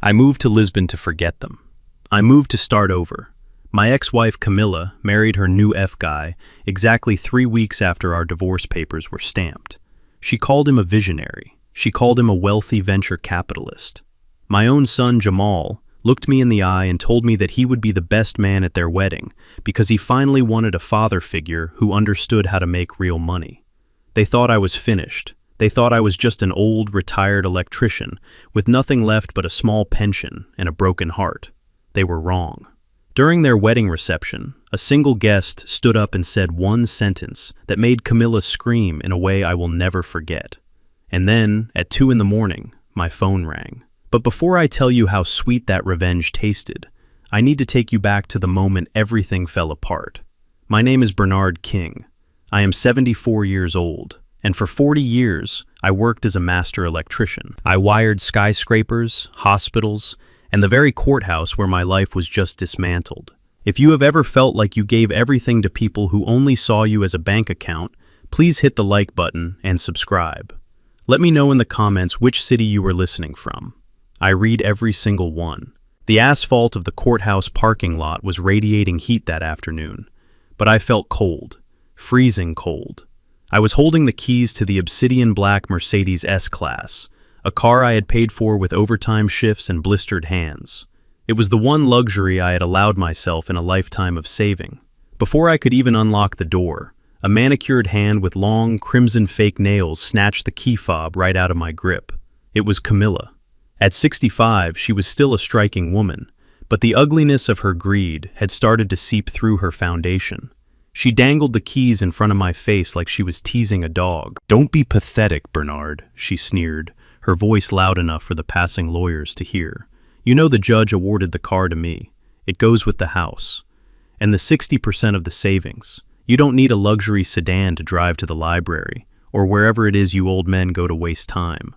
I moved to Lisbon to forget them. I moved to start over. My ex-wife Camilla married her new F-guy exactly 3 weeks after our divorce papers were stamped. She called him a visionary. She called him a wealthy venture capitalist. My own son Jamal looked me in the eye and told me that he would be the best man at their wedding because he finally wanted a father figure who understood how to make real money. They thought I was finished. They thought I was just an old, retired electrician with nothing left but a small pension and a broken heart. They were wrong. During their wedding reception, a single guest stood up and said one sentence that made Camilla scream in a way I will never forget. And then, at 2 in the morning, my phone rang. But before I tell you how sweet that revenge tasted, I need to take you back to the moment everything fell apart. My name is Bernard King. I am 74 years old. And for 40 years, I worked as a master electrician. I wired skyscrapers, hospitals, and the very courthouse where my life was just dismantled. If you have ever felt like you gave everything to people who only saw you as a bank account, please hit the like button and subscribe. Let me know in the comments which city you were listening from. I read every single one. The asphalt of the courthouse parking lot was radiating heat that afternoon, but I felt cold, freezing cold. I was holding the keys to the obsidian black Mercedes S-Class, a car I had paid for with overtime shifts and blistered hands. It was the one luxury I had allowed myself in a lifetime of saving. Before I could even unlock the door, a manicured hand with long, crimson fake nails snatched the key fob right out of my grip. It was Camilla. At 65, she was still a striking woman, but the ugliness of her greed had started to seep through her foundation. She dangled the keys in front of my face like she was teasing a dog. "Don't be pathetic, Bernard," she sneered, her voice loud enough for the passing lawyers to hear. "You know the judge awarded the car to me. It goes with the house. And the 60% of the savings. You don't need a luxury sedan to drive to the library, or wherever it is you old men go to waste time."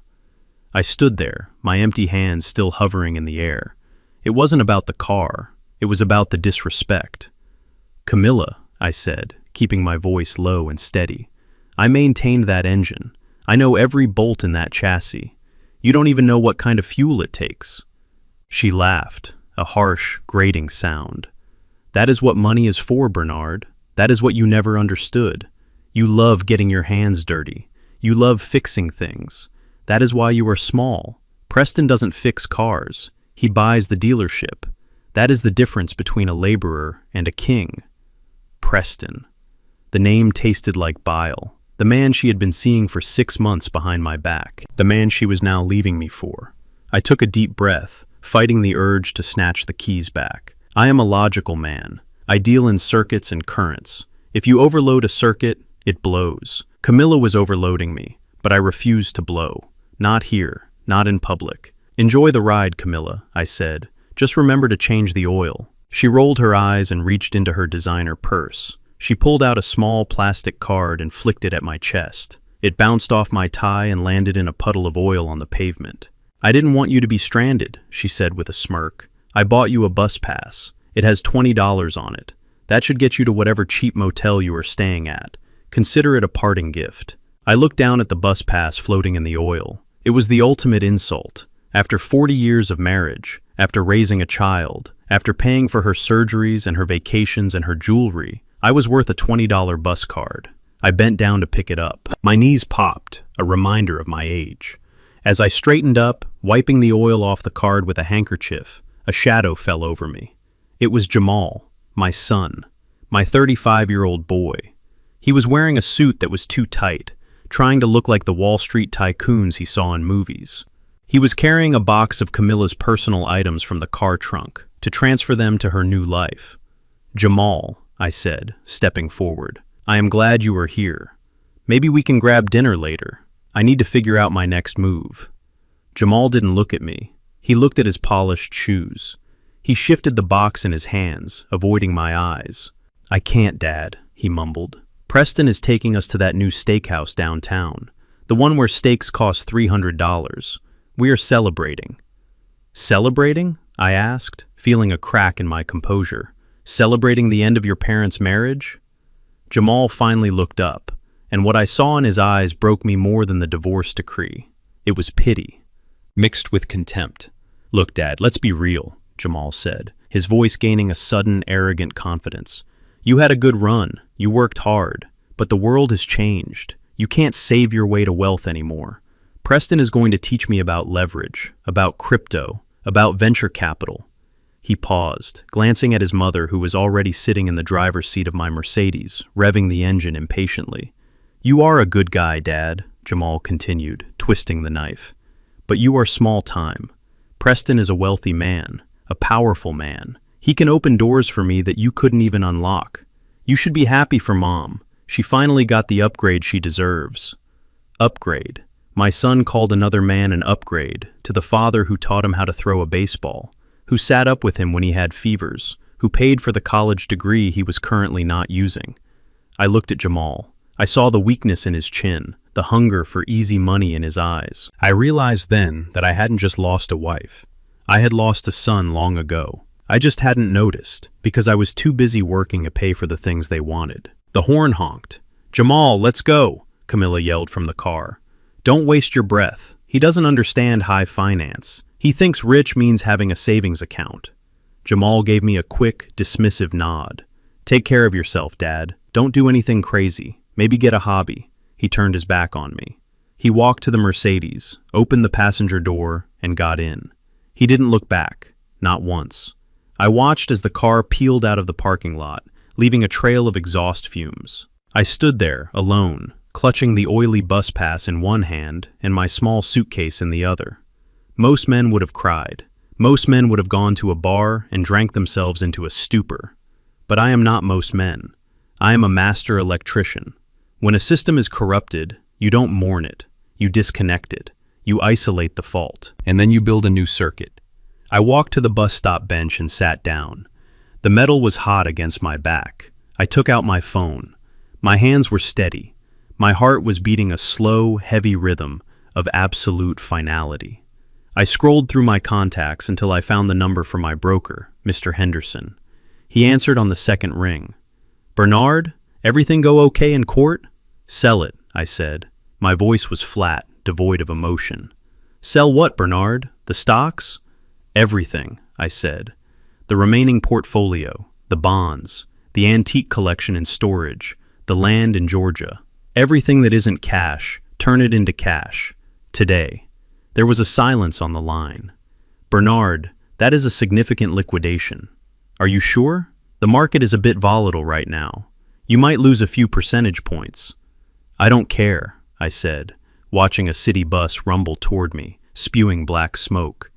I stood there, my empty hands still hovering in the air. It wasn't about the car. It was about the disrespect. "Camilla," I said, keeping my voice low and steady. "I maintained that engine. I know every bolt in that chassis. You don't even know what kind of fuel it takes." She laughed, a harsh, grating sound. "That is what money is for, Bernard. That is what you never understood. You love getting your hands dirty. You love fixing things. That is why you are small. Preston doesn't fix cars. He buys the dealership. That is the difference between a laborer and a king." Preston. The name tasted like bile. The man she had been seeing for 6 months behind my back. The man she was now leaving me for. I took a deep breath, fighting the urge to snatch the keys back. I am a logical man. I deal in circuits and currents. If you overload a circuit, it blows. Camilla was overloading me, but I refused to blow. Not here, not in public. "Enjoy the ride, Camilla," I said. "Just remember to change the oil." She rolled her eyes and reached into her designer purse. She pulled out a small plastic card and flicked it at my chest. It bounced off my tie and landed in a puddle of oil on the pavement. "I didn't want you to be stranded," she said with a smirk. "I bought you a bus pass. It has $20 on it. That should get you to whatever cheap motel you are staying at. Consider it a parting gift." I looked down at the bus pass floating in the oil. It was the ultimate insult. After 40 years of marriage, after raising a child, after paying for her surgeries and her vacations and her jewelry, I was worth a $20 bus card. I bent down to pick it up. My knees popped, a reminder of my age. As I straightened up, wiping the oil off the card with a handkerchief, a shadow fell over me. It was Jamal, my son, my 35-year-old boy. He was wearing a suit that was too tight, trying to look like the Wall Street tycoons he saw in movies. He was carrying a box of Camilla's personal items from the car trunk to transfer them to her new life. "Jamal," I said, stepping forward, "I am glad you are here. Maybe we can grab dinner later. I need to figure out my next move." Jamal didn't look at me. He looked at his polished shoes. He shifted the box in his hands, avoiding my eyes. "I can't, Dad," he mumbled. "Preston is taking us to that new steakhouse downtown, the one where steaks cost $300. We are celebrating." "Celebrating?" I asked, feeling a crack in my composure. "Celebrating the end of your parents' marriage?" Jamal finally looked up, and what I saw in his eyes broke me more than the divorce decree. It was pity, mixed with contempt. Look, Dad, let's be real, Jamal said, his voice gaining a sudden, arrogant confidence. You had a good run, you worked hard, but the world has changed. You can't save your way to wealth anymore. Preston is going to teach me about leverage, about crypto, about venture capital. He paused, glancing at his mother, who was already sitting in the driver's seat of my Mercedes, revving the engine impatiently. You are a good guy, Dad, Jamal continued, twisting the knife. But you are small time. Preston is a wealthy man, a powerful man. He can open doors for me that you couldn't even unlock. You should be happy for Mom. She finally got the upgrade she deserves. Upgrade. My son called another man an upgrade, to the father who taught him how to throw a baseball, who sat up with him when he had fevers, who paid for the college degree he was currently not using. I looked at Jamal. I saw the weakness in his chin, the hunger for easy money in his eyes. I realized then that I hadn't just lost a wife. I had lost a son long ago. I just hadn't noticed, because I was too busy working to pay for the things they wanted. The horn honked. Jamal, let's go, Camilla yelled from the car. Don't waste your breath. He doesn't understand high finance. He thinks rich means having a savings account. Jamal gave me a quick, dismissive nod. Take care of yourself, Dad. Don't do anything crazy. Maybe get a hobby. He turned his back on me. He walked to the Mercedes, opened the passenger door, and got in. He didn't look back, not once. I watched as the car peeled out of the parking lot, leaving a trail of exhaust fumes. I stood there, alone, clutching the oily bus pass in one hand and my small suitcase in the other. Most men would have cried. Most men would have gone to a bar and drank themselves into a stupor. But I am not most men. I am a master electrician. When a system is corrupted, you don't mourn it. You disconnect it. You isolate the fault. And then you build a new circuit. I walked to the bus stop bench and sat down. The metal was hot against my back. I took out my phone. My hands were steady. My heart was beating a slow, heavy rhythm of absolute finality. I scrolled through my contacts until I found the number for my broker, Mr. Henderson. He answered on the second ring. Bernard, everything go okay in court? Sell it, I said. My voice was flat, devoid of emotion. Sell what, Bernard? The stocks? Everything, I said. The remaining portfolio, the bonds, the antique collection in storage, the land in Georgia. Everything that isn't cash, turn it into cash. Today. There was a silence on the line. Bernard, that is a significant liquidation. Are you sure? The market is a bit volatile right now. You might lose a few percentage points. I don't care, I said, watching a city bus rumble toward me, spewing black smoke.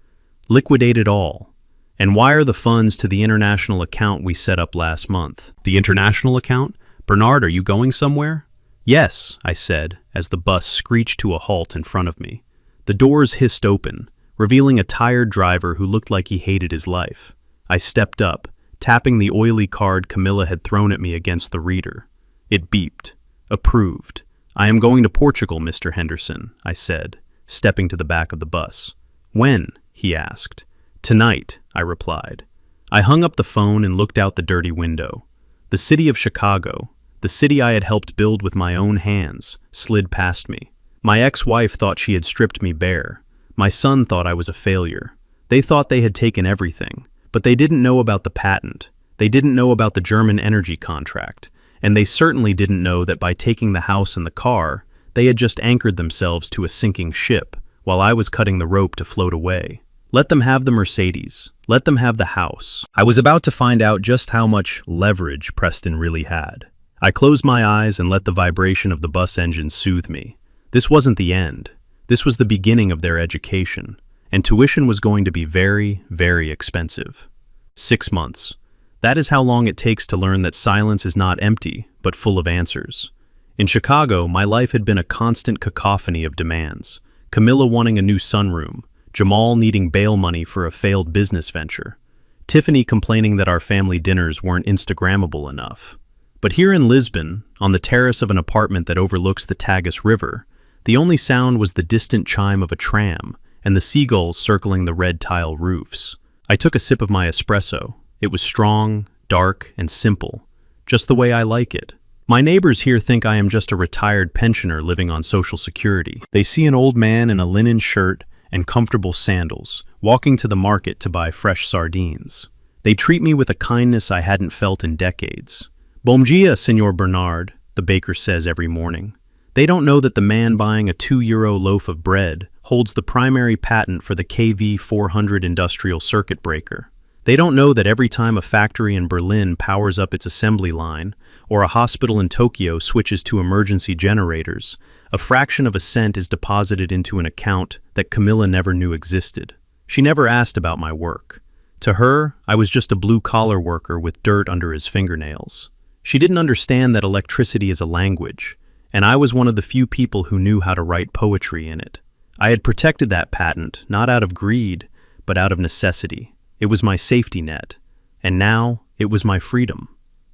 Liquidate it all. And wire the funds to the international account we set up last month. The international account? Bernard, are you going somewhere? Yes, I said, as the bus screeched to a halt in front of me. The doors hissed open, revealing a tired driver who looked like he hated his life. I stepped up, tapping the oily card Camilla had thrown at me against the reader. It beeped. Approved. I am going to Portugal, Mr. Henderson, I said, stepping to the back of the bus. When? He asked. Tonight, I replied. I hung up the phone and looked out the dirty window. The city of Chicago, the city I had helped build with my own hands, slid past me. My ex-wife thought she had stripped me bare. My son thought I was a failure. They thought they had taken everything, but they didn't know about the patent. They didn't know about the German energy contract, and they certainly didn't know that by taking the house and the car, they had just anchored themselves to a sinking ship, while I was cutting the rope to float away. Let them have the Mercedes. Let them have the house. I was about to find out just how much leverage Preston really had. I closed my eyes and let the vibration of the bus engine soothe me. This wasn't the end. This was the beginning of their education, and tuition was going to be very, very expensive. 6 months. That is how long it takes to learn that silence is not empty, but full of answers. In Chicago, my life had been a constant cacophony of demands. Camilla wanting a new sunroom, Jamal needing bail money for a failed business venture, Tiffany complaining that our family dinners weren't Instagrammable enough. But here in Lisbon, on the terrace of an apartment that overlooks the Tagus River, the only sound was the distant chime of a tram and the seagulls circling the red tile roofs. I took a sip of my espresso. It was strong, dark, and simple, just the way I like it. My neighbors here think I am just a retired pensioner living on Social Security. They see an old man in a linen shirt and comfortable sandals, walking to the market to buy fresh sardines. They treat me with a kindness I hadn't felt in decades. Bom dia, Senor Bernard, the baker says every morning. They don't know that the man buying a €2 loaf of bread holds the primary patent for the KV400 industrial circuit breaker. They don't know that every time a factory in Berlin powers up its assembly line, or a hospital in Tokyo switches to emergency generators, a fraction of a cent is deposited into an account that Camilla never knew existed. She never asked about my work. To her, I was just a blue-collar worker with dirt under his fingernails. She didn't understand that electricity is a language, and I was one of the few people who knew how to write poetry in it. I had protected that patent, not out of greed, but out of necessity. It was my safety net, and now it was my freedom.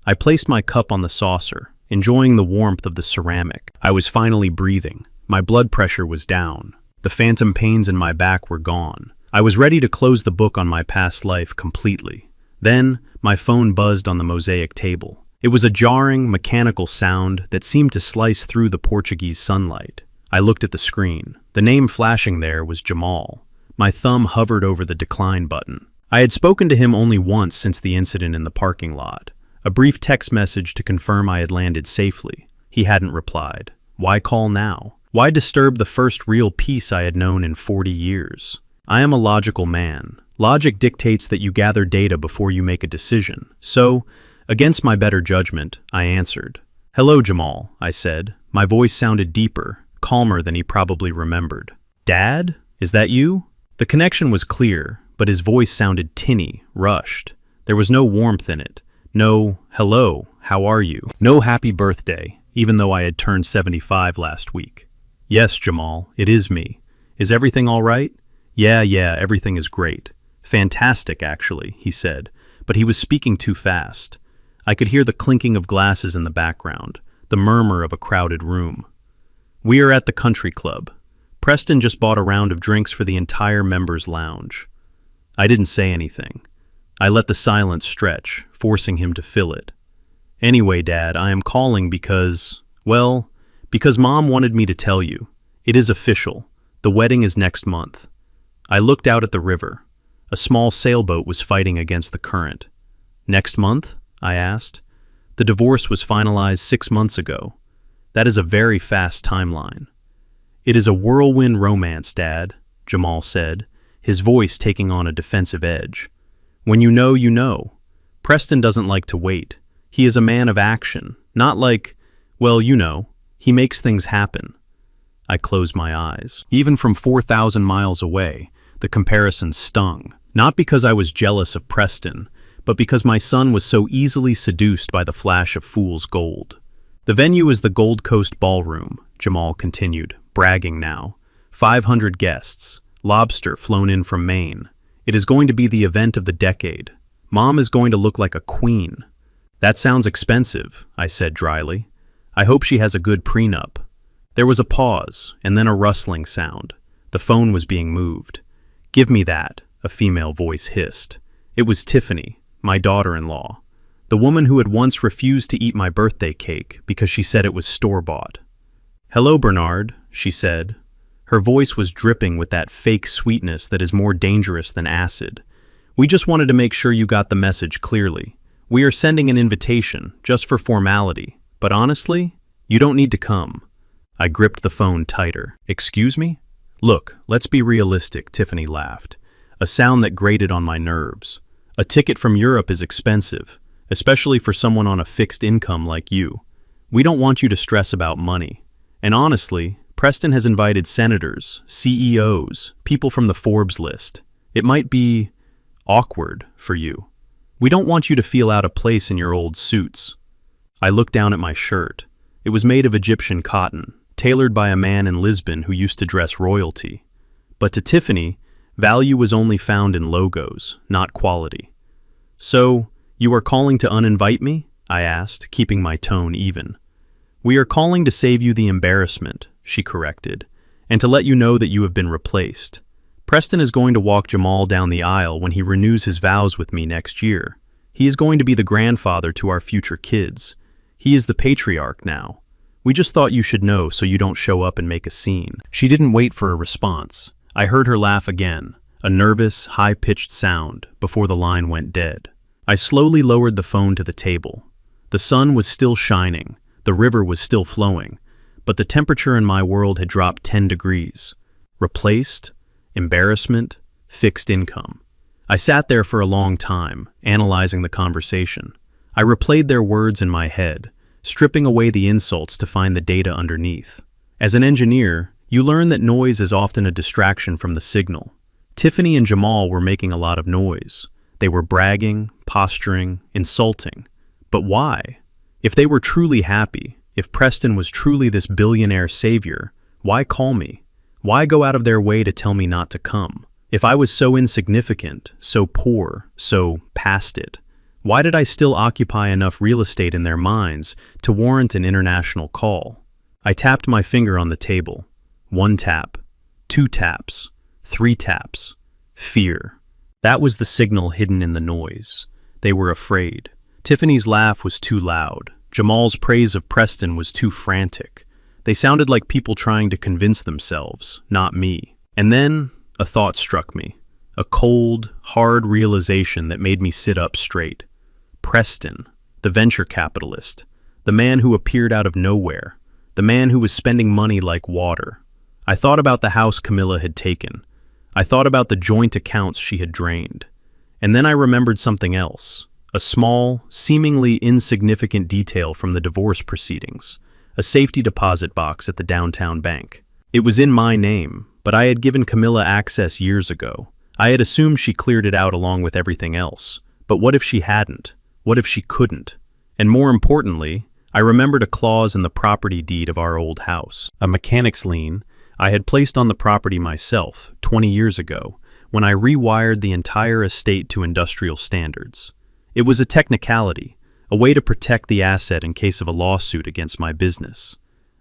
I placed my cup on the saucer, enjoying the warmth of the ceramic. I was finally breathing. My blood pressure was down. The phantom pains in my back were gone. I was ready to close the book on my past life completely. Then, my phone buzzed on the mosaic table. It was a jarring, mechanical sound that seemed to slice through the Portuguese sunlight. I looked at the screen. The name flashing there was Jamal. My thumb hovered over the decline button. I had spoken to him only once since the incident in the parking lot. A brief text message to confirm I had landed safely. He hadn't replied. Why call now? Why disturb the first real peace I had known in 40 years? I am a logical man. Logic dictates that you gather data before you make a decision. So, against my better judgment, I answered. Hello, Jamal, I said. My voice sounded deeper, calmer than he probably remembered. Dad? Is that you? The connection was clear, but his voice sounded tinny, rushed. There was no warmth in it. No, hello, how are you? No happy birthday, even though I had turned 75 last week. Yes, Jamal, it is me. Is everything all right? Yeah, everything is great. Fantastic, actually, he said, but he was speaking too fast. I could hear the clinking of glasses in the background, the murmur of a crowded room. We are at the country club. Preston just bought a round of drinks for the entire members' lounge. I didn't say anything. I let the silence stretch, forcing him to fill it. Anyway, Dad, I am calling because Mom wanted me to tell you. It is official. The wedding is next month. I looked out at the river. A small sailboat was fighting against the current. Next month? I asked. The divorce was finalized 6 months ago. That is a very fast timeline. It is a whirlwind romance, Dad, Jamal said, his voice taking on a defensive edge. When you know, you know. Preston doesn't like to wait. He is a man of action, not like, he makes things happen. I closed my eyes. Even from 4,000 miles away, the comparison stung. Not because I was jealous of Preston, but because my son was so easily seduced by the flash of fool's gold. The venue is the Gold Coast Ballroom, Jamal continued, bragging now. 500 guests, lobster flown in from Maine. It is going to be the event of the decade. Mom is going to look like a queen. That sounds expensive, I said dryly. I hope she has a good prenup. There was a pause, and then a rustling sound. The phone was being moved. Give me that, a female voice hissed. It was Tiffany, my daughter-in-law, the woman who had once refused to eat my birthday cake because she said it was store-bought. Hello, Bernard, she said. Her voice was dripping with that fake sweetness that is more dangerous than acid. We just wanted to make sure you got the message clearly. We are sending an invitation, just for formality, but honestly, you don't need to come. I gripped the phone tighter. Excuse me? Look, let's be realistic, Tiffany laughed, a sound that grated on my nerves. A ticket from Europe is expensive, especially for someone on a fixed income like you. We don't want you to stress about money. And honestly, Preston has invited senators, CEOs, people from the Forbes list. It might be awkward for you. We don't want you to feel out of place in your old suits. I looked down at my shirt. It was made of Egyptian cotton, tailored by a man in Lisbon who used to dress royalty. But to Tiffany, value was only found in logos, not quality. So, you are calling to uninvite me? I asked, keeping my tone even. We are calling to save you the embarrassment, she corrected, and to let you know that you have been replaced. Preston is going to walk Jamal down the aisle when he renews his vows with me next year. He is going to be the grandfather to our future kids. He is the patriarch now. We just thought you should know so you don't show up and make a scene. She didn't wait for a response. I heard her laugh again, a nervous, high-pitched sound, before the line went dead. I slowly lowered the phone to the table. The sun was still shining, the river was still flowing, but the temperature in my world had dropped 10 degrees. Replaced, embarrassment, fixed income. I sat there for a long time, analyzing the conversation. I replayed their words in my head, stripping away the insults to find the data underneath. As an engineer, you learn that noise is often a distraction from the signal. Tiffany and Jamal were making a lot of noise. They were bragging, posturing, insulting. But why? If they were truly happy, if Preston was truly this billionaire savior, why call me? Why go out of their way to tell me not to come? If I was so insignificant, so poor, so past it, why did I still occupy enough real estate in their minds to warrant an international call? I tapped my finger on the table. 1 tap, 2 taps, 3 taps. Fear. That was the signal hidden in the noise. They were afraid. Tiffany's laugh was too loud. Jamal's praise of Preston was too frantic. They sounded like people trying to convince themselves, not me. And then a thought struck me. A cold, hard realization that made me sit up straight. Preston, the venture capitalist, the man who appeared out of nowhere, the man who was spending money like water. I thought about the house Camilla had taken. I thought about the joint accounts she had drained. And then I remembered something else. A small, seemingly insignificant detail from the divorce proceedings. A safety deposit box at the downtown bank. It was in my name, but I had given Camilla access years ago. I had assumed she cleared it out along with everything else. But what if she hadn't? What if she couldn't? And more importantly, I remembered a clause in the property deed of our old house. A mechanic's lien I had placed on the property myself 20 years ago when I rewired the entire estate to industrial standards. It was a technicality, a way to protect the asset in case of a lawsuit against my business.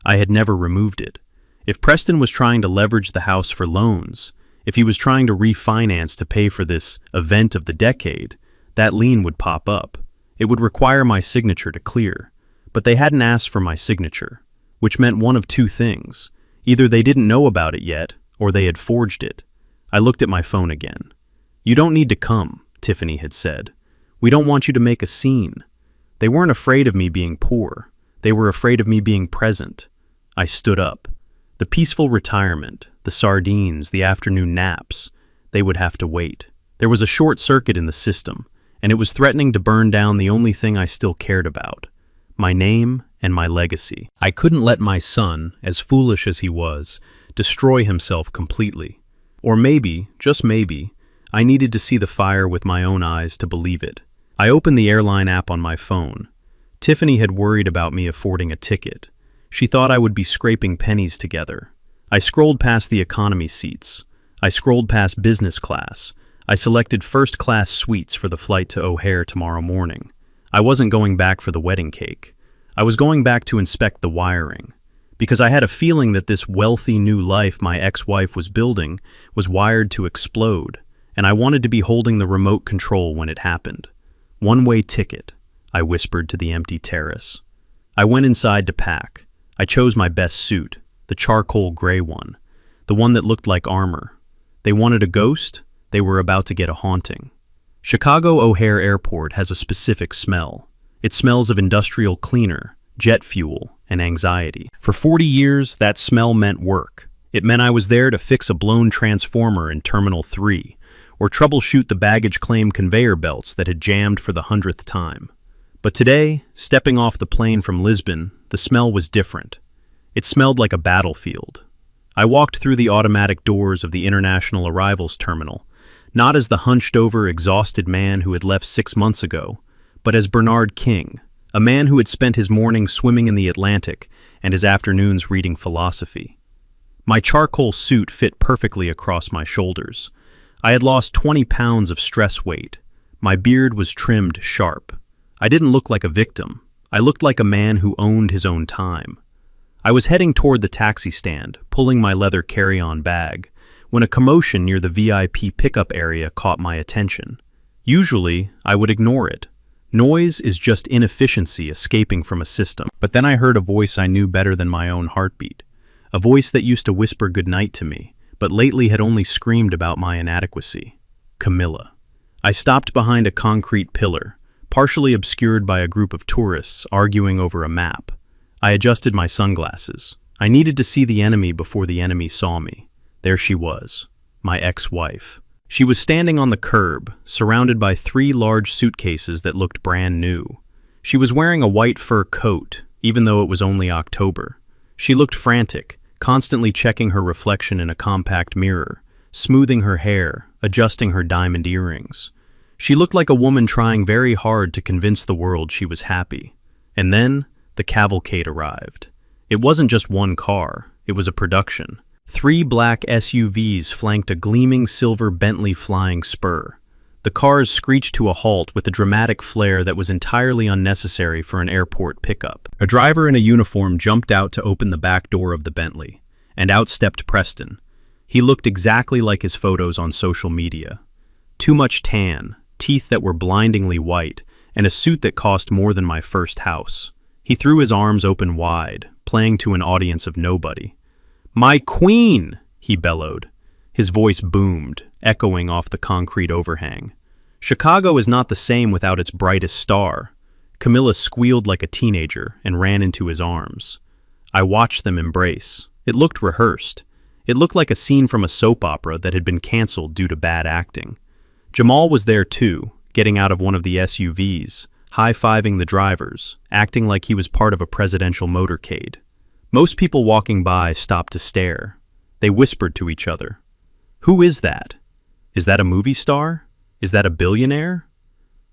I had never removed it. If Preston was trying to leverage the house for loans, if he was trying to refinance to pay for this event of the decade, that lien would pop up. It would require my signature to clear. But they hadn't asked for my signature, which meant one of 2 things. Either they didn't know about it yet, or they had forged it. I looked at my phone again. "You don't need to come," Tiffany had said. "We don't want you to make a scene." They weren't afraid of me being poor. They were afraid of me being present. I stood up. The peaceful retirement, the sardines, the afternoon naps, they would have to wait. There was a short circuit in the system, and it was threatening to burn down the only thing I still cared about. My name and my legacy. I couldn't let my son, as foolish as he was, destroy himself completely. Or maybe, just maybe, I needed to see the fire with my own eyes to believe it. I opened the airline app on my phone. Tiffany had worried about me affording a ticket. She thought I would be scraping pennies together. I scrolled past the economy seats. I scrolled past business class. I selected first-class suites for the flight to O'Hare tomorrow morning. I wasn't going back for the wedding cake. I was going back to inspect the wiring, because I had a feeling that this wealthy new life my ex-wife was building was wired to explode, and I wanted to be holding the remote control when it happened. "One-way ticket," I whispered to the empty terrace. I went inside to pack. I chose my best suit, the charcoal gray one, the one that looked like armor. They wanted a ghost, they were about to get a haunting. Chicago O'Hare Airport has a specific smell. It smells of industrial cleaner, jet fuel, and anxiety. For 40 years, that smell meant work. It meant I was there to fix a blown transformer in Terminal 3, or troubleshoot the baggage claim conveyor belts that had jammed for the 100th time. But today, stepping off the plane from Lisbon, the smell was different. It smelled like a battlefield. I walked through the automatic doors of the International Arrivals Terminal, not as the hunched-over, exhausted man who had left 6 months ago, but as Bernard King, a man who had spent his mornings swimming in the Atlantic and his afternoons reading philosophy. My charcoal suit fit perfectly across my shoulders. I had lost 20 pounds of stress weight. My beard was trimmed sharp. I didn't look like a victim. I looked like a man who owned his own time. I was heading toward the taxi stand, pulling my leather carry-on bag, when a commotion near the VIP pickup area caught my attention. Usually, I would ignore it. Noise is just inefficiency escaping from a system. But then I heard a voice I knew better than my own heartbeat. A voice that used to whisper goodnight to me, but lately had only screamed about my inadequacy. Camilla. I stopped behind a concrete pillar, partially obscured by a group of tourists arguing over a map. I adjusted my sunglasses. I needed to see the enemy before the enemy saw me. There she was, my ex-wife. She was standing on the curb, surrounded by 3 large suitcases that looked brand new. She was wearing a white fur coat, even though it was only October. She looked frantic, constantly checking her reflection in a compact mirror, smoothing her hair, adjusting her diamond earrings. She looked like a woman trying very hard to convince the world she was happy. And then, the cavalcade arrived. It wasn't just one car, it was a production. 3 black SUVs flanked a gleaming silver Bentley Flying Spur. The cars screeched to a halt with a dramatic flair that was entirely unnecessary for an airport pickup. A driver in a uniform jumped out to open the back door of the Bentley, and out stepped Preston. He looked exactly like his photos on social media. Too much tan, teeth that were blindingly white, and a suit that cost more than my first house. He threw his arms open wide, playing to an audience of nobody. "My queen!" he bellowed. His voice boomed, echoing off the concrete overhang. Chicago is not the same without its brightest star. Camilla squealed like a teenager and ran into his arms. I watched them embrace. It looked rehearsed. It looked like a scene from a soap opera that had been canceled due to bad acting. Jamal was there too, getting out of one of the SUVs, high-fiving the drivers, acting like he was part of a presidential motorcade. Most people walking by stopped to stare. They whispered to each other. "Who is that? Is that a movie star? Is that a billionaire?"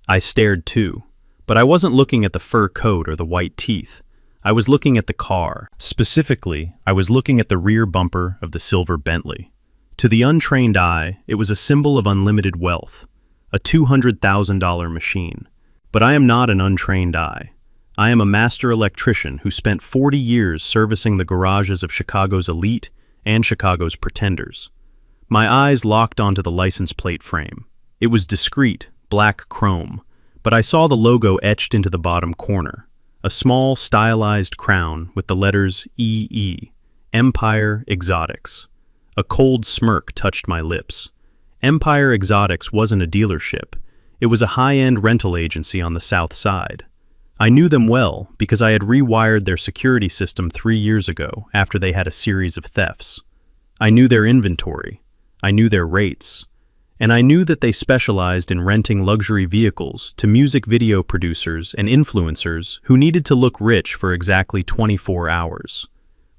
I stared too, but I wasn't looking at the fur coat or the white teeth. I was looking at the car. Specifically, I was looking at the rear bumper of the silver Bentley. To the untrained eye, it was a symbol of unlimited wealth, a $200,000 machine. But I am not an untrained eye. I am a master electrician who spent 40 years servicing the garages of Chicago's elite and Chicago's pretenders. My eyes locked onto the license plate frame. It was discreet, black chrome, but I saw the logo etched into the bottom corner, a small, stylized crown with the letters EE, Empire Exotics. A cold smirk touched my lips. Empire Exotics wasn't a dealership. It was a high-end rental agency on the South Side. I knew them well because I had rewired their security system 3 years ago after they had a series of thefts. I knew their inventory. I knew their rates. And I knew that they specialized in renting luxury vehicles to music video producers and influencers who needed to look rich for exactly 24 hours.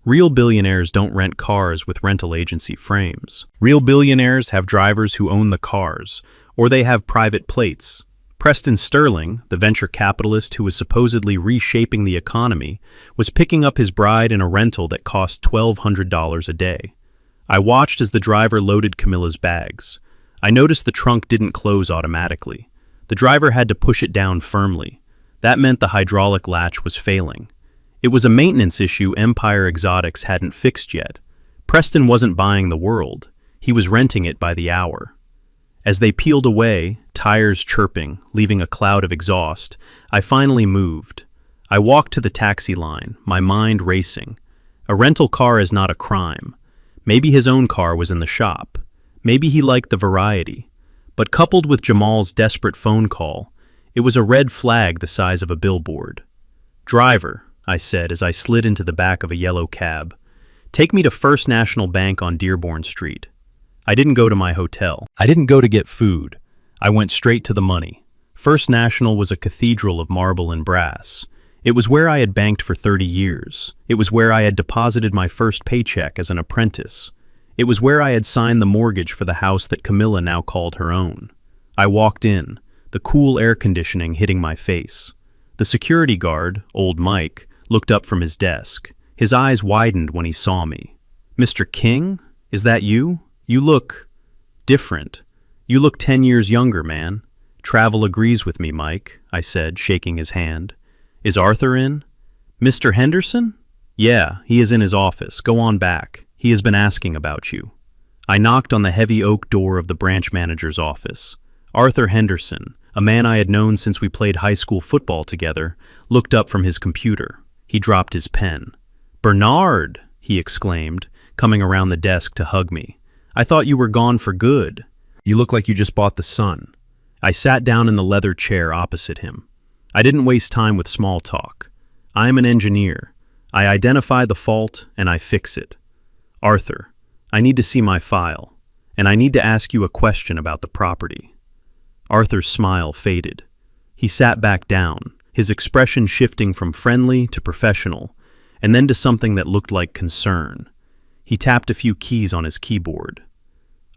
Real billionaires don't rent cars with rental agency frames. Real billionaires have drivers who own the cars, or they have private plates. Preston Sterling, the venture capitalist who was supposedly reshaping the economy, was picking up his bride in a rental that cost $1,200 a day. I watched as the driver loaded Camilla's bags. I noticed the trunk didn't close automatically. The driver had to push it down firmly. That meant the hydraulic latch was failing. It was a maintenance issue Empire Exotics hadn't fixed yet. Preston wasn't buying the world. He was renting it by the hour. As they peeled away, tires chirping, leaving a cloud of exhaust, I finally moved. I walked to the taxi line, my mind racing. A rental car is not a crime. Maybe his own car was in the shop. Maybe he liked the variety. But coupled with Jamal's desperate phone call, it was a red flag the size of a billboard. "Driver," I said as I slid into the back of a yellow cab, "take me to First National Bank on Dearborn Street." I didn't go to my hotel. I didn't go to get food. I went straight to the money. First National was a cathedral of marble and brass. It was where I had banked for 30 years. It was where I had deposited my first paycheck as an apprentice. It was where I had signed the mortgage for the house that Camilla now called her own. I walked in, the cool air conditioning hitting my face. The security guard, old Mike, looked up from his desk. His eyes widened when he saw me. "Mr. King? Is that you? You look different. You look 10 years younger, man." "Travel agrees with me, Mike," I said, shaking his hand. "Is Arthur in?" "Mr. Henderson?" "Yeah, he is in his office. Go on back. He has been asking about you." I knocked on the heavy oak door of the branch manager's office. Arthur Henderson, a man I had known since we played high school football together, looked up from his computer. He dropped his pen. "Bernard!" he exclaimed, coming around the desk to hug me. I thought you were gone for good. You look like you just bought the sun. I sat down in the leather chair opposite him. I didn't waste time with small talk. I am an engineer. I identify the fault and I fix it. Arthur, I need to see my file, and I need to ask you a question about the property. Arthur's smile faded. He sat back down, his expression shifting from friendly to professional, and then to something that looked like concern. He tapped a few keys on his keyboard.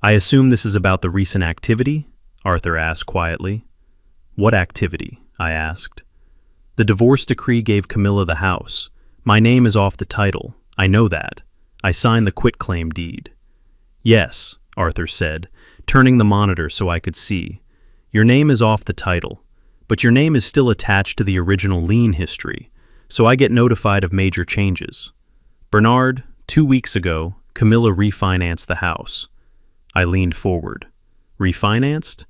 I assume this is about the recent activity? Arthur asked quietly. What activity? I asked. The divorce decree gave Camilla the house. My name is off the title. I know that. I signed the quitclaim deed. Yes, Arthur said, turning the monitor so I could see. Your name is off the title, but your name is still attached to the original lien history, so I get notified of major changes. Bernard, 2 weeks ago, Camilla refinanced the house. I leaned forward. Refinanced?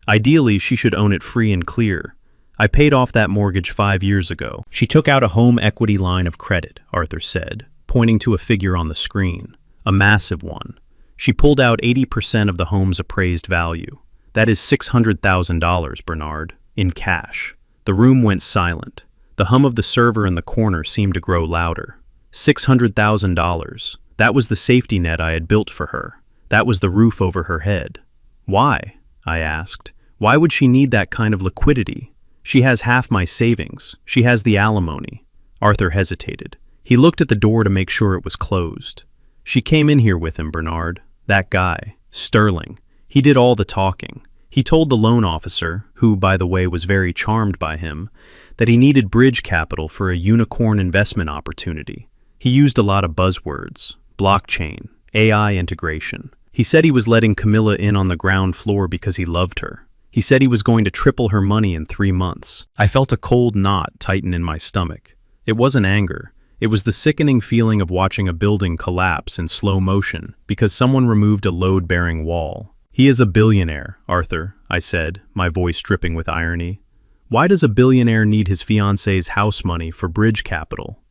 Ideally, she should own it free and clear. I paid off that mortgage 5 years ago. She took out a home equity line of credit, Arthur said, pointing to a figure on the screen, a massive one. She pulled out 80% of the home's appraised value. That is $600,000, Bernard, in cash. The room went silent. The hum of the server in the corner seemed to grow louder. $600,000. That was the safety net I had built for her. That was the roof over her head. Why? I asked. Why would she need that kind of liquidity? She has half my savings. She has the alimony. Arthur hesitated. He looked at the door to make sure it was closed. She came in here with him, Bernard. That guy, Sterling. He did all the talking. He told the loan officer, who, by the way, was very charmed by him, that he needed bridge capital for a unicorn investment opportunity. He used a lot of buzzwords: blockchain, AI integration. He said he was letting Camilla in on the ground floor because he loved her. He said he was going to triple her money in 3 months. I felt a cold knot tighten in my stomach. It wasn't anger. It was the sickening feeling of watching a building collapse in slow motion because someone removed a load-bearing wall. He is a billionaire, Arthur, I said, my voice dripping with irony. Why does a billionaire need his fiancée's house money for bridge capital?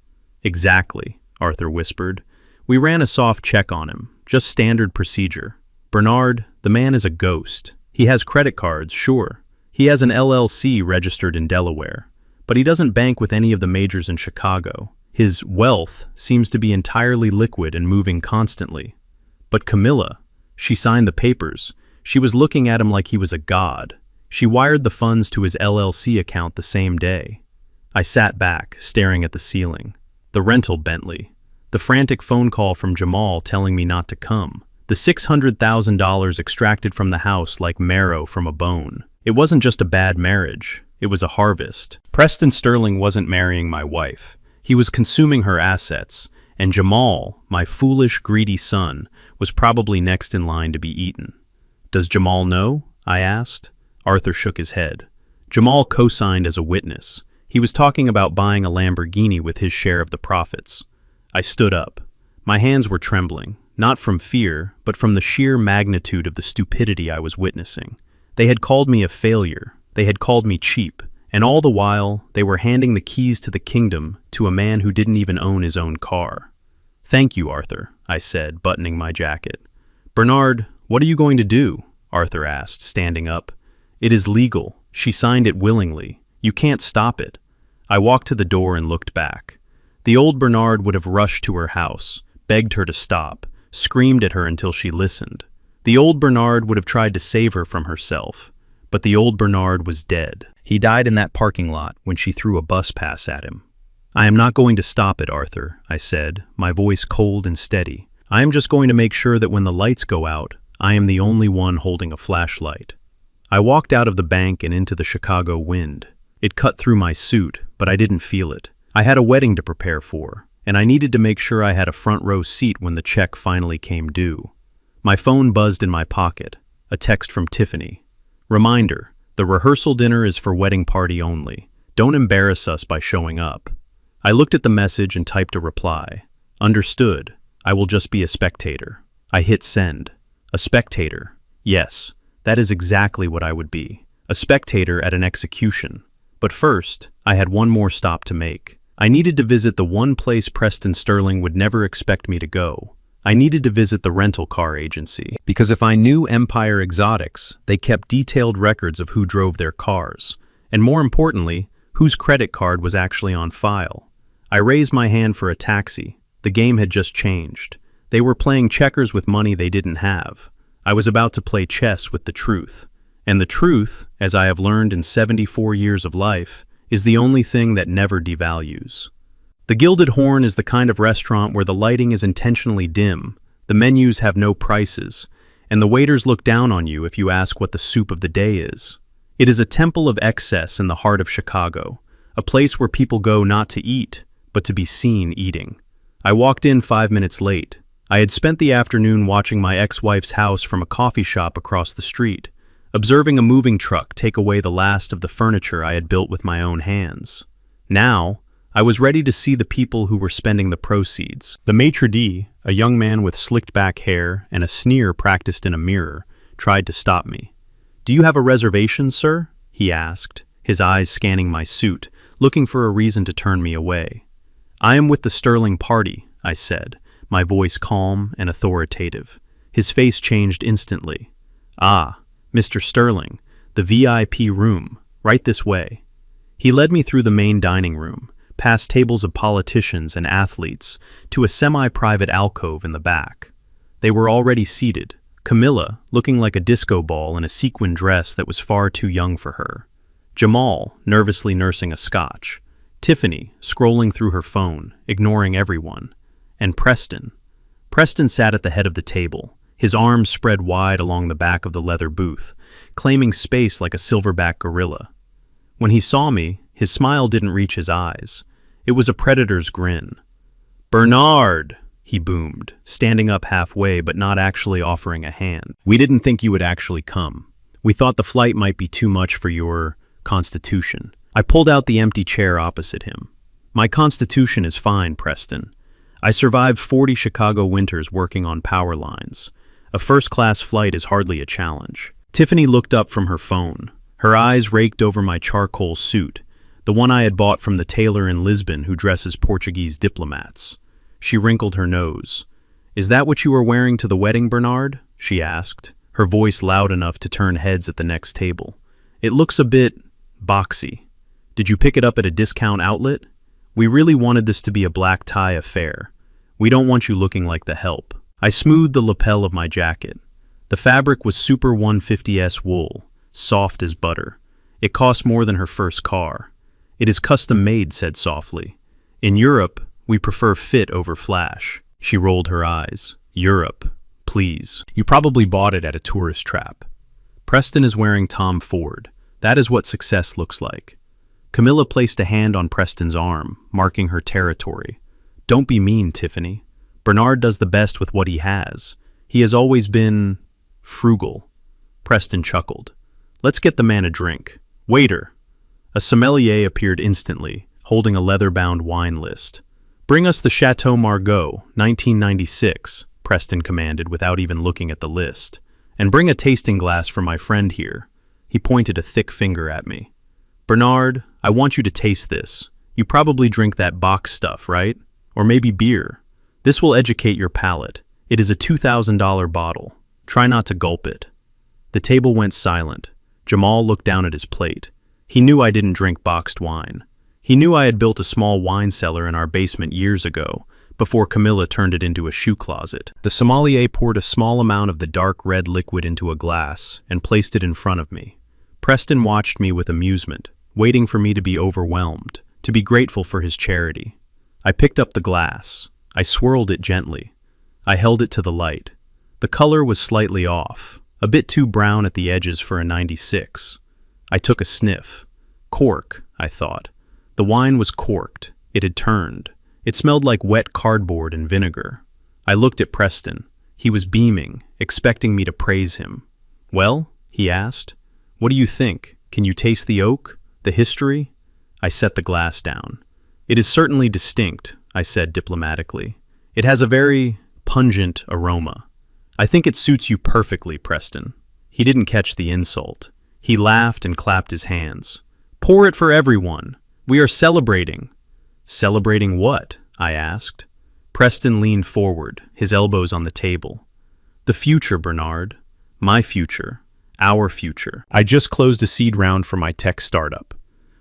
Exactly, Arthur whispered. We ran a soft check on him, just standard procedure. Bernard, the man is a ghost. He has credit cards, sure. He has an LLC registered in Delaware, but he doesn't bank with any of the majors in Chicago. His wealth seems to be entirely liquid and moving constantly. But Camilla, she signed the papers. She was looking at him like he was a god. She wired the funds to his LLC account the same day. I sat back, staring at the ceiling. The rental Bentley. The frantic phone call from Jamal telling me not to come. The $600,000 extracted from the house like marrow from a bone. It wasn't just a bad marriage. It was a harvest. Preston Sterling wasn't marrying my wife. He was consuming her assets, and Jamal, my foolish, greedy son, was probably next in line to be eaten. Does Jamal know? I asked. Arthur shook his head. Jamal co-signed as a witness. He was talking about buying a Lamborghini with his share of the profits. I stood up. My hands were trembling, not from fear, but from the sheer magnitude of the stupidity I was witnessing. They had called me a failure. They had called me cheap. And all the while, they were handing the keys to the kingdom to a man who didn't even own his own car. Thank you, Arthur, I said, buttoning my jacket. Bernard, what are you going to do? Arthur asked, standing up. It is legal. She signed it willingly. You can't stop it. I walked to the door and looked back. The old Bernard would have rushed to her house, begged her to stop, screamed at her until she listened. The old Bernard would have tried to save her from herself. But the old Bernard was dead. He died in that parking lot when she threw a bus pass at him. I am not going to stop it, Arthur, I said, my voice cold and steady. I am just going to make sure that when the lights go out, I am the only one holding a flashlight. I walked out of the bank and into the Chicago wind. It cut through my suit, but I didn't feel it. I had a wedding to prepare for, and I needed to make sure I had a front row seat when the check finally came due. My phone buzzed in my pocket, a text from Tiffany. Reminder, the rehearsal dinner is for wedding party only. Don't embarrass us by showing up. I looked at the message and typed a reply. Understood. I will just be a spectator. I hit send. A spectator. Yes, that is exactly what I would be. A spectator at an execution. But first, I had one more stop to make. I needed to visit the one place Preston Sterling would never expect me to go. I needed to visit the rental car agency, because if I knew Empire Exotics, they kept detailed records of who drove their cars, and more importantly, whose credit card was actually on file. I raised my hand for a taxi. The game had just changed. They were playing checkers with money they didn't have. I was about to play chess with the truth. And the truth, as I have learned in 74 years of life, is the only thing that never devalues. The Gilded Horn is the kind of restaurant where the lighting is intentionally dim, the menus have no prices, and the waiters look down on you if you ask what the soup of the day is. It is a temple of excess in the heart of Chicago, a place where people go not to eat, but to be seen eating. I walked in 5 minutes late. I had spent the afternoon watching my ex-wife's house from a coffee shop across the street, observing a moving truck take away the last of the furniture I had built with my own hands. Now, I was ready to see the people who were spending the proceeds. The maitre d', a young man with slicked back hair and a sneer practiced in a mirror, tried to stop me. "Do you have a reservation, sir?" he asked, his eyes scanning my suit, looking for a reason to turn me away. "I am with the Sterling party," I said, my voice calm and authoritative. His face changed instantly. "Ah, Mr. Sterling, the VIP room, right this way." He led me through the main dining room, past tables of politicians and athletes, to a semi-private alcove in the back. They were already seated, Camilla looking like a disco ball in a sequin dress that was far too young for her, Jamal nervously nursing a scotch, Tiffany scrolling through her phone, ignoring everyone, and Preston. Preston sat at the head of the table, his arms spread wide along the back of the leather booth, claiming space like a silverback gorilla. When he saw me, his smile didn't reach his eyes. It was a predator's grin. "Bernard!" he boomed, standing up halfway but not actually offering a hand. "We didn't think you would actually come. We thought the flight might be too much for your constitution." I pulled out the empty chair opposite him. "My constitution is fine, Preston. I survived 40 Chicago winters working on power lines. A first-class flight is hardly a challenge." Tiffany looked up from her phone. Her eyes raked over my charcoal suit, the one I had bought from the tailor in Lisbon who dresses Portuguese diplomats. She wrinkled her nose. "Is that what you were wearing to the wedding, Bernard?" she asked, her voice loud enough to turn heads at the next table. "It looks a bit boxy. Did you pick it up at a discount outlet? We really wanted this to be a black tie affair. We don't want you looking like the help." I smoothed the lapel of my jacket. The fabric was Super 150S wool, soft as butter. It cost more than her first car. "It is custom made," said softly. "In Europe, we prefer fit over flash." She rolled her eyes. "Europe, please. You probably bought it at a tourist trap." Preston is wearing Tom Ford. That is what success looks like. Camilla placed a hand on Preston's arm, marking her territory. "Don't be mean, Tiffany. Bernard does the best with what he has. He has always been frugal." Preston chuckled. "Let's get the man a drink. Waiter!" A sommelier appeared instantly, holding a leather-bound wine list. "Bring us the Chateau Margaux, 1996, Preston commanded without even looking at the list. "And bring a tasting glass for my friend here." He pointed a thick finger at me. "Bernard, I want you to taste this. You probably drink that box stuff, right? Or maybe beer. This will educate your palate. It is a $2,000 bottle. Try not to gulp it." The table went silent. Jamal looked down at his plate. He knew I didn't drink boxed wine. He knew I had built a small wine cellar in our basement years ago, before Camilla turned it into a shoe closet. The sommelier poured a small amount of the dark red liquid into a glass and placed it in front of me. Preston watched me with amusement, waiting for me to be overwhelmed, to be grateful for his charity. I picked up the glass. I swirled it gently. I held it to the light. The color was slightly off, a bit too brown at the edges for a 96. I took a sniff. Cork, I thought. The wine was corked. It had turned. It smelled like wet cardboard and vinegar. I looked at Preston. He was beaming, expecting me to praise him. "Well?" he asked. "What do you think? Can you taste the oak? The history?" I set the glass down. "It is certainly distinct," I said diplomatically. "It has a very pungent aroma. I think it suits you perfectly, Preston." He didn't catch the insult. He laughed and clapped his hands. "Pour it for everyone. We are celebrating." "Celebrating what?" I asked. Preston leaned forward, his elbows on the table. The future, Bernard. My future. Our future. I just closed a seed round for my tech startup.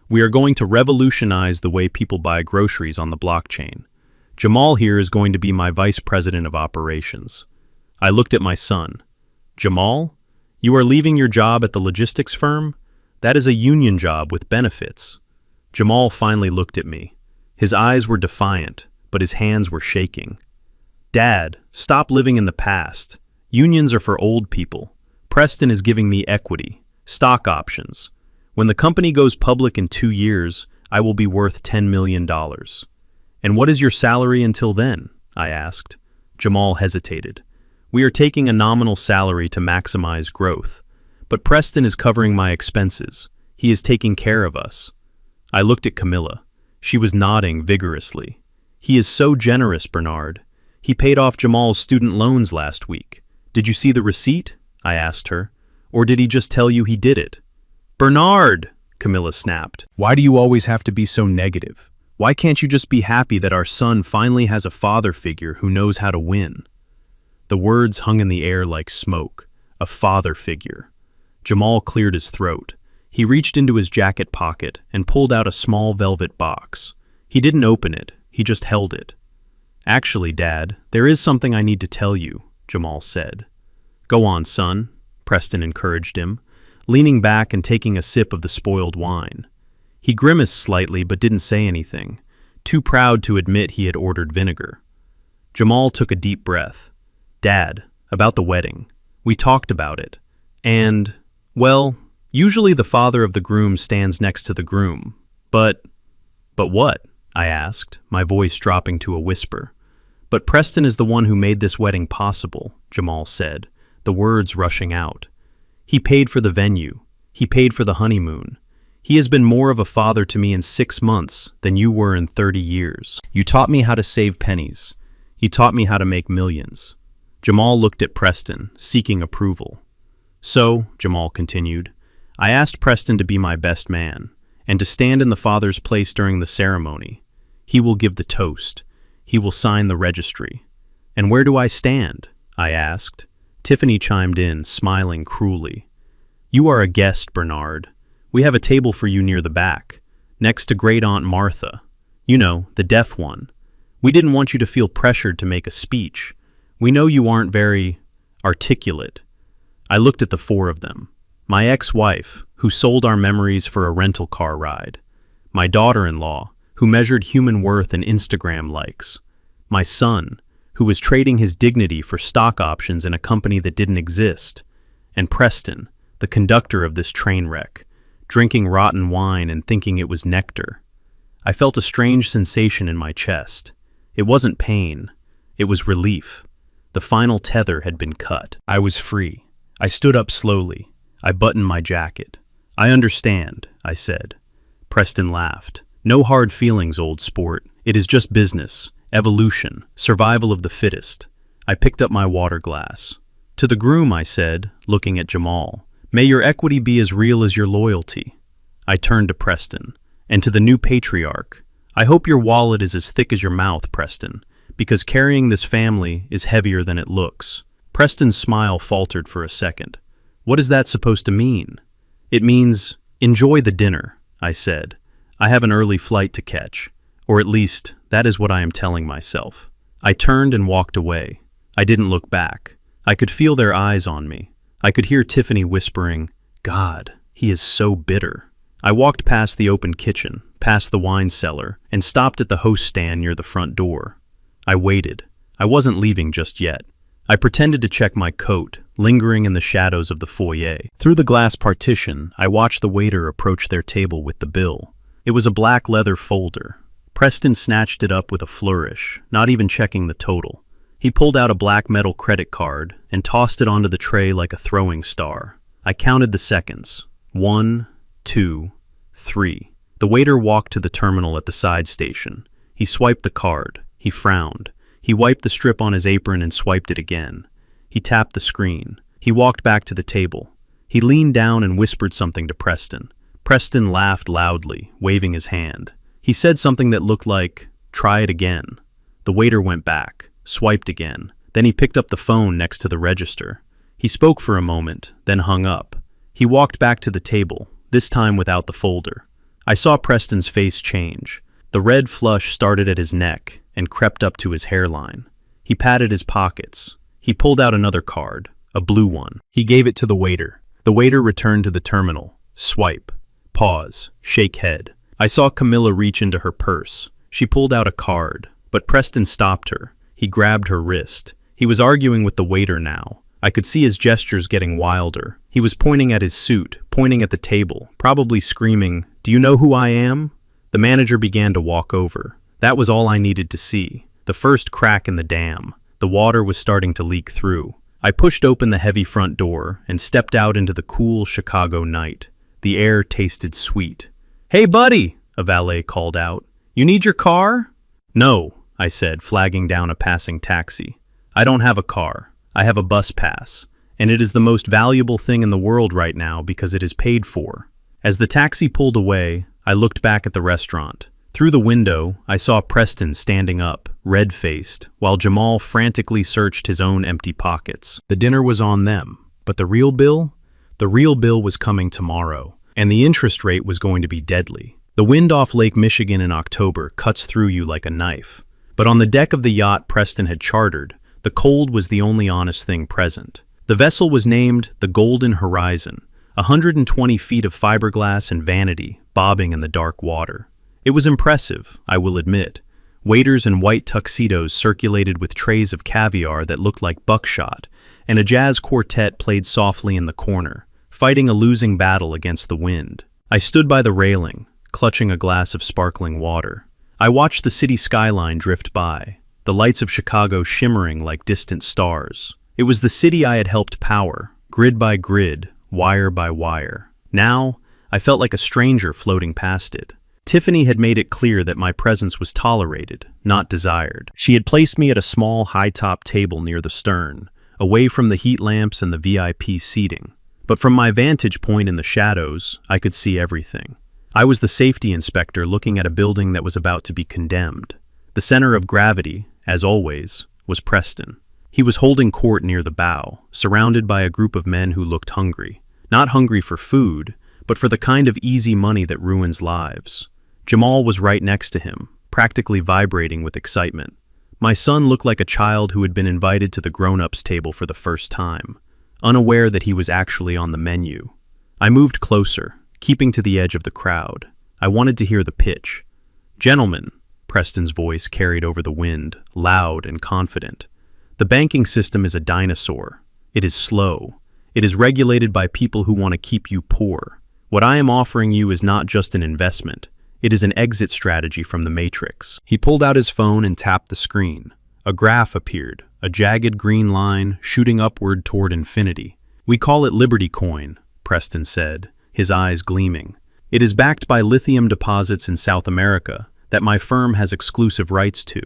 We are going to revolutionize the way people buy groceries on the blockchain. Jamal here is going to be my vice president of operations. I looked at my son. Jamal, you are leaving your job at the logistics firm? That is a union job with benefits. Jamal finally looked at me. His eyes were defiant, but his hands were shaking. Dad, stop living in the past. Unions are for old people. Preston is giving me equity, stock options. When the company goes public in 2 years, I will be worth $10 million. And what is your salary until then? I asked. Jamal hesitated. We are taking a nominal salary to maximize growth, but Preston is covering my expenses. He is taking care of us. I looked at Camilla. She was nodding vigorously. He is so generous, Bernard. He paid off Jamal's student loans last week. Did you see the receipt? I asked her. Or did he just tell you he did it? Bernard! Camilla snapped. Why do you always have to be so negative? Why can't you just be happy that our son finally has a father figure who knows how to win? The words hung in the air like smoke. A father figure. Jamal cleared his throat. He reached into his jacket pocket and pulled out a small velvet box. He didn't open it, he just held it. Actually, Dad, there is something I need to tell you, Jamal said. Go on, son, Preston encouraged him, leaning back and taking a sip of the spoiled wine. He grimaced slightly but didn't say anything, too proud to admit he had ordered vinegar. Jamal took a deep breath. Dad, about the wedding. We talked about it. And, well, usually the father of the groom stands next to the groom. But what? I asked, my voice dropping to a whisper. But Preston is the one who made this wedding possible, Jamal said, the words rushing out. He paid for the venue. He paid for the honeymoon. He has been more of a father to me in 6 months than you were in 30 years. You taught me how to save pennies. You taught me how to make millions. Jamal looked at Preston, seeking approval. So, Jamal continued, I asked Preston to be my best man, and to stand in the father's place during the ceremony. He will give the toast. He will sign the registry. And where do I stand? I asked. Tiffany chimed in, smiling cruelly. You are a guest, Bernard. We have a table for you near the back, next to Great Aunt Martha. You know, the deaf one. We didn't want you to feel pressured to make a speech. We know you aren't very articulate. I looked at the 4 of them. My ex-wife, who sold our memories for a rental car ride. My daughter-in-law, who measured human worth in Instagram likes. My son, who was trading his dignity for stock options in a company that didn't exist. And Preston, the conductor of this train wreck, drinking rotten wine and thinking it was nectar. I felt a strange sensation in my chest. It wasn't pain. It was relief. The final tether had been cut. I was free. I stood up slowly. I buttoned my jacket. I understand, I said. Preston laughed. No hard feelings, old sport. It is just business, evolution, survival of the fittest. I picked up my water glass. To the groom, I said, looking at Jamal, may your equity be as real as your loyalty. I turned to Preston. And to the new patriarch, I hope your wallet is as thick as your mouth, Preston, because carrying this family is heavier than it looks. Preston's smile faltered for a second. What is that supposed to mean? It means, enjoy the dinner, I said. I have an early flight to catch, or at least, that is what I am telling myself. I turned and walked away. I didn't look back. I could feel their eyes on me. I could hear Tiffany whispering, God, he is so bitter. I walked past the open kitchen, past the wine cellar, and stopped at the host stand near the front door. I waited. I wasn't leaving just yet. I pretended to check my coat, lingering in the shadows of the foyer. Through the glass partition, I watched the waiter approach their table with the bill. It was a black leather folder. Preston snatched it up with a flourish, not even checking the total. He pulled out a black metal credit card and tossed it onto the tray like a throwing star. I counted the seconds. 1, 2, 3. The waiter walked to the terminal at the side station. He swiped the card. He frowned. He wiped the strip on his apron and swiped it again. He tapped the screen. He walked back to the table. He leaned down and whispered something to Preston. Preston laughed loudly, waving his hand. He said something that looked like, try it again. The waiter went back, swiped again. Then he picked up the phone next to the register. He spoke for a moment, then hung up. He walked back to the table, this time without the folder. I saw Preston's face change. The red flush started at his neck and crept up to his hairline. He patted his pockets. He pulled out another card, a blue one. He gave it to the waiter. The waiter returned to the terminal. Swipe. Pause. Shake head. I saw Camilla reach into her purse. She pulled out a card, but Preston stopped her. He grabbed her wrist. He was arguing with the waiter now. I could see his gestures getting wilder. He was pointing at his suit, pointing at the table, probably screaming, "Do you know who I am?" The manager began to walk over. That was all I needed to see. The first crack in the dam. The water was starting to leak through. I pushed open the heavy front door and stepped out into the cool Chicago night. The air tasted sweet. "Hey, buddy," a valet called out. "You need your car?" "No," I said, flagging down a passing taxi. "I don't have a car. I have a bus pass, and it is the most valuable thing in the world right now because it is paid for." As the taxi pulled away, I looked back at the restaurant. Through the window, I saw Preston standing up, red-faced, while Jamal frantically searched his own empty pockets. The dinner was on them, but the real bill? The real bill was coming tomorrow, and the interest rate was going to be deadly. The wind off Lake Michigan in October cuts through you like a knife. But on the deck of the yacht Preston had chartered, the cold was the only honest thing present. The vessel was named the Golden Horizon, 120 feet of fiberglass and vanity bobbing in the dark water. It was impressive, I will admit. Waiters in white tuxedos circulated with trays of caviar that looked like buckshot, and a jazz quartet played softly in the corner, fighting a losing battle against the wind. I stood by the railing, clutching a glass of sparkling water. I watched the city skyline drift by, the lights of Chicago shimmering like distant stars. It was the city I had helped power, grid by grid, wire by wire. Now, I felt like a stranger floating past it. Tiffany had made it clear that my presence was tolerated, not desired. She had placed me at a small, high-top table near the stern, away from the heat lamps and the VIP seating. But from my vantage point in the shadows, I could see everything. I was the safety inspector looking at a building that was about to be condemned. The center of gravity, as always, was Preston. He was holding court near the bow, surrounded by a group of men who looked hungry. Not hungry for food, but for the kind of easy money that ruins lives. Jamal was right next to him, practically vibrating with excitement. My son looked like a child who had been invited to the grown-ups table for the first time, unaware that he was actually on the menu. I moved closer, keeping to the edge of the crowd. I wanted to hear the pitch. "Gentlemen," Preston's voice carried over the wind, loud and confident. "The banking system is a dinosaur. It is slow. It is regulated by people who want to keep you poor. What I am offering you is not just an investment. It is an exit strategy from the Matrix." He pulled out his phone and tapped the screen. A graph appeared, a jagged green line shooting upward toward infinity. "We call it Liberty Coin," Preston said, his eyes gleaming. "It is backed by lithium deposits in South America that my firm has exclusive rights to.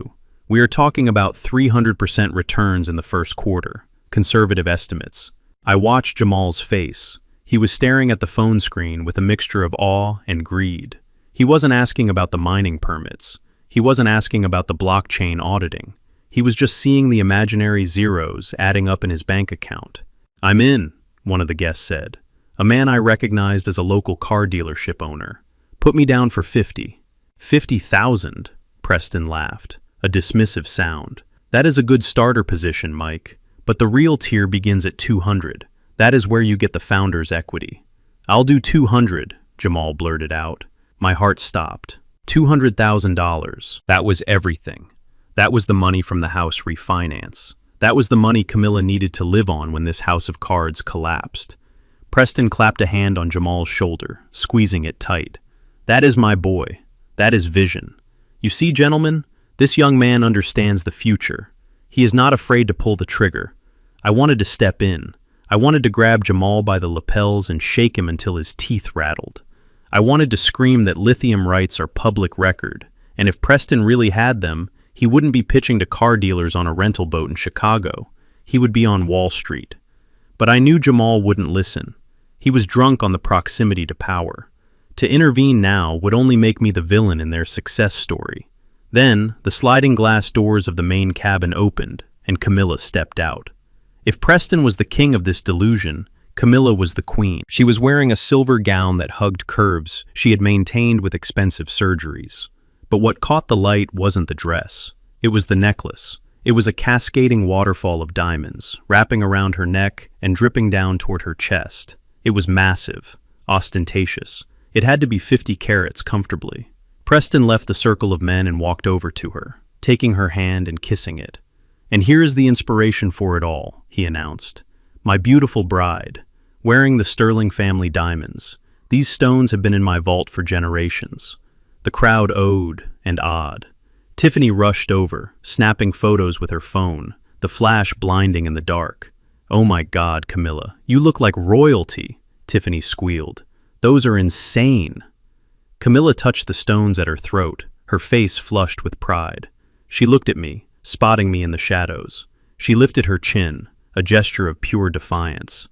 We are talking about 300% returns in the first quarter, conservative estimates." I watched Jamal's face. He was staring at the phone screen with a mixture of awe and greed. He wasn't asking about the mining permits. He wasn't asking about the blockchain auditing. He was just seeing the imaginary zeros adding up in his bank account. "I'm in," one of the guests said. A man I recognized as a local car dealership owner. "Put me down for 50. 50,000, Preston laughed, a dismissive sound. "That is a good starter position, Mike, but the real tier begins at 200. That is where you get the founder's equity." "I'll do 200, Jamal blurted out. My heart stopped. $200,000. That was everything. That was the money from the house refinance. That was the money Camilla needed to live on when this house of cards collapsed. Preston clapped a hand on Jamal's shoulder, squeezing it tight. "That is my boy. That is vision. You see, gentlemen, this young man understands the future. He is not afraid to pull the trigger. I wanted to step in. I wanted to grab Jamal by the lapels and shake him until his teeth rattled. I wanted to scream that lithium rights are public record, and if Preston really had them, he wouldn't be pitching to car dealers on a rental boat in Chicago. He would be on Wall Street. But I knew Jamal wouldn't listen. He was drunk on the proximity to power. To intervene now would only make me the villain in their success story. Then, the sliding glass doors of the main cabin opened, and Camilla stepped out. If Preston was the king of this delusion, Camilla was the queen. She was wearing a silver gown that hugged curves she had maintained with expensive surgeries. But what caught the light wasn't the dress. It was the necklace. It was a cascading waterfall of diamonds, wrapping around her neck and dripping down toward her chest. It was massive, ostentatious. It had to be 50 carats comfortably. Preston left the circle of men and walked over to her, taking her hand and kissing it. "And here is the inspiration for it all," he announced. "My beautiful bride, wearing the Sterling family diamonds. These stones have been in my vault for generations." The crowd oh'd and awed. Tiffany rushed over, snapping photos with her phone, the flash blinding in the dark. "Oh my God, Camilla, you look like royalty," Tiffany squealed. "Those are insane." Camilla touched the stones at her throat, her face flushed with pride. She looked at me, spotting me in the shadows. She lifted her chin, a gesture of pure defiance.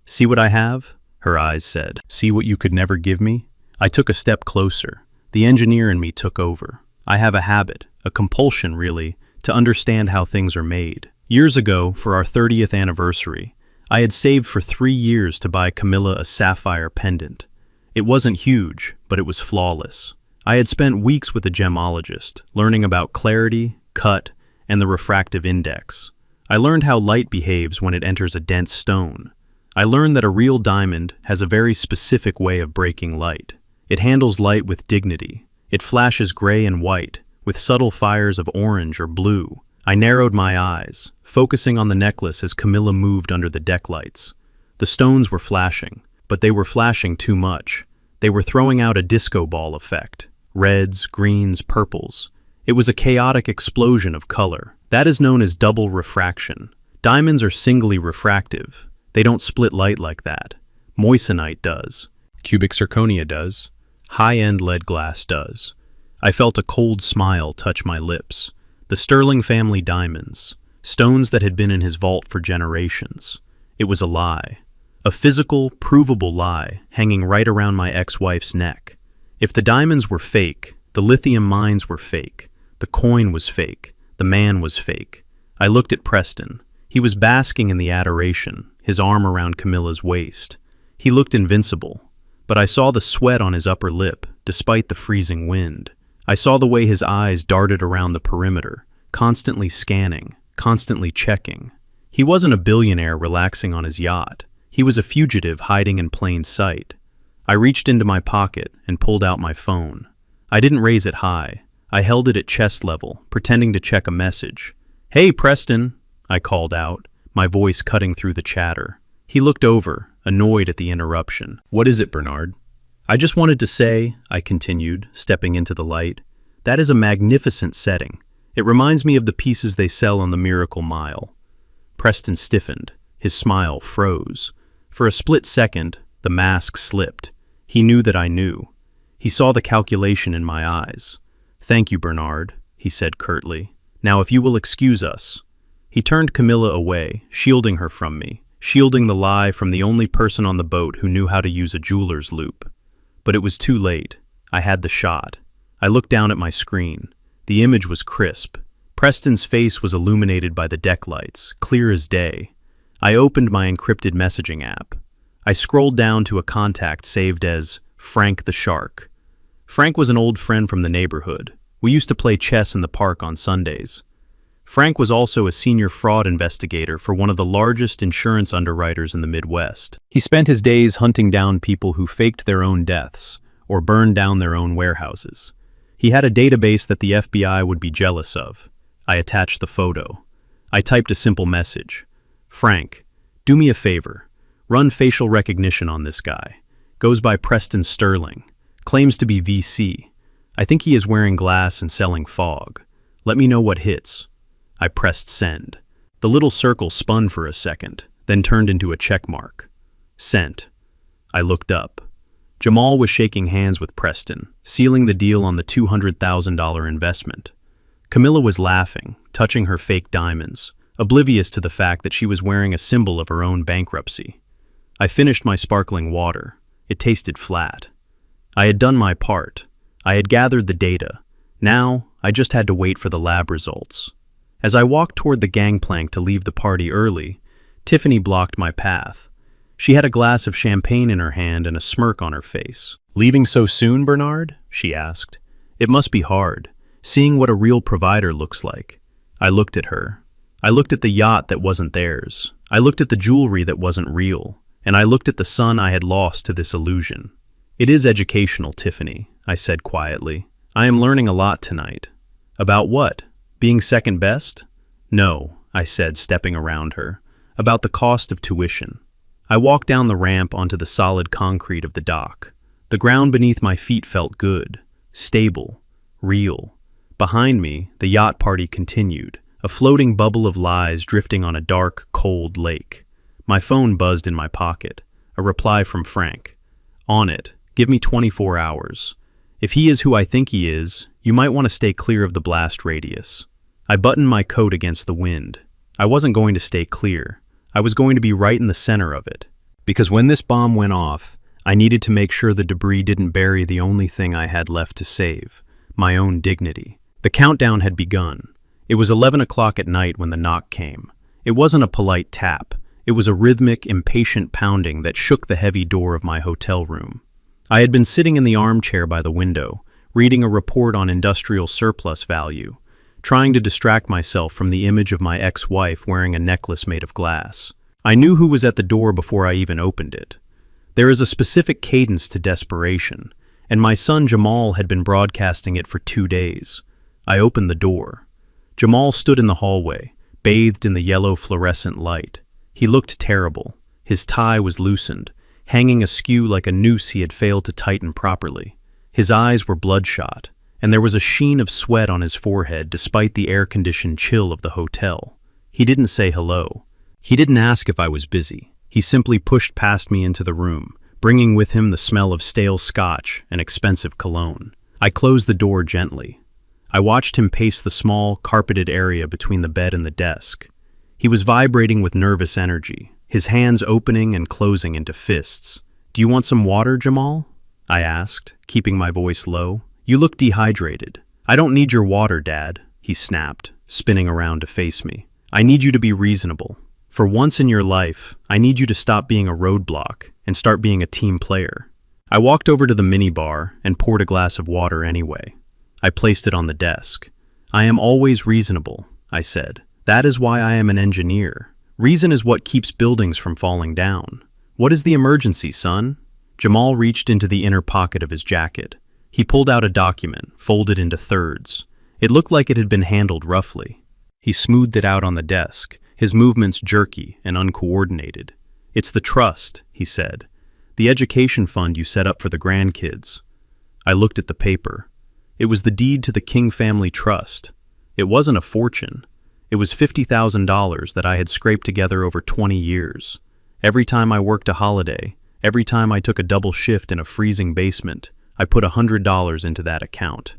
"See what I have?" her eyes said. "See what you could never give me?" I took a step closer. The engineer in me took over. I have a habit, a compulsion really, to understand how things are made. Years ago, for our 30th anniversary, I had saved for 3 years to buy Camilla a sapphire pendant. It wasn't huge, but it was flawless. I had spent weeks with a gemologist, learning about clarity, cut, and the refractive index. I learned how light behaves when it enters a dense stone. I learned that a real diamond has a very specific way of breaking light. It handles light with dignity. It flashes gray and white, with subtle fires of orange or blue. I narrowed my eyes, focusing on the necklace as Camilla moved under the deck lights. The stones were flashing, but they were flashing too much. They were throwing out a disco ball effect. Reds, greens, purples. It was a chaotic explosion of color. That is known as double refraction. Diamonds are singly refractive. They don't split light like that. Moissanite does. Cubic zirconia does. High-end lead glass does. I felt a cold smile touch my lips. The Sterling family diamonds, stones that had been in his vault for generations. It was a lie. A physical, provable lie hanging right around my ex-wife's neck. If the diamonds were fake, the lithium mines were fake. The coin was fake. The man was fake. I looked at Preston. He was basking in the adoration, his arm around Camilla's waist. He looked invincible. But I saw the sweat on his upper lip, despite the freezing wind. I saw the way his eyes darted around the perimeter, constantly scanning, constantly checking. He wasn't a billionaire relaxing on his yacht. He was a fugitive hiding in plain sight. I reached into my pocket and pulled out my phone. I didn't raise it high. I held it at chest level, pretending to check a message. "Hey, Preston," I called out, my voice cutting through the chatter. He looked over, annoyed at the interruption. "What is it, Bernard?" "I just wanted to say," I continued, stepping into the light, "that is a magnificent setting. It reminds me of the pieces they sell on the Miracle Mile." Preston stiffened. His smile froze. For a split second, the mask slipped. He knew that I knew. He saw the calculation in my eyes. "Thank you, Bernard," he said curtly. "Now if you will excuse us." He turned Camilla away, shielding her from me, shielding the lie from the only person on the boat who knew how to use a jeweler's loop. But it was too late. I had the shot. I looked down at my screen. The image was crisp. Preston's face was illuminated by the deck lights, clear as day. I opened my encrypted messaging app. I scrolled down to a contact saved as Frank the Shark. Frank was an old friend from the neighborhood. We used to play chess in the park on Sundays. Frank was also a senior fraud investigator for one of the largest insurance underwriters in the Midwest. He spent his days hunting down people who faked their own deaths or burned down their own warehouses. He had a database that the FBI would be jealous of. I attached the photo. I typed a simple message. "Frank, do me a favor. Run facial recognition on this guy. Goes by Preston Sterling. Claims to be VC. I think he is wearing glass and selling fog. Let me know what hits." I pressed send. The little circle spun for a second, then turned into a check mark. Sent. I looked up. Jamal was shaking hands with Preston, sealing the deal on the $200,000 investment. Camilla was laughing, touching her fake diamonds, oblivious to the fact that she was wearing a symbol of her own bankruptcy. I finished my sparkling water. It tasted flat. I had done my part. I had gathered the data. Now, I just had to wait for the lab results. As I walked toward the gangplank to leave the party early, Tiffany blocked my path. She had a glass of champagne in her hand and a smirk on her face. "Leaving so soon, Bernard?" she asked. "It must be hard, seeing what a real provider looks like." I looked at her. I looked at the yacht that wasn't theirs. I looked at the jewelry that wasn't real. And I looked at the son I had lost to this illusion. "It is educational, Tiffany," I said quietly. "I am learning a lot tonight." "About what? Being second best?" "No," I said, stepping around her. "About the cost of tuition." I walked down the ramp onto the solid concrete of the dock. The ground beneath my feet felt good, stable, real. Behind me, the yacht party continued, a floating bubble of lies drifting on a dark, cold lake. My phone buzzed in my pocket, a reply from Frank. On it, "Give me 24 hours. If he is who I think he is, you might want to stay clear of the blast radius." I buttoned my coat against the wind. I wasn't going to stay clear. I was going to be right in the center of it. Because when this bomb went off, I needed to make sure the debris didn't bury the only thing I had left to save, my own dignity. The countdown had begun. It was 11 o'clock at night when the knock came. It wasn't a polite tap. It was a rhythmic, impatient pounding that shook the heavy door of my hotel room. I had been sitting in the armchair by the window, reading a report on industrial surplus value, trying to distract myself from the image of my ex-wife wearing a necklace made of glass. I knew who was at the door before I even opened it. There is a specific cadence to desperation, and my son Jamal had been broadcasting it for 2 days. I opened the door. Jamal stood in the hallway, bathed in the yellow fluorescent light. He looked terrible. His tie was loosened, hanging askew like a noose he had failed to tighten properly. His eyes were bloodshot, and there was a sheen of sweat on his forehead despite the air-conditioned chill of the hotel. He didn't say hello. He didn't ask if I was busy. He simply pushed past me into the room, bringing with him the smell of stale scotch and expensive cologne. I closed the door gently. I watched him pace the small, carpeted area between the bed and the desk. He was vibrating with nervous energy, his hands opening and closing into fists. "Do you want some water, Jamal?" I asked, keeping my voice low. "You look dehydrated." "I don't need your water, Dad," he snapped, spinning around to face me. "I need you to be reasonable. For once in your life, I need you to stop being a roadblock and start being a team player." I walked over to the minibar and poured a glass of water anyway. I placed it on the desk. "I am always reasonable," I said. "That is why I am an engineer. Reason is what keeps buildings from falling down. What is the emergency, son?" Jamal reached into the inner pocket of his jacket. He pulled out a document, folded into thirds. It looked like it had been handled roughly. He smoothed it out on the desk, his movements jerky and uncoordinated. "It's the trust," he said. "The education fund you set up for the grandkids." I looked at the paper. It was the deed to the King Family Trust. It wasn't a fortune. It was $50,000 that I had scraped together over 20 years. Every time I worked a holiday, every time I took a double shift in a freezing basement, I put $100 into that account.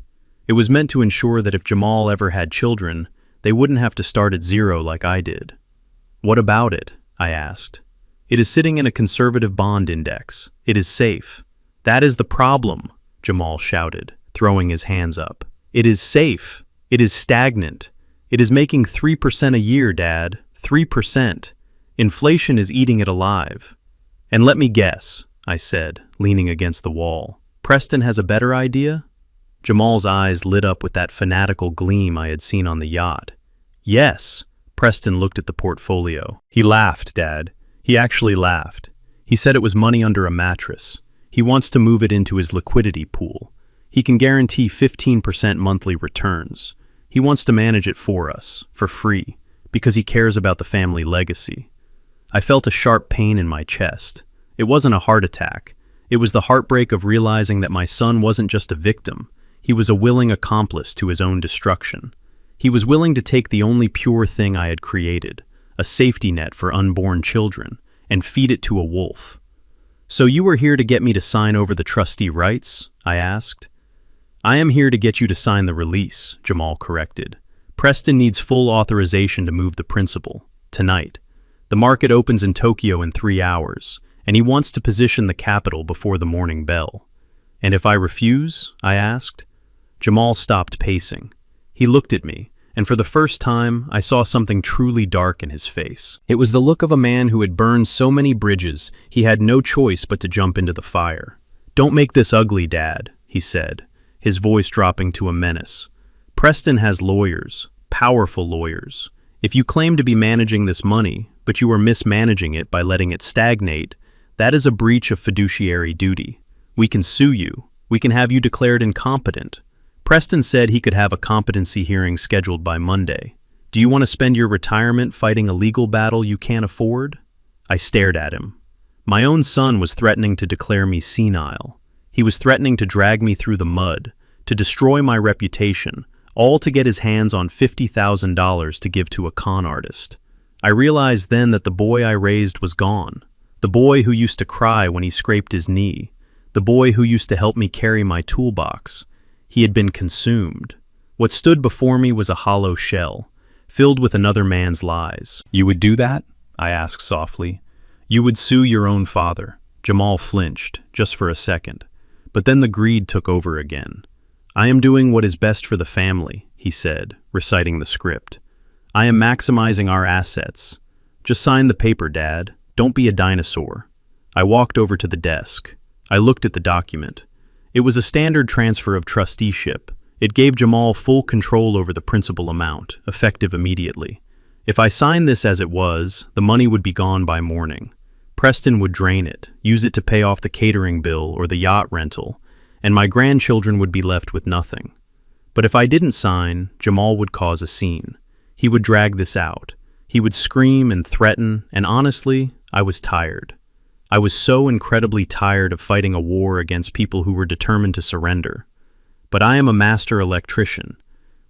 It was meant to ensure that if Jamal ever had children, they wouldn't have to start at zero like I did. "What about it?" I asked. "It is sitting in a conservative bond index. It is safe." "That is the problem," Jamal shouted, throwing his hands up. "It is safe. It is stagnant. It is making 3% a year, Dad. 3%. Inflation is eating it alive." "And let me guess," I said, leaning against the wall. "Preston has a better idea?" Jamal's eyes lit up with that fanatical gleam I had seen on the yacht. "Yes." Preston looked at the portfolio. "He laughed, Dad. He actually laughed. He said it was money under a mattress. He wants to move it into his liquidity pool. He can guarantee 15% monthly returns. He wants to manage it for us, for free, because he cares about the family legacy." I felt a sharp pain in my chest. It wasn't a heart attack. It was the heartbreak of realizing that my son wasn't just a victim. He was a willing accomplice to his own destruction. He was willing to take the only pure thing I had created, a safety net for unborn children, and feed it to a wolf. "So you were here to get me to sign over the trustee rights?" I asked. "I am here to get you to sign the release," Jamal corrected. "Preston needs full authorization to move the principal, tonight. The market opens in Tokyo in 3 hours, and he wants to position the capital before the morning bell." "And if I refuse?" I asked. Jamal stopped pacing. He looked at me, and for the first time, I saw something truly dark in his face. It was the look of a man who had burned so many bridges, he had no choice but to jump into the fire. "Don't make this ugly, Dad," he said, his voice dropping to a menace. "Preston has lawyers, powerful lawyers. If you claim to be managing this money, but you are mismanaging it by letting it stagnate, that is a breach of fiduciary duty. We can sue you. We can have you declared incompetent." Preston said he could have a competency hearing scheduled by Monday. "Do you want to spend your retirement fighting a legal battle you can't afford?" I stared at him. My own son was threatening to declare me senile. He was threatening to drag me through the mud, to destroy my reputation, all to get his hands on $50,000 to give to a con artist. I realized then that the boy I raised was gone. The boy who used to cry when he scraped his knee. The boy who used to help me carry my toolbox. He had been consumed. What stood before me was a hollow shell, filled with another man's lies. "You would do that?" I asked softly. "You would sue your own father." Jamal flinched, just for a second. But then the greed took over again. "I am doing what is best for the family," he said, reciting the script. "I am maximizing our assets. Just sign the paper, Dad. Don't be a dinosaur." I walked over to the desk. I looked at the document. It was a standard transfer of trusteeship. It gave Jamal full control over the principal amount, effective immediately. If I signed this as it was, the money would be gone by morning. Preston would drain it, use it to pay off the catering bill or the yacht rental, and my grandchildren would be left with nothing. But if I didn't sign, Jamal would cause a scene. He would drag this out. He would scream and threaten, and honestly, I was tired. I was so incredibly tired of fighting a war against people who were determined to surrender. But I am a master electrician.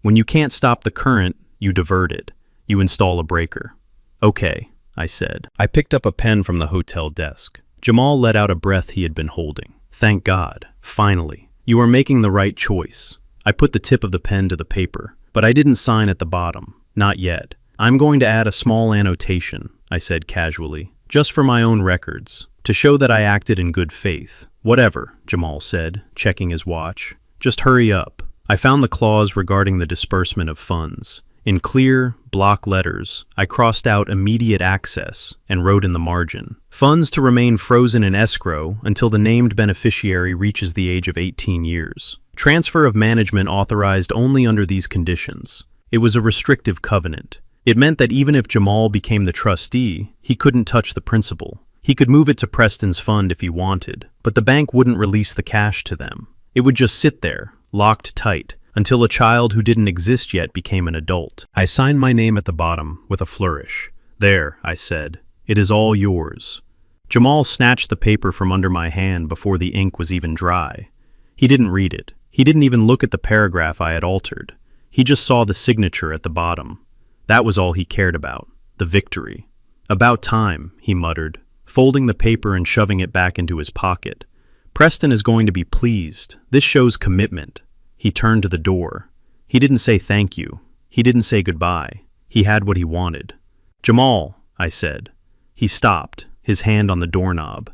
When you can't stop the current, you divert it. You install a breaker. "Okay," I said. I picked up a pen from the hotel desk. Jamal let out a breath he had been holding. "Thank God, finally. You are making the right choice." I put the tip of the pen to the paper, but I didn't sign at the bottom. Not yet. "I'm going to add a small annotation," I said casually, "just for my own records, to show that I acted in good faith." "Whatever," Jamal said, checking his watch. "Just hurry up." I found the clause regarding the disbursement of funds. In clear, block letters, I crossed out "immediate access" and wrote in the margin, "Funds to remain frozen in escrow until the named beneficiary reaches the age of 18 years. Transfer of management authorized only under these conditions." It was a restrictive covenant. It meant that even if Jamal became the trustee, he couldn't touch the principal. He could move it to Preston's fund if he wanted, but the bank wouldn't release the cash to them. It would just sit there, locked tight, until a child who didn't exist yet became an adult. I signed my name at the bottom with a flourish. "There," I said, "it is all yours." Jamal snatched the paper from under my hand before the ink was even dry. He didn't read it. He didn't even look at the paragraph I had altered. He just saw the signature at the bottom. That was all he cared about, the victory. "About time," he muttered, folding the paper and shoving it back into his pocket. "Preston is going to be pleased. This shows commitment." He turned to the door. He didn't say thank you. He didn't say goodbye. He had what he wanted. "Jamal," I said. He stopped, his hand on the doorknob.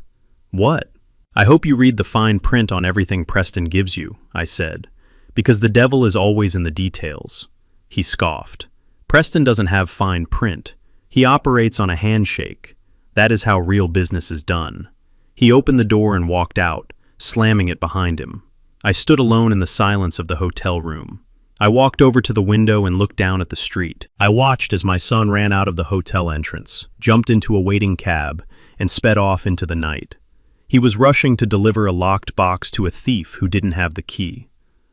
"What?" "I hope you read the fine print on everything Preston gives you," I said, "because the devil is always in the details." He scoffed. "Preston doesn't have fine print. He operates on a handshake. That is how real business is done." He opened the door and walked out, slamming it behind him. I stood alone in the silence of the hotel room. I walked over to the window and looked down at the street. I watched as my son ran out of the hotel entrance, jumped into a waiting cab, and sped off into the night. He was rushing to deliver a locked box to a thief who didn't have the key.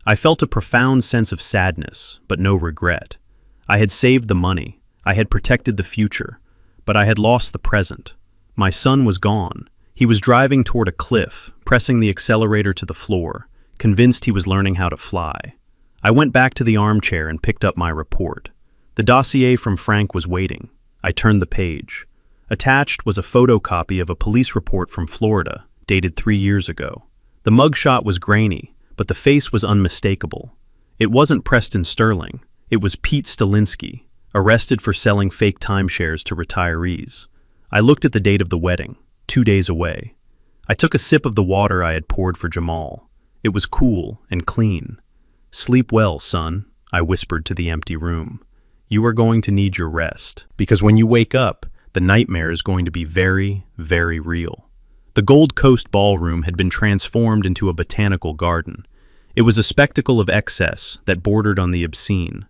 I felt a profound sense of sadness, but no regret. I had saved the money. I had protected the future, but I had lost the present. My son was gone. He was driving toward a cliff, pressing the accelerator to the floor, convinced he was learning how to fly. I went back to the armchair and picked up my report. The dossier from Frank was waiting. I turned the page. Attached was a photocopy of a police report from Florida, dated 3 years ago. The mugshot was grainy, but the face was unmistakable. It wasn't Preston Sterling. It was Pete Stalinsky, arrested for selling fake timeshares to retirees. I looked at the date of the wedding, 2 days away. I took a sip of the water I had poured for Jamal. It was cool and clean. "Sleep well, son," I whispered to the empty room. You are going to need your rest, because when you wake up, the nightmare is going to be very, very real. The Gold Coast Ballroom had been transformed into a botanical garden. It was a spectacle of excess that bordered on the obscene.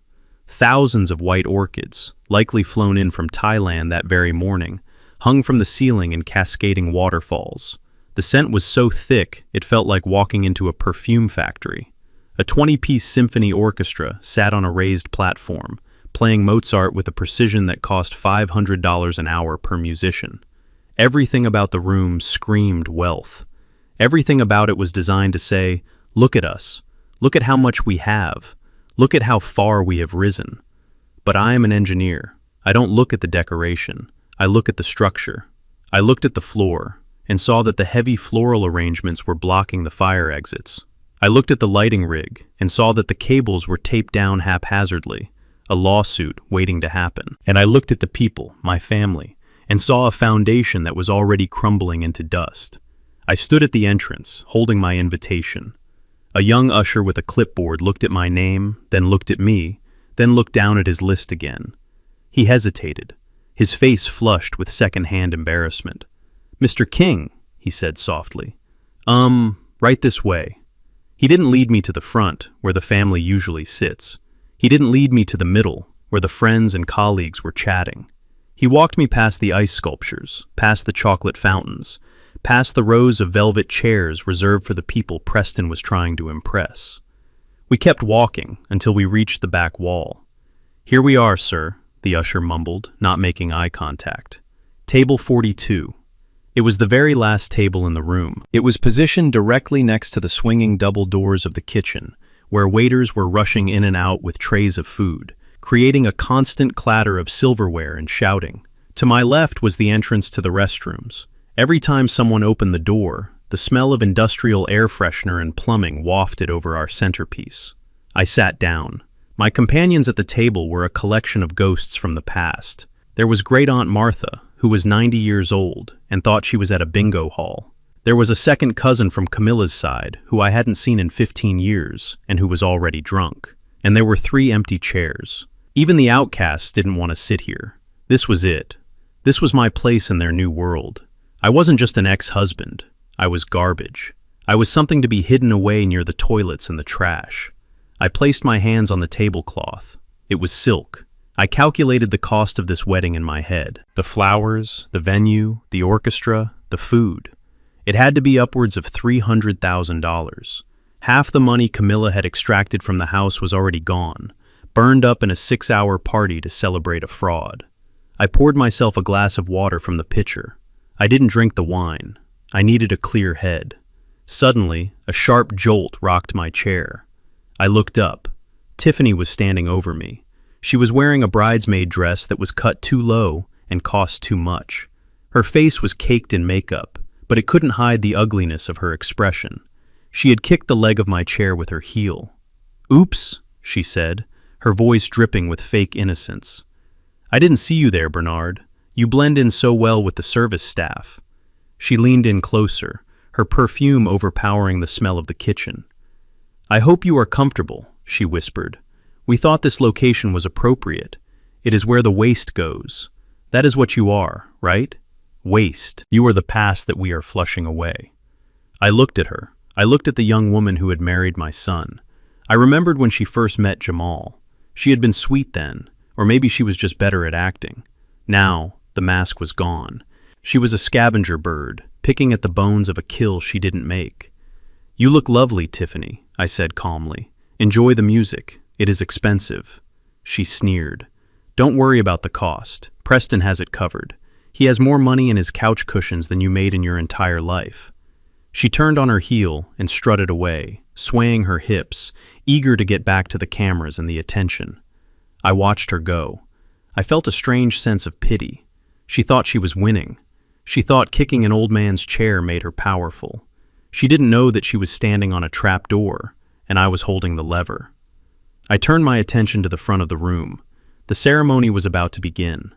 Thousands of white orchids, likely flown in from Thailand that very morning, hung from the ceiling in cascading waterfalls. The scent was so thick it felt like walking into a perfume factory. A 20-piece symphony orchestra sat on a raised platform, playing Mozart with a precision that cost $500 an hour per musician. Everything about the room screamed wealth. Everything about it was designed to say, "Look at us. Look at how much we have. Look at how far we have risen." But I am an engineer. I don't look at the decoration. I look at the structure. I looked at the floor and saw that the heavy floral arrangements were blocking the fire exits. I looked at the lighting rig and saw that the cables were taped down haphazardly, a lawsuit waiting to happen. And I looked at the people, my family, and saw a foundation that was already crumbling into dust. I stood at the entrance, holding my invitation. A young usher with a clipboard looked at my name, then looked at me, then looked down at his list again. He hesitated, his face flushed with second-hand embarrassment. "Mr. King," he said softly. Right this way." He didn't lead me to the front, where the family usually sits. He didn't lead me to the middle, where the friends and colleagues were chatting. He walked me past the ice sculptures, past the chocolate fountains, past the rows of velvet chairs reserved for the people Preston was trying to impress. We kept walking until we reached the back wall. "Here we are, sir," the usher mumbled, not making eye contact. "Table 42. It was the very last table in the room. It was positioned directly next to the swinging double doors of the kitchen, where waiters were rushing in and out with trays of food, creating a constant clatter of silverware and shouting. To my left was the entrance to the restrooms. Every time someone opened the door, the smell of industrial air freshener and plumbing wafted over our centerpiece. I sat down. My companions at the table were a collection of ghosts from the past. There was Great Aunt Martha, who was 90 years old and thought she was at a bingo hall. There was a second cousin from Camilla's side, who I hadn't seen in 15 years and who was already drunk. And there were 3 empty chairs. Even the outcasts didn't want to sit here. This was it. This was my place in their new world. I wasn't just an ex-husband. I was garbage. I was something to be hidden away near the toilets and the trash. I placed my hands on the tablecloth. It was silk. I calculated the cost of this wedding in my head. The flowers, the venue, the orchestra, the food. It had to be upwards of $300,000. Half the money Camilla had extracted from the house was already gone, burned up in a 6-hour party to celebrate a fraud. I poured myself a glass of water from the pitcher. I didn't drink the wine. I needed a clear head. Suddenly, a sharp jolt rocked my chair. I looked up. Tiffany was standing over me. She was wearing a bridesmaid dress that was cut too low and cost too much. Her face was caked in makeup, but it couldn't hide the ugliness of her expression. She had kicked the leg of my chair with her heel. "Oops," she said, her voice dripping with fake innocence. "I didn't see you there, Bernard. You blend in so well with the service staff." She leaned in closer, her perfume overpowering the smell of the kitchen. "I hope you are comfortable," she whispered. "We thought this location was appropriate. It is where the waste goes. That is what you are, right? Waste. You are the past that we are flushing away." I looked at her. I looked at the young woman who had married my son. I remembered when she first met Jamal. She had been sweet then, or maybe she was just better at acting. Now, the mask was gone. She was a scavenger bird, picking at the bones of a kill she didn't make. "You look lovely, Tiffany," I said calmly. "Enjoy the music. It is expensive." She sneered. "Don't worry about the cost. Preston has it covered. He has more money in his couch cushions than you made in your entire life." She turned on her heel and strutted away, swaying her hips, eager to get back to the cameras and the attention. I watched her go. I felt a strange sense of pity. She thought she was winning. She thought kicking an old man's chair made her powerful. She didn't know that she was standing on a trap door, and I was holding the lever. I turned my attention to the front of the room. The ceremony was about to begin.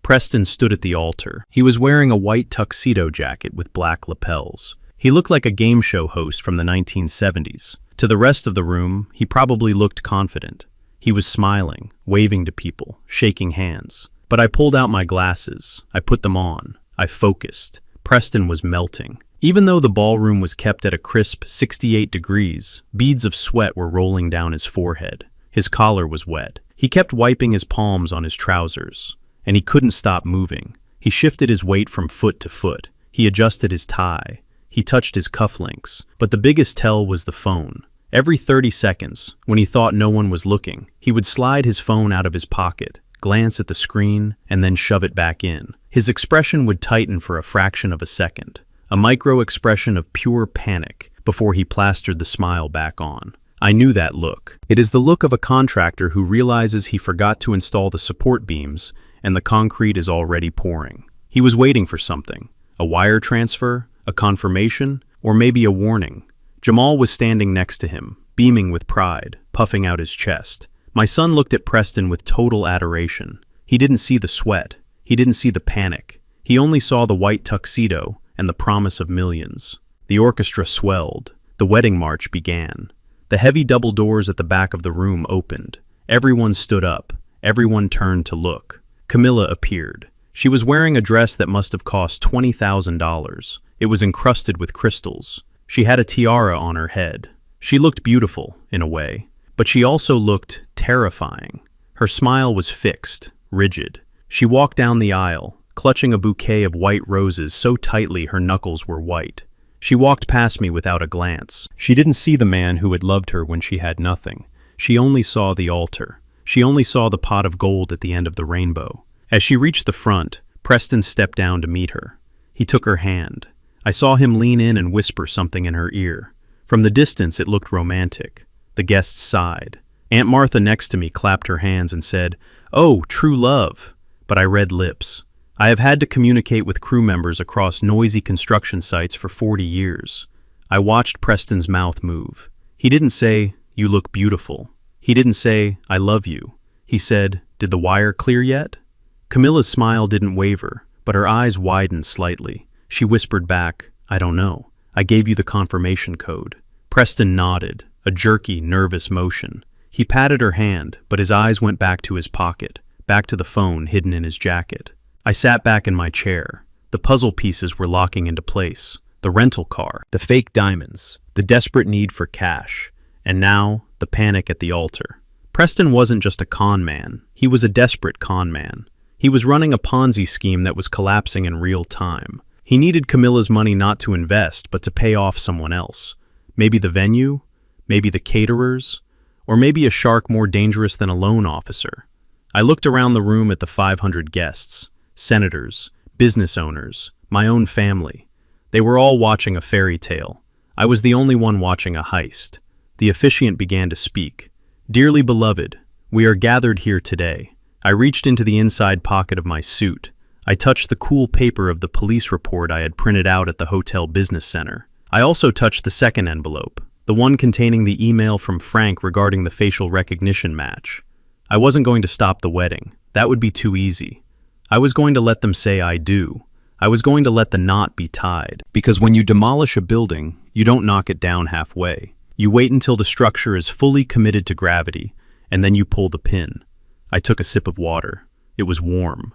Preston stood at the altar. He was wearing a white tuxedo jacket with black lapels. He looked like a game show host from the 1970s. To the rest of the room, he probably looked confident. He was smiling, waving to people, shaking hands. But I pulled out my glasses. I put them on. I focused. Preston was melting. Even though the ballroom was kept at a crisp 68 degrees, beads of sweat were rolling down his forehead. His collar was wet. He kept wiping his palms on his trousers, and he couldn't stop moving. He shifted his weight from foot to foot. He adjusted his tie. He touched his cufflinks. But the biggest tell was the phone. Every 30 seconds, when he thought no one was looking, he would slide his phone out of his pocket, glance at the screen, and then shove it back in. His expression would tighten for a fraction of a second, a micro-expression of pure panic, before he plastered the smile back on. I knew that look. It is the look of a contractor who realizes he forgot to install the support beams, and the concrete is already pouring. He was waiting for something. A wire transfer, a confirmation, or maybe a warning. Jamal was standing next to him, beaming with pride, puffing out his chest. My son looked at Preston with total adoration. He didn't see the sweat. He didn't see the panic. He only saw the white tuxedo and the promise of millions. The orchestra swelled. The wedding march began. The heavy double doors at the back of the room opened. Everyone stood up. Everyone turned to look. Camilla appeared. She was wearing a dress that must have cost $20,000. It was encrusted with crystals. She had a tiara on her head. She looked beautiful, in a way, but she also looked terrifying. Her smile was fixed, rigid. She walked down the aisle, clutching a bouquet of white roses so tightly her knuckles were white. She walked past me without a glance. She didn't see the man who had loved her when she had nothing. She only saw the altar. She only saw the pot of gold at the end of the rainbow. As she reached the front, Preston stepped down to meet her. He took her hand. I saw him lean in and whisper something in her ear. From the distance, it looked romantic. The guests sighed. Aunt Martha next to me clapped her hands and said, "Oh, true love." But I read lips. I have had to communicate with crew members across noisy construction sites for 40 years. I watched Preston's mouth move. He didn't say, "You look beautiful." He didn't say, "I love you." He said, "Did the wire clear yet?" Camilla's smile didn't waver, but her eyes widened slightly. She whispered back, "I don't know. I gave you the confirmation code." Preston nodded, a jerky, nervous motion. He patted her hand, but his eyes went back to his pocket, back to the phone hidden in his jacket. I sat back in my chair. The puzzle pieces were locking into place. The rental car, the fake diamonds, the desperate need for cash, and now the panic at the altar. Preston wasn't just a con man. He was a desperate con man. He was running a Ponzi scheme that was collapsing in real time. He needed Camilla's money not to invest, but to pay off someone else. Maybe the venue, maybe the caterers, or maybe a shark more dangerous than a loan officer. I looked around the room at the 500 guests. Senators, business owners, my own family. They were all watching a fairy tale. I was the only one watching a heist. The officiant began to speak. "Dearly beloved, we are gathered here today." I reached into the inside pocket of my suit. I touched the cool paper of the police report I had printed out at the hotel business center. I also touched the second envelope, the one containing the email from Frank regarding the facial recognition match. I wasn't going to stop the wedding. That would be too easy. I was going to let them say I do. I was going to let the knot be tied. Because when you demolish a building, you don't knock it down halfway. You wait until the structure is fully committed to gravity, and then you pull the pin. I took a sip of water. It was warm.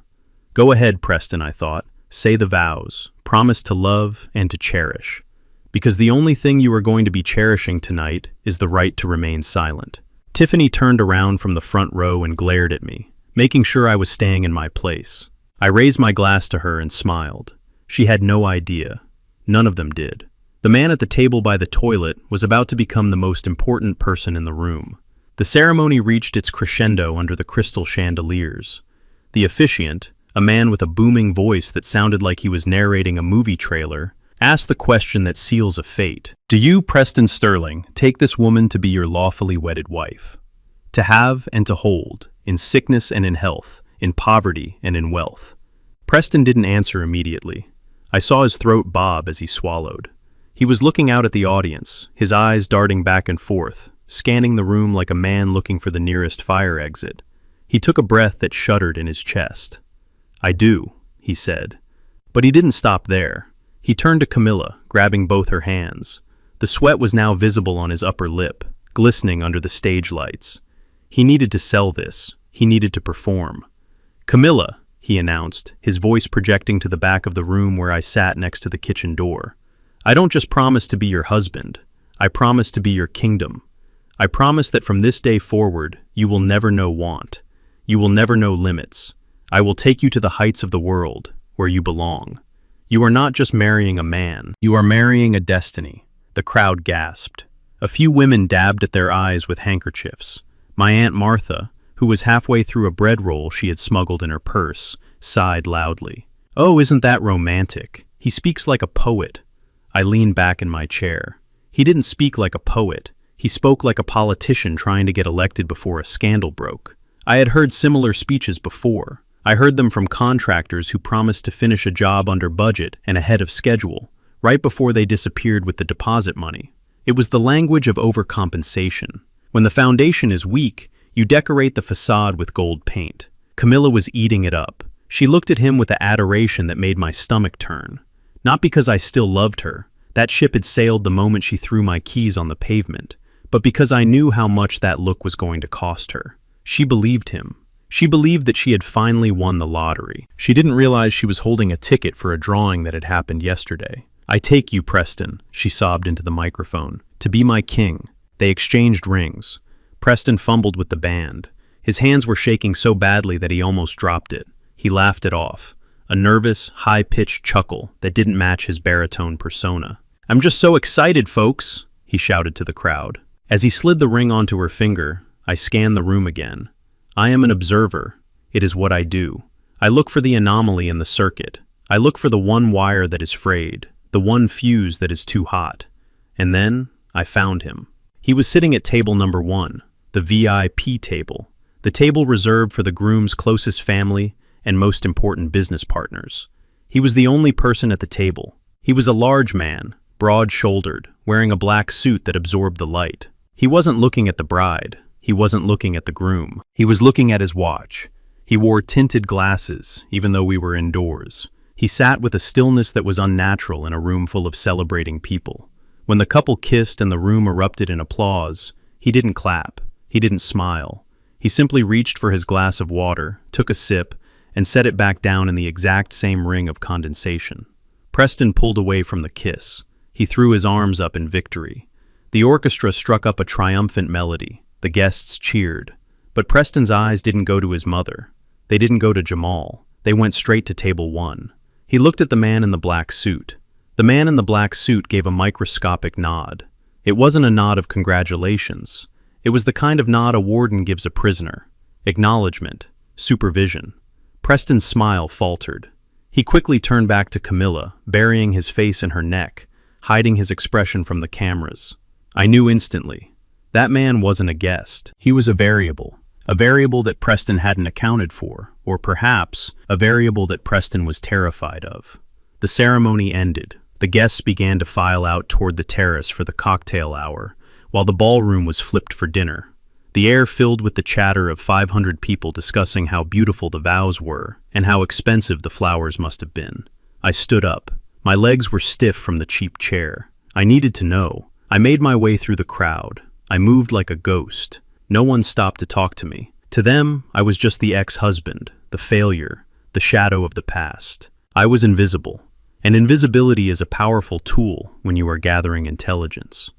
Go ahead, Preston, I thought. Say the vows. Promise to love and to cherish. Because the only thing you are going to be cherishing tonight is the right to remain silent. Tiffany turned around from the front row and glared at me, making sure I was staying in my place. I raised my glass to her and smiled. She had no idea. None of them did. The man at the table by the toilet was about to become the most important person in the room. The ceremony reached its crescendo under the crystal chandeliers. The officiant, a man with a booming voice that sounded like he was narrating a movie trailer, asked the question that seals a fate. "Do you, Preston Sterling, take this woman to be your lawfully wedded wife? To have and to hold, in sickness and in health, in poverty and in wealth?" Preston didn't answer immediately. I saw his throat bob as he swallowed. He was looking out at the audience, his eyes darting back and forth, scanning the room like a man looking for the nearest fire exit. He took a breath that shuddered in his chest. "I do," he said. But he didn't stop there. He turned to Camilla, grabbing both her hands. The sweat was now visible on his upper lip, glistening under the stage lights. He needed to sell this. He needed to perform. "Camilla," he announced, his voice projecting to the back of the room where I sat next to the kitchen door. "I don't just promise to be your husband. I promise to be your kingdom. I promise that from this day forward, you will never know want. You will never know limits. I will take you to the heights of the world, where you belong. You are not just marrying a man. You are marrying a destiny." The crowd gasped. A few women dabbed at their eyes with handkerchiefs. My Aunt Martha, who was halfway through a bread roll she had smuggled in her purse, sighed loudly. "Oh, isn't that romantic? He speaks like a poet." I leaned back in my chair. He didn't speak like a poet. He spoke like a politician trying to get elected before a scandal broke. I had heard similar speeches before. I heard them from contractors who promised to finish a job under budget and ahead of schedule, right before they disappeared with the deposit money. It was the language of overcompensation. When the foundation is weak, you decorate the facade with gold paint. Camilla was eating it up. She looked at him with the adoration that made my stomach turn. Not because I still loved her. That ship had sailed the moment she threw my keys on the pavement, but because I knew how much that look was going to cost her. She believed him. She believed that she had finally won the lottery. She didn't realize she was holding a ticket for a drawing that had happened yesterday. "I take you, Preston," she sobbed into the microphone, "to be my king." They exchanged rings. Preston fumbled with the band. His hands were shaking so badly that he almost dropped it. He laughed it off, a nervous, high-pitched chuckle that didn't match his baritone persona. "I'm just so excited, folks," he shouted to the crowd. As he slid the ring onto her finger, I scanned the room again. I am an observer. It is what I do. I look for the anomaly in the circuit. I look for the one wire that is frayed, the one fuse that is too hot. And then I found him. He was sitting at table number 1, the VIP table, the table reserved for the groom's closest family and most important business partners. He was the only person at the table. He was a large man, broad-shouldered, wearing a black suit that absorbed the light. He wasn't looking at the bride. He wasn't looking at the groom. He was looking at his watch. He wore tinted glasses, even though we were indoors. He sat with a stillness that was unnatural in a room full of celebrating people. When the couple kissed and the room erupted in applause, he didn't clap. He didn't smile. He simply reached for his glass of water, took a sip, and set it back down in the exact same ring of condensation. Preston pulled away from the kiss. He threw his arms up in victory. The orchestra struck up a triumphant melody. The guests cheered. But Preston's eyes didn't go to his mother. They didn't go to Jamal. They went straight to table 1. He looked at the man in the black suit. The man in the black suit gave a microscopic nod. It wasn't a nod of congratulations. It was the kind of nod a warden gives a prisoner. Acknowledgement. Supervision. Preston's smile faltered. He quickly turned back to Camilla, burying his face in her neck, hiding his expression from the cameras. I knew instantly. That man wasn't a guest. He was a variable that Preston hadn't accounted for, or perhaps a variable that Preston was terrified of. The ceremony ended. The guests began to file out toward the terrace for the cocktail hour, while the ballroom was flipped for dinner. The air filled with the chatter of 500 people discussing how beautiful the vows were and how expensive the flowers must have been. I stood up. My legs were stiff from the cheap chair. I needed to know. I made my way through the crowd. I moved like a ghost. No one stopped to talk to me. To them, I was just the ex-husband, the failure, the shadow of the past. I was invisible. And invisibility is a powerful tool when you are gathering intelligence.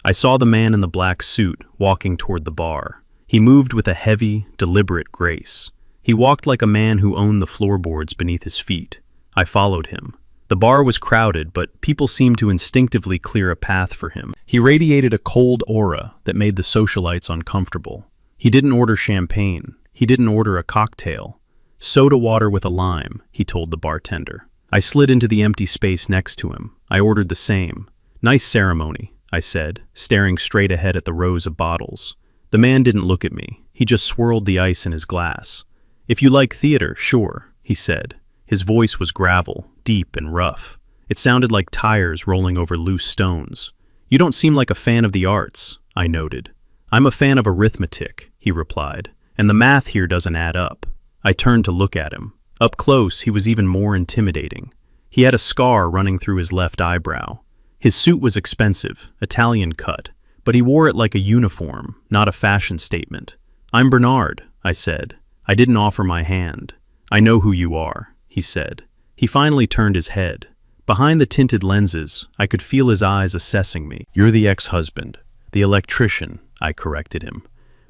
I saw the man in the black suit walking toward the bar. He moved with a heavy, deliberate grace. He walked like a man who owned the floorboards beneath his feet. I followed him. The bar was crowded, but people seemed to instinctively clear a path for him. He radiated a cold aura that made the socialites uncomfortable. He didn't order champagne. He didn't order a cocktail. "Soda water with a lime," he told the bartender. I slid into the empty space next to him. I ordered the same. "Nice ceremony," I said, staring straight ahead at the rows of bottles. The man didn't look at me. He just swirled the ice in his glass. "If you like theater, sure," he said. His voice was gravel, deep and rough. It sounded like tires rolling over loose stones. "You don't seem like a fan of the arts," I noted. "I'm a fan of arithmetic," he replied, "and the math here doesn't add up." I turned to look at him. Up close, he was even more intimidating. He had a scar running through his left eyebrow. His suit was expensive, Italian cut, but he wore it like a uniform, not a fashion statement. "I'm Bernard," I said. I didn't offer my hand. "I know who you are," he said. He finally turned his head. Behind the tinted lenses, I could feel his eyes assessing me. "You're the ex-husband. The electrician," I corrected him.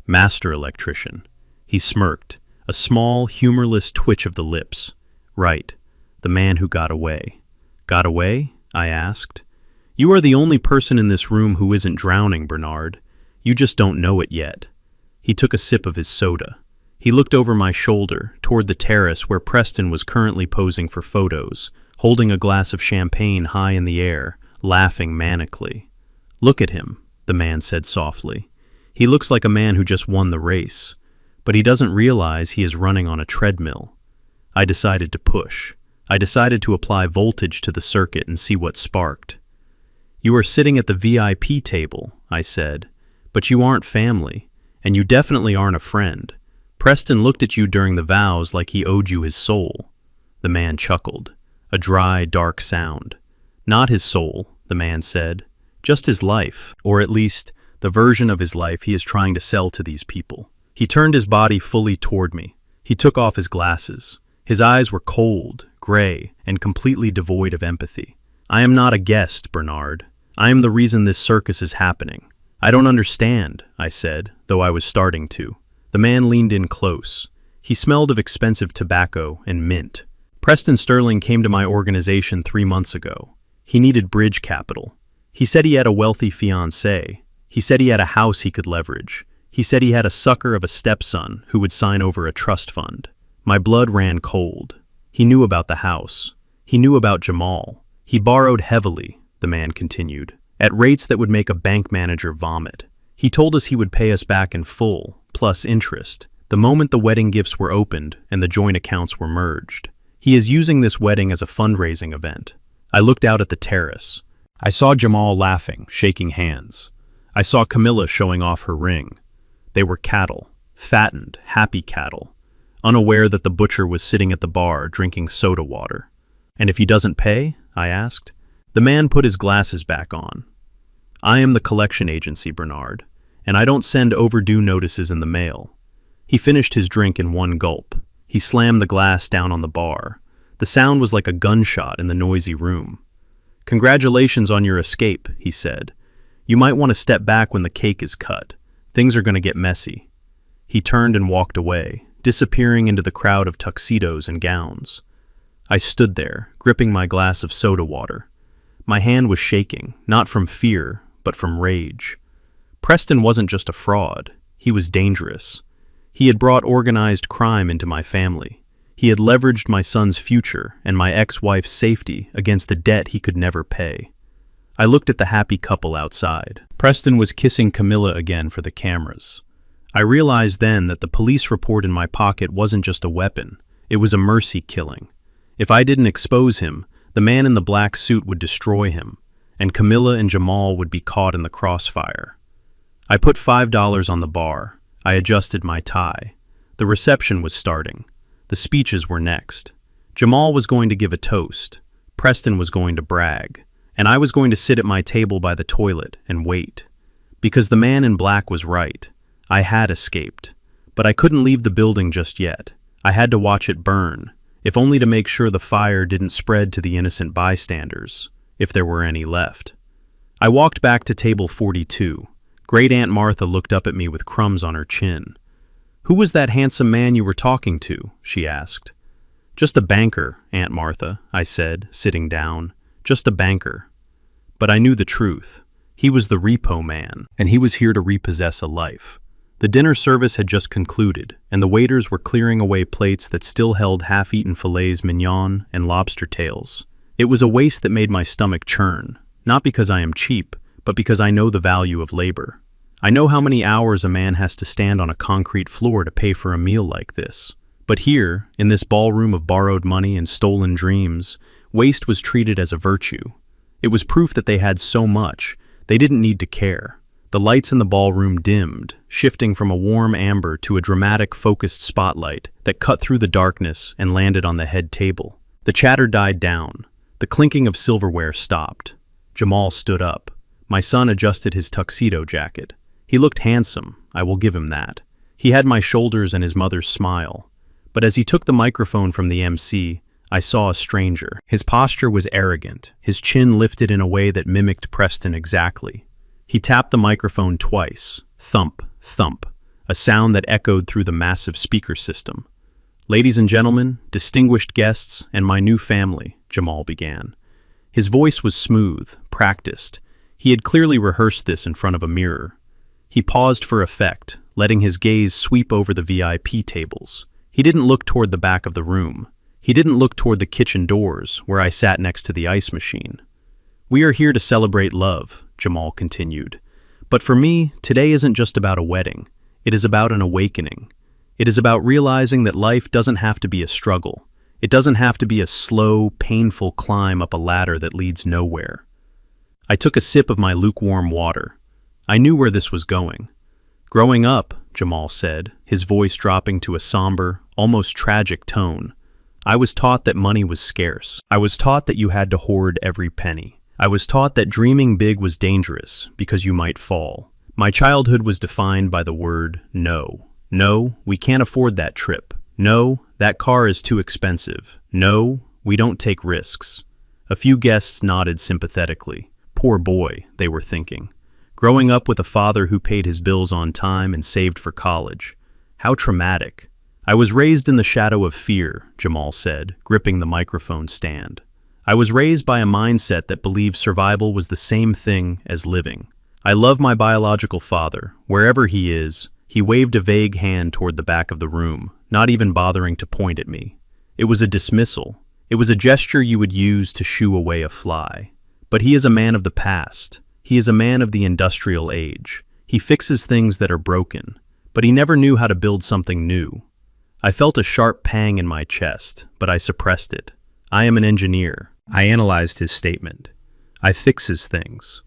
"Master electrician." He smirked, a small, humorless twitch of the lips. "Right. The man who got away." "Got away?" I asked. "You are the only person in this room who isn't drowning, Bernard. You just don't know it yet." He took a sip of his soda. He looked over my shoulder, toward the terrace where Preston was currently posing for photos, holding a glass of champagne high in the air, laughing manically. "Look at him," the man said softly. "He looks like a man who just won the race, but he doesn't realize he is running on a treadmill." I decided to push. I decided to apply voltage to the circuit and see what sparked. "You are sitting at the VIP table," I said, "but you aren't family, and you definitely aren't a friend. Preston looked at you during the vows like he owed you his soul." The man chuckled, a dry, dark sound. "Not his soul," the man said, "just his life, or at least the version of his life he is trying to sell to these people." He turned his body fully toward me. He took off his glasses. His eyes were cold, gray, and completely devoid of empathy. "I am not a guest, Bernard. I am the reason this circus is happening." "I don't understand," I said, though I was starting to. The man leaned in close. He smelled of expensive tobacco and mint. "Preston Sterling came to my organization 3 months ago. He needed bridge capital. He said he had a wealthy fiancée. He said he had a house he could leverage. He said he had a sucker of a stepson who would sign over a trust fund." My blood ran cold. He knew about the house. He knew about Jamal. "He borrowed heavily," the man continued, "at rates that would make a bank manager vomit. He told us he would pay us back in full, plus interest, the moment the wedding gifts were opened and the joint accounts were merged. He is using this wedding as a fundraising event." I looked out at the terrace. I saw Jamal laughing, shaking hands. I saw Camilla showing off her ring. They were cattle, fattened, happy cattle, unaware that the butcher was sitting at the bar drinking soda water. "And if he doesn't pay?" I asked. The man put his glasses back on. "I am the collection agency, Bernard, and I don't send overdue notices in the mail." He finished his drink in one gulp. He slammed the glass down on the bar. The sound was like a gunshot in the noisy room. "Congratulations on your escape," he said. "You might want to step back when the cake is cut. Things are going to get messy." He turned and walked away, disappearing into the crowd of tuxedos and gowns. I stood there, gripping my glass of soda water. My hand was shaking, not from fear, but from rage. Preston wasn't just a fraud. He was dangerous. He had brought organized crime into my family. He had leveraged my son's future and my ex-wife's safety against the debt he could never pay. I looked at the happy couple outside. Preston was kissing Camilla again for the cameras. I realized then that the police report in my pocket wasn't just a weapon. It was a mercy killing. If I didn't expose him, the man in the black suit would destroy him, and Camilla and Jamal would be caught in the crossfire. I put $5 on the bar. I adjusted my tie. The reception was starting. The speeches were next. Jamal was going to give a toast. Preston was going to brag. And I was going to sit at my table by the toilet and wait. Because the man in black was right. I had escaped. But I couldn't leave the building just yet. I had to watch it burn, if only to make sure the fire didn't spread to the innocent bystanders, if there were any left. I walked back to table 42. Great Aunt Martha looked up at me with crumbs on her chin. "Who was that handsome man you were talking to?" she asked. "Just a banker, Aunt Martha," I said, sitting down. "Just a banker." But I knew the truth. He was the repo man, and he was here to repossess a life. The dinner service had just concluded, and the waiters were clearing away plates that still held half-eaten filets mignon and lobster tails. It was a waste that made my stomach churn, not because I am cheap, but because I know the value of labor. I know how many hours a man has to stand on a concrete floor to pay for a meal like this. But here, in this ballroom of borrowed money and stolen dreams, waste was treated as a virtue. It was proof that they had so much, they didn't need to care. The lights in the ballroom dimmed, shifting from a warm amber to a dramatic focused spotlight that cut through the darkness and landed on the head table. The chatter died down. The clinking of silverware stopped. Jamal stood up. My son adjusted his tuxedo jacket. He looked handsome, I will give him that. He had my shoulders and his mother's smile. But as he took the microphone from the MC, I saw a stranger. His posture was arrogant, his chin lifted in a way that mimicked Preston exactly. He tapped the microphone twice, thump, thump, a sound that echoed through the massive speaker system. "Ladies and gentlemen, distinguished guests, and my new family," Jamal began. His voice was smooth, practiced. He had clearly rehearsed this in front of a mirror. He paused for effect, letting his gaze sweep over the VIP tables. He didn't look toward the back of the room. He didn't look toward the kitchen doors, where I sat next to the ice machine. "We are here to celebrate love," Jamal continued. "But for me, today isn't just about a wedding. It is about an awakening. It is about realizing that life doesn't have to be a struggle. It doesn't have to be a slow, painful climb up a ladder that leads nowhere." I took a sip of my lukewarm water. I knew where this was going. "Growing up," Jamal said, his voice dropping to a somber, almost tragic tone, "I was taught that money was scarce. I was taught that you had to hoard every penny. I was taught that dreaming big was dangerous because you might fall. My childhood was defined by the word no. No, we can't afford that trip. No, that car is too expensive. No, we don't take risks." A few guests nodded sympathetically. Poor boy, they were thinking. Growing up with a father who paid his bills on time and saved for college. How traumatic. "I was raised in the shadow of fear," Jamal said, gripping the microphone stand. "I was raised by a mindset that believed survival was the same thing as living. I love my biological father. Wherever he is," he waved a vague hand toward the back of the room, not even bothering to point at me. It was a dismissal. It was a gesture you would use to shoo away a fly. But he is a man of the past. He is a man of the industrial age. He fixes things that are broken, but he never knew how to build something new. I felt a sharp pang in my chest, but I suppressed it. "I am an engineer." I analyzed his statement. "I fixes things."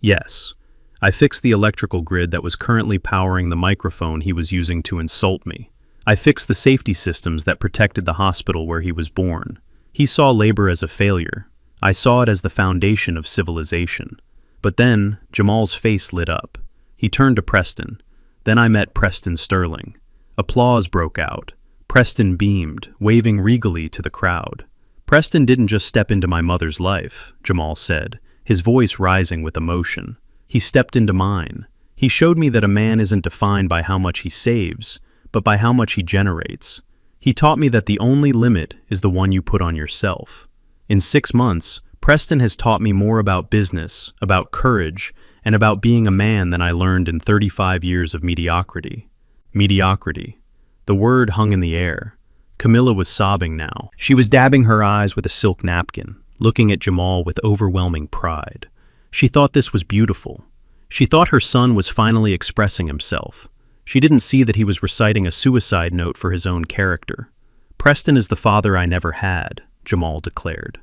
Yes, I fixed the electrical grid that was currently powering the microphone he was using to insult me. I fixed the safety systems that protected the hospital where he was born. He saw labor as a failure. I saw it as the foundation of civilization. But then, Jamal's face lit up. He turned to Preston. Then I met Preston Sterling. Applause broke out. Preston beamed, waving regally to the crowd. "Preston didn't just step into my mother's life," Jamal said, his voice rising with emotion. "He stepped into mine. He showed me that a man isn't defined by how much he saves, but by how much he generates. He taught me that the only limit is the one you put on yourself. In 6 months, Preston has taught me more about business, about courage, and about being a man than I learned in 35 years of mediocrity." Mediocrity. The word hung in the air. Camilla was sobbing now. She was dabbing her eyes with a silk napkin, looking at Jamal with overwhelming pride. She thought this was beautiful. She thought her son was finally expressing himself. She didn't see that he was reciting a suicide note for his own character. "Preston is the father I never had," Jamal declared.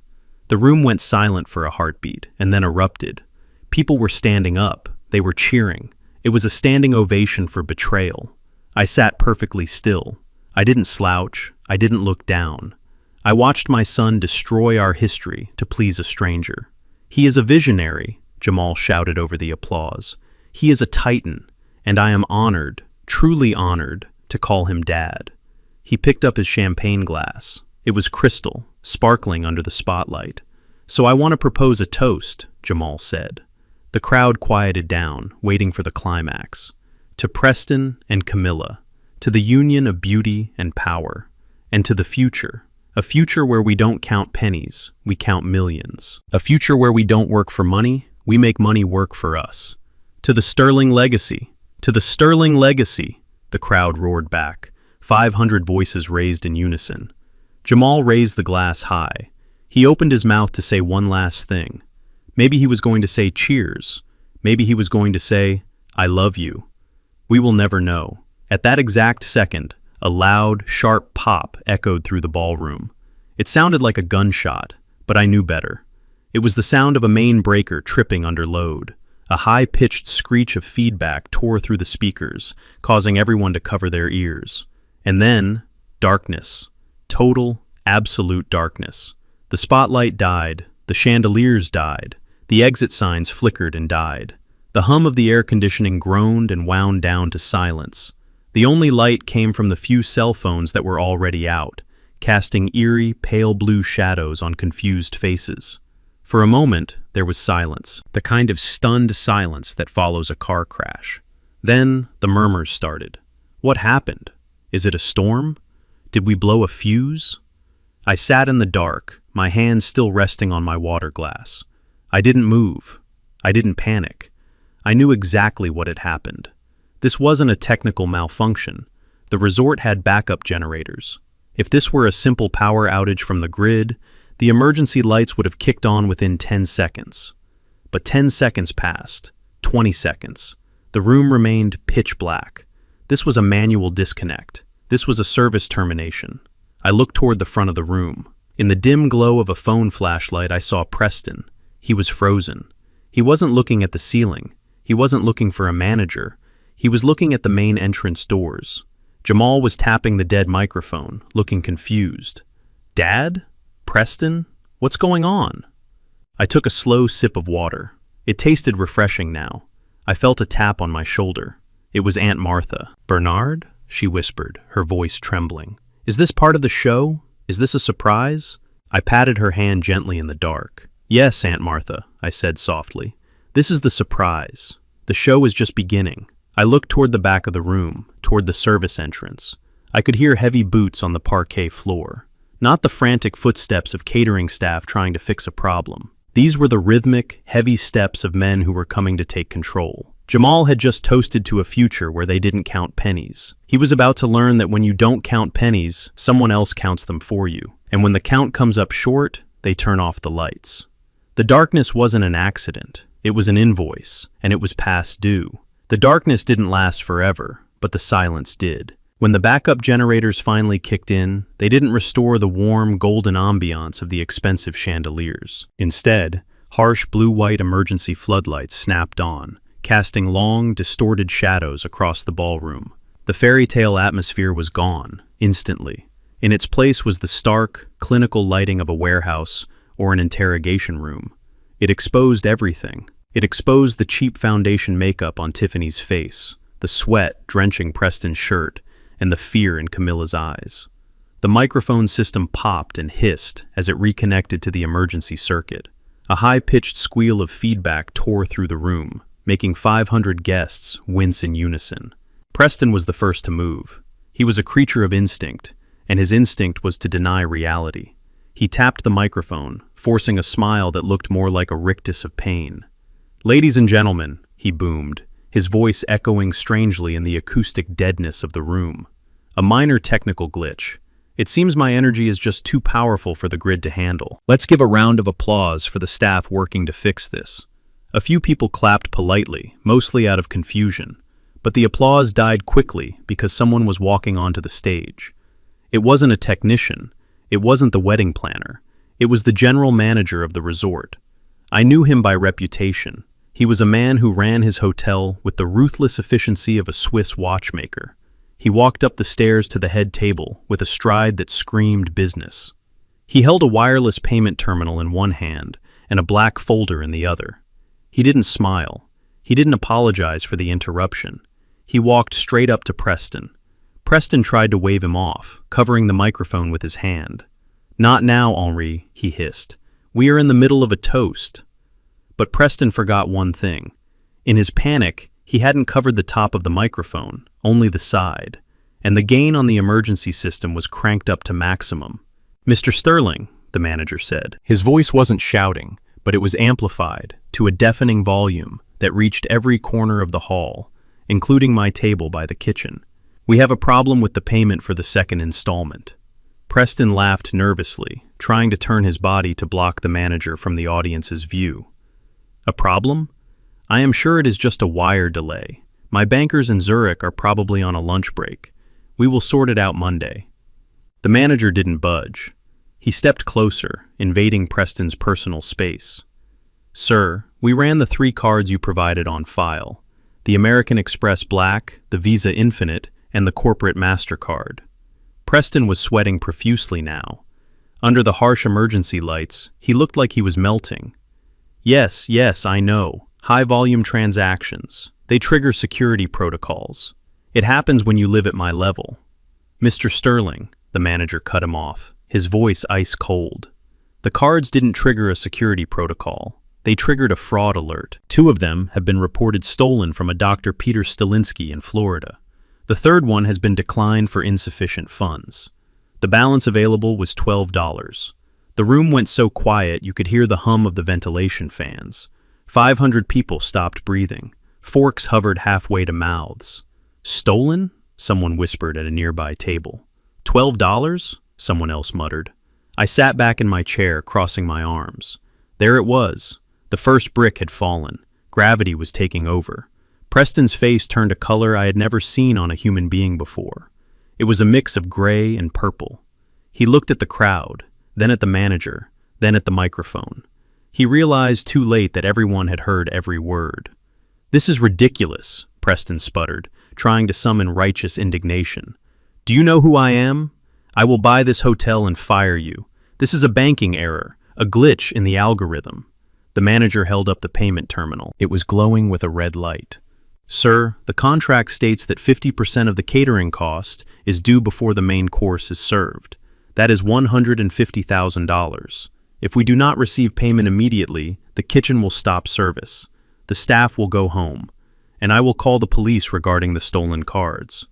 The room went silent for a heartbeat, and then erupted. People were standing up. They were cheering. It was a standing ovation for betrayal. I sat perfectly still. I didn't slouch. I didn't look down. I watched my son destroy our history to please a stranger. "He is a visionary," Jamal shouted over the applause. "He is a titan, and I am honored, truly honored, to call him Dad." He picked up his champagne glass. It was crystal, sparkling under the spotlight. "So I want to propose a toast," Jamal said. The crowd quieted down, waiting for the climax. "To Preston and Camilla, to the union of beauty and power, and to the future, a future where we don't count pennies, we count millions. A future where we don't work for money, we make money work for us. To the Sterling legacy, to the Sterling legacy," the crowd roared back, 500 voices raised in unison. Jamal raised the glass high. He opened his mouth to say one last thing. Maybe he was going to say cheers. Maybe he was going to say, "I love you." We will never know. At that exact second, a loud, sharp pop echoed through the ballroom. It sounded like a gunshot, but I knew better. It was the sound of a main breaker tripping under load. A high-pitched screech of feedback tore through the speakers, causing everyone to cover their ears. And then, darkness. Total, absolute darkness. The spotlight died, the chandeliers died, the exit signs flickered and died. The hum of the air conditioning groaned and wound down to silence. The only light came from the few cell phones that were already out, casting eerie, pale blue shadows on confused faces. For a moment, there was silence, the kind of stunned silence that follows a car crash. Then, the murmurs started. What happened? Is it a storm? Did we blow a fuse? I sat in the dark, my hands still resting on my water glass. I didn't move. I didn't panic. I knew exactly what had happened. This wasn't a technical malfunction. The resort had backup generators. If this were a simple power outage from the grid, the emergency lights would have kicked on within 10 seconds. But 10 seconds passed, 20 seconds. The room remained pitch black. This was a manual disconnect. This was a service termination. I looked toward the front of the room. In the dim glow of a phone flashlight, I saw Preston. He was frozen. He wasn't looking at the ceiling. He wasn't looking for a manager. He was looking at the main entrance doors. Jamal was tapping the dead microphone, looking confused. Dad? Preston? What's going on? I took a slow sip of water. It tasted refreshing now. I felt a tap on my shoulder. It was Aunt Martha. Bernard? She whispered, her voice trembling. Is this part of the show? Is this a surprise? I patted her hand gently in the dark. Yes, Aunt Martha, I said softly. This is the surprise. The show is just beginning. I looked toward the back of the room, toward the service entrance. I could hear heavy boots on the parquet floor. Not the frantic footsteps of catering staff trying to fix a problem. These were the rhythmic, heavy steps of men who were coming to take control. Jamal had just toasted to a future where they didn't count pennies. He was about to learn that when you don't count pennies, someone else counts them for you. And when the count comes up short, they turn off the lights. The darkness wasn't an accident. It was an invoice, and it was past due. The darkness didn't last forever, but the silence did. When the backup generators finally kicked in, they didn't restore the warm, golden ambiance of the expensive chandeliers. Instead, harsh blue-white emergency floodlights snapped on, casting long, distorted shadows across the ballroom. The fairy tale atmosphere was gone, instantly. In its place was the stark, clinical lighting of a warehouse or an interrogation room. It exposed everything. It exposed the cheap foundation makeup on Tiffany's face, the sweat drenching Preston's shirt, and the fear in Camilla's eyes. The microphone system popped and hissed as it reconnected to the emergency circuit. A high-pitched squeal of feedback tore through the room, making 500 guests wince in unison. Preston was the first to move. He was a creature of instinct, and his instinct was to deny reality. He tapped the microphone, forcing a smile that looked more like a rictus of pain. "Ladies and gentlemen," he boomed, his voice echoing strangely in the acoustic deadness of the room. "A minor technical glitch. It seems my energy is just too powerful for the grid to handle. Let's give a round of applause for the staff working to fix this." A few people clapped politely, mostly out of confusion, but the applause died quickly because someone was walking onto the stage. It wasn't a technician. It wasn't the wedding planner. It was the general manager of the resort. I knew him by reputation. He was a man who ran his hotel with the ruthless efficiency of a Swiss watchmaker. He walked up the stairs to the head table with a stride that screamed business. He held a wireless payment terminal in one hand and a black folder in the other. He didn't smile. He didn't apologize for the interruption. He walked straight up to Preston. Preston tried to wave him off, covering the microphone with his hand. "Not now, Henri," he hissed. "We are in the middle of a toast." But Preston forgot one thing. In his panic, he hadn't covered the top of the microphone, only the side, and the gain on the emergency system was cranked up to maximum. "Mr. Sterling," the manager said. His voice wasn't shouting, but it was amplified to a deafening volume that reached every corner of the hall, including my table by the kitchen. "We have a problem with the payment for the second installment." Preston laughed nervously, trying to turn his body to block the manager from the audience's view. "A problem? I am sure it is just a wire delay. My bankers in Zurich are probably on a lunch break. We will sort it out Monday." The manager didn't budge. He stepped closer, invading Preston's personal space. "Sir, we ran the 3 cards you provided on file. The American Express Black, the Visa Infinite, and the corporate MasterCard." Preston was sweating profusely now. Under the harsh emergency lights, he looked like he was melting. Yes, I know. High-volume transactions. They trigger security protocols. It happens when you live at my level. Mr. Sterling, the manager cut him off, his voice ice cold. The cards didn't trigger a security protocol. They triggered a fraud alert. 2 of them have been reported stolen from a Dr. Peter Stalinsky in Florida. The third one has been declined for insufficient funds. The balance available was $12. The room went so quiet you could hear the hum of the ventilation fans. 500 people stopped breathing. Forks hovered halfway to mouths. Stolen? Someone whispered at a nearby table. $12? Someone else muttered. I sat back in my chair, crossing my arms. There it was. The first brick had fallen. Gravity was taking over. Preston's face turned a color I had never seen on a human being before. It was a mix of gray and purple. He looked at the crowd, then at the manager, then at the microphone. He realized too late that everyone had heard every word. "This is ridiculous," Preston sputtered, trying to summon righteous indignation. "Do you know who I am? I will buy this hotel and fire you. This is a banking error, a glitch in the algorithm." The manager held up the payment terminal. It was glowing with a red light. "Sir, the contract states that 50% of the catering cost is due before the main course is served. That is $150,000. If we do not receive payment immediately, the kitchen will stop service. The staff will go home, and I will call the police regarding the stolen cards."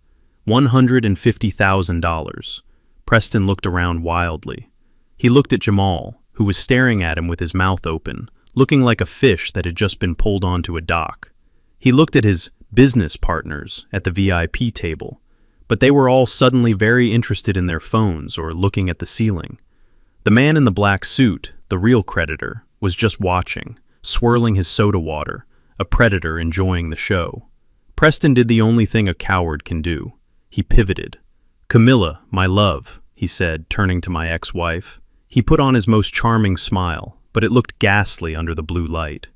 $150,000. Preston looked around wildly. He looked at Jamal, who was staring at him with his mouth open, looking like a fish that had just been pulled onto a dock. He looked at his business partners at the VIP table, but they were all suddenly very interested in their phones or looking at the ceiling. The man in the black suit, the real creditor, was just watching, swirling his soda water, a predator enjoying the show. Preston did the only thing a coward can do. He pivoted. "Camilla, my love," he said, turning to my ex-wife. He put on his most charming smile, but it looked ghastly under the blue light.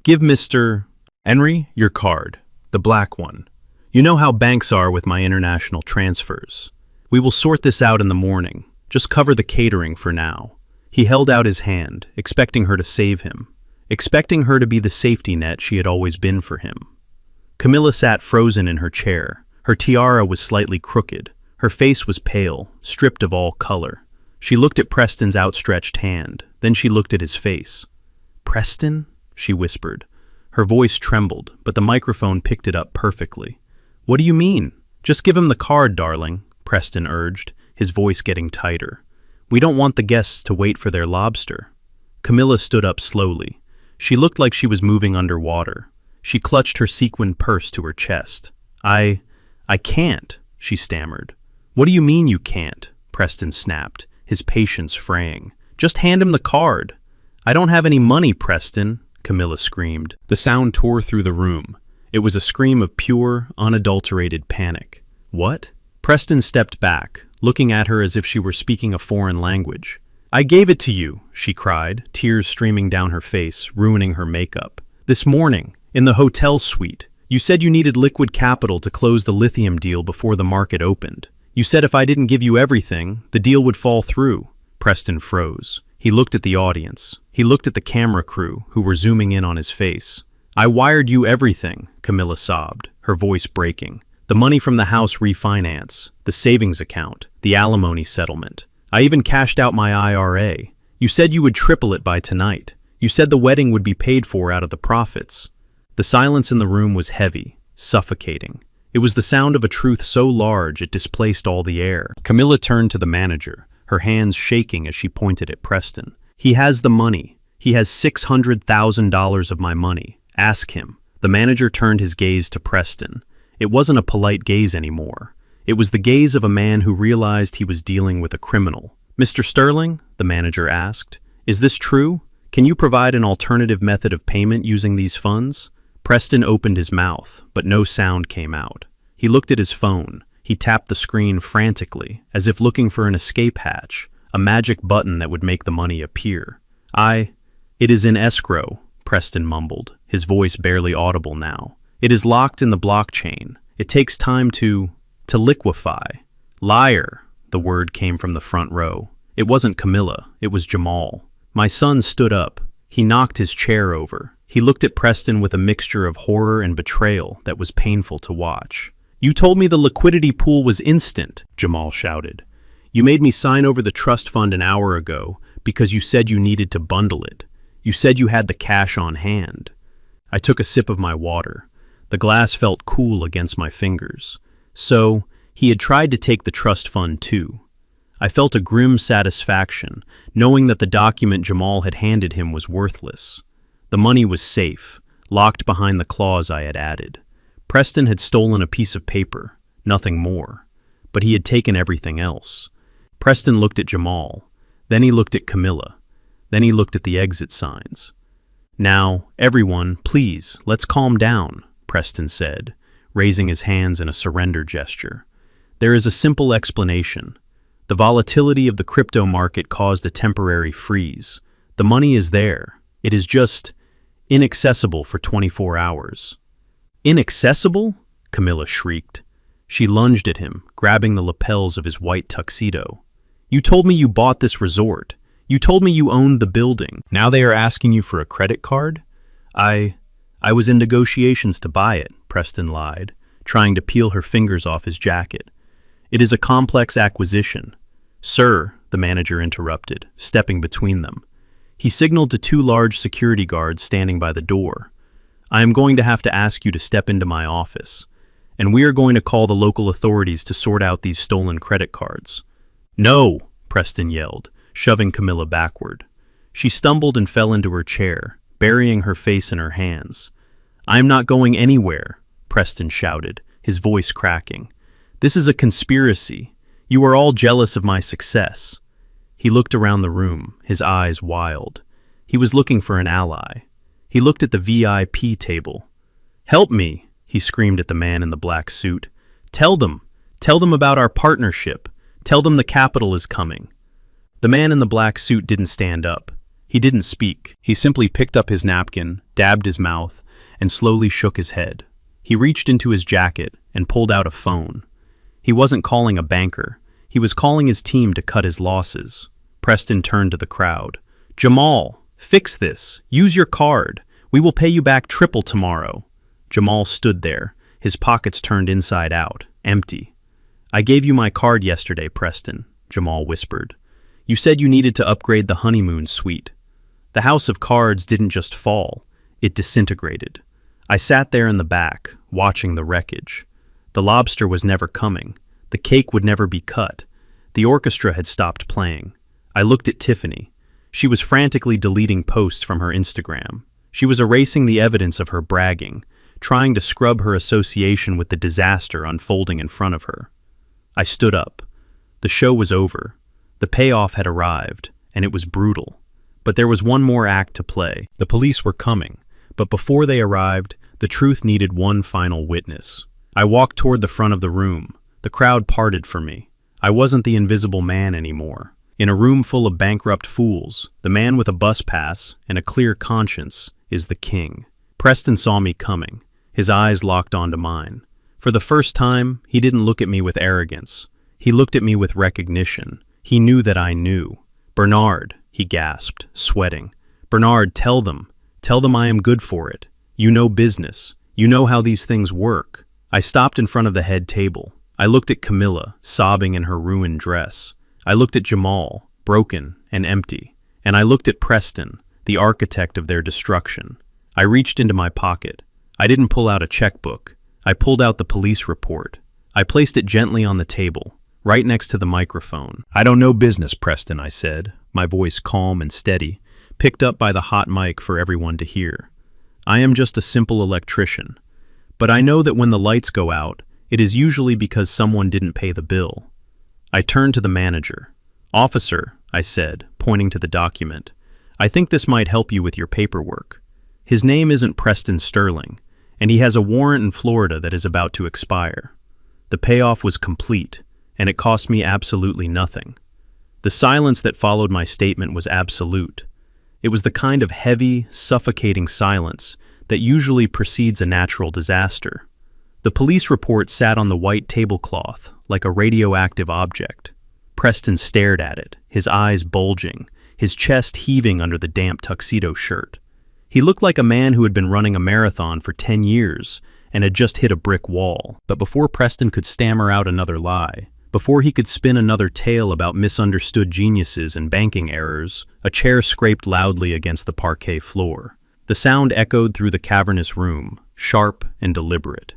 "Give Mr. Henry your card, the black one. You know how banks are with my international transfers. We will sort this out in the morning. Just cover the catering for now." He held out his hand, expecting her to save him, expecting her to be the safety net she had always been for him. Camilla sat frozen in her chair. Her tiara was slightly crooked. Her face was pale, stripped of all color. She looked at Preston's outstretched hand, then she looked at his face. "Preston?" she whispered. Her voice trembled, but the microphone picked it up perfectly. "What do you mean? Just give him the card, darling," Preston urged, his voice getting tighter. "We don't want the guests to wait for their lobster." Camilla stood up slowly. She looked like she was moving underwater. She clutched her sequined purse to her chest. I can't," she stammered. "What do you mean you can't?" Preston snapped, his patience fraying. "Just hand him the card." "I don't have any money, Preston," Camilla screamed. The sound tore through the room. It was a scream of pure, unadulterated panic. "What?" Preston stepped back, looking at her as if she were speaking a foreign language. "I gave it to you," she cried, tears streaming down her face, ruining her makeup. "This morning, in the hotel suite. You said you needed liquid capital to close the lithium deal before the market opened. You said if I didn't give you everything, the deal would fall through." Preston froze. He looked at the audience. He looked at the camera crew, who were zooming in on his face. "I wired you everything," Camilla sobbed, her voice breaking. "The money from the house refinance, the savings account, the alimony settlement. I even cashed out my IRA. You said you would triple it by tonight. You said the wedding would be paid for out of the profits." The silence in the room was heavy, suffocating. It was the sound of a truth so large it displaced all the air. Camilla turned to the manager, her hands shaking as she pointed at Preston. "He has the money. He has $600,000 of my money. Ask him." The manager turned his gaze to Preston. It wasn't a polite gaze anymore. It was the gaze of a man who realized he was dealing with a criminal. "Mr. Sterling," the manager asked, "is this true? Can you provide an alternative method of payment using these funds?" Preston opened his mouth, but no sound came out. He looked at his phone. He tapped the screen frantically, as if looking for an escape hatch, a magic button that would make the money appear. It is in escrow," Preston mumbled, his voice barely audible now. "It is locked in the blockchain. It takes time to liquefy." "Liar," the word came from the front row. It wasn't Camilla, it was Jamal. My son stood up. He knocked his chair over. He looked at Preston with a mixture of horror and betrayal that was painful to watch. You told me the liquidity pool was instant, Jamal shouted. You made me sign over the trust fund an hour ago because you said you needed to bundle it. You said you had the cash on hand. I took a sip of my water. The glass felt cool against my fingers. So, he had tried to take the trust fund too. I felt a grim satisfaction, knowing that the document Jamal had handed him was worthless. The money was safe, locked behind the clause I had added. Preston had stolen a piece of paper, nothing more. But he had taken everything else. Preston looked at Jamal. Then he looked at Camilla. Then he looked at the exit signs. Now, everyone, please, let's calm down, Preston said, raising his hands in a surrender gesture. There is a simple explanation. The volatility of the crypto market caused a temporary freeze. The money is there. It is just inaccessible for 24 hours. Inaccessible? Camilla shrieked. She lunged at him, grabbing the lapels of his white tuxedo. You told me you bought this resort. You told me you owned the building. Now they are asking you for a credit card? I was in negotiations to buy it, Preston lied, trying to peel her fingers off his jacket. It is a complex acquisition. Sir, the manager interrupted, stepping between them. He signaled to two large security guards standing by the door. I am going to have to ask you to step into my office, and we are going to call the local authorities to sort out these stolen credit cards. No, Preston yelled, shoving Camilla backward. She stumbled and fell into her chair, burying her face in her hands. I am not going anywhere, Preston shouted, his voice cracking. This is a conspiracy. You are all jealous of my success. He looked around the room, his eyes wild. He was looking for an ally. He looked at the VIP table. Help me, he screamed at the man in the black suit. Tell them about our partnership. Tell them the capital is coming. The man in the black suit didn't stand up. He didn't speak. He simply picked up his napkin, dabbed his mouth, and slowly shook his head. He reached into his jacket and pulled out a phone. He wasn't calling a banker. He was calling his team to cut his losses. Preston turned to the crowd. Jamal, fix this. Use your card. We will pay you back triple tomorrow. Jamal stood there, his pockets turned inside out, empty. I gave you my card yesterday, Preston, Jamal whispered. You said you needed to upgrade the honeymoon suite. The house of cards didn't just fall, it disintegrated. I sat there in the back, watching the wreckage. The lobster was never coming. The cake would never be cut. The orchestra had stopped playing. I looked at Tiffany. She was frantically deleting posts from her Instagram. She was erasing the evidence of her bragging, trying to scrub her association with the disaster unfolding in front of her. I stood up. The show was over. The payoff had arrived, and it was brutal. But there was one more act to play. The police were coming, but before they arrived, the truth needed one final witness. I walked toward the front of the room. The crowd parted for me. I wasn't the invisible man anymore. In a room full of bankrupt fools, the man with a bus pass and a clear conscience is the king. Preston saw me coming. His eyes locked onto mine. For the first time, he didn't look at me with arrogance. He looked at me with recognition. He knew that I knew. Bernard, he gasped, sweating. Bernard, tell them. Tell them I am good for it. You know business. You know how these things work. I stopped in front of the head table. I looked at Camilla, sobbing in her ruined dress. I looked at Jamal, broken and empty. And I looked at Preston, the architect of their destruction. I reached into my pocket. I didn't pull out a checkbook. I pulled out the police report. I placed it gently on the table, right next to the microphone. I don't know business, Preston, I said, my voice calm and steady, picked up by the hot mic for everyone to hear. I am just a simple electrician. But I know that when the lights go out, it is usually because someone didn't pay the bill. I turned to the manager. Officer, I said, pointing to the document, I think this might help you with your paperwork. His name isn't Preston Sterling, and he has a warrant in Florida that is about to expire. The payoff was complete, and it cost me absolutely nothing. The silence that followed my statement was absolute. It was the kind of heavy, suffocating silence that usually precedes a natural disaster. The police report sat on the white tablecloth like a radioactive object. Preston stared at it, his eyes bulging, his chest heaving under the damp tuxedo shirt. He looked like a man who had been running a marathon for 10 years and had just hit a brick wall. But before Preston could stammer out another lie, before he could spin another tale about misunderstood geniuses and banking errors, a chair scraped loudly against the parquet floor. The sound echoed through the cavernous room, sharp and deliberate.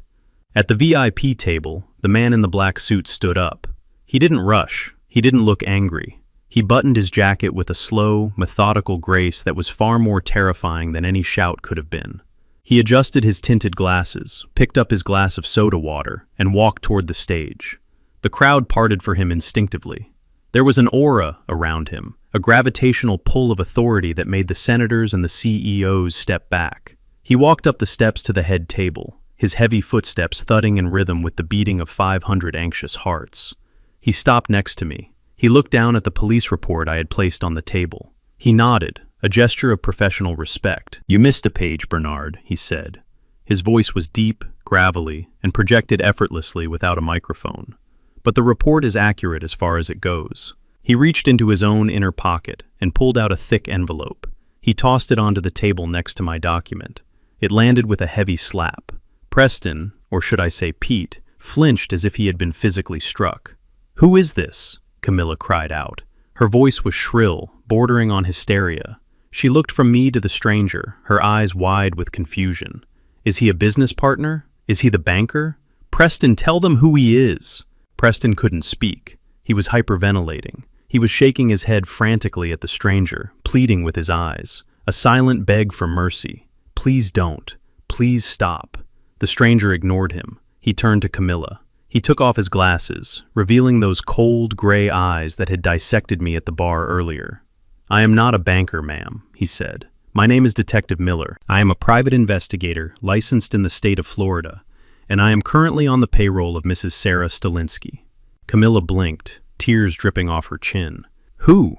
At the VIP table, the man in the black suit stood up. He didn't rush. He didn't look angry. He buttoned his jacket with a slow, methodical grace that was far more terrifying than any shout could have been. He adjusted his tinted glasses, picked up his glass of soda water, and walked toward the stage. The crowd parted for him instinctively. There was an aura around him, a gravitational pull of authority that made the senators and the CEOs step back. He walked up the steps to the head table, his heavy footsteps thudding in rhythm with the beating of 500 anxious hearts. He stopped next to me. He looked down at the police report I had placed on the table. He nodded, a gesture of professional respect. "You missed a page, Bernard," he said. His voice was deep, gravelly, and projected effortlessly without a microphone. "But the report is accurate as far as it goes." He reached into his own inner pocket and pulled out a thick envelope. He tossed it onto the table next to my document. It landed with a heavy slap. Preston, or should I say Pete, flinched as if he had been physically struck. "Who is this?" Camilla cried out. Her voice was shrill, bordering on hysteria. She looked from me to the stranger, her eyes wide with confusion. "Is he a business partner? Is he the banker? Preston, tell them who he is." Preston couldn't speak. He was hyperventilating. He was shaking his head frantically at the stranger, pleading with his eyes. A silent beg for mercy. "Please don't. Please stop." The stranger ignored him. He turned to Camilla. He took off his glasses, revealing those cold, gray eyes that had dissected me at the bar earlier. "I am not a banker, ma'am," he said. "My name is Detective Miller. I am a private investigator licensed in the state of Florida, and I am currently on the payroll of Mrs. Sarah Stalinsky." Camilla blinked, tears dripping off her chin. Who?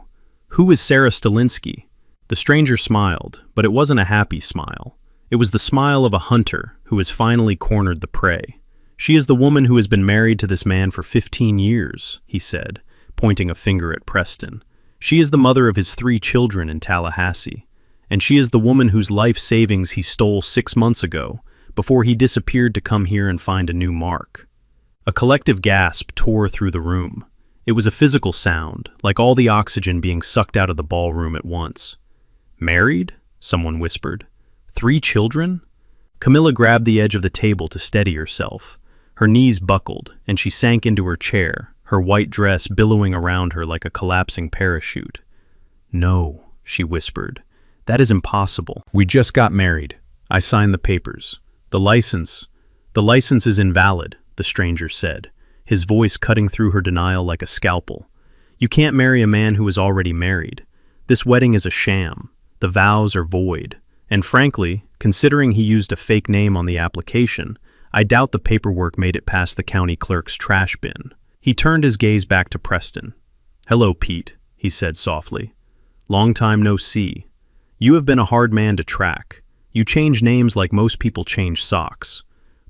Who is Sarah Stalinsky?" The stranger smiled, but it wasn't a happy smile. It was the smile of a hunter who has finally cornered the prey. "She is the woman who has been married to this man for 15 years, he said, pointing a finger at Preston. "She is the mother of his 3 children in Tallahassee, and she is the woman whose life savings he stole 6 months ago, before he disappeared to come here and find a new mark." A collective gasp tore through the room. It was a physical sound, like all the oxygen being sucked out of the ballroom at once. "Married?" someone whispered. 3 children? Camilla grabbed the edge of the table to steady herself. Her knees buckled, and she sank into her chair, her white dress billowing around her like a collapsing parachute. "No," she whispered. "That is impossible. We just got married. I signed the papers. The license is invalid," the stranger said, his voice cutting through her denial like a scalpel. "You can't marry a man who is already married. This wedding is a sham. The vows are void. And frankly, considering he used a fake name on the application, I doubt the paperwork made it past the county clerk's trash bin." He turned his gaze back to Preston. "Hello, Pete," he said softly. "Long time no see. You have been a hard man to track. You change names like most people change socks.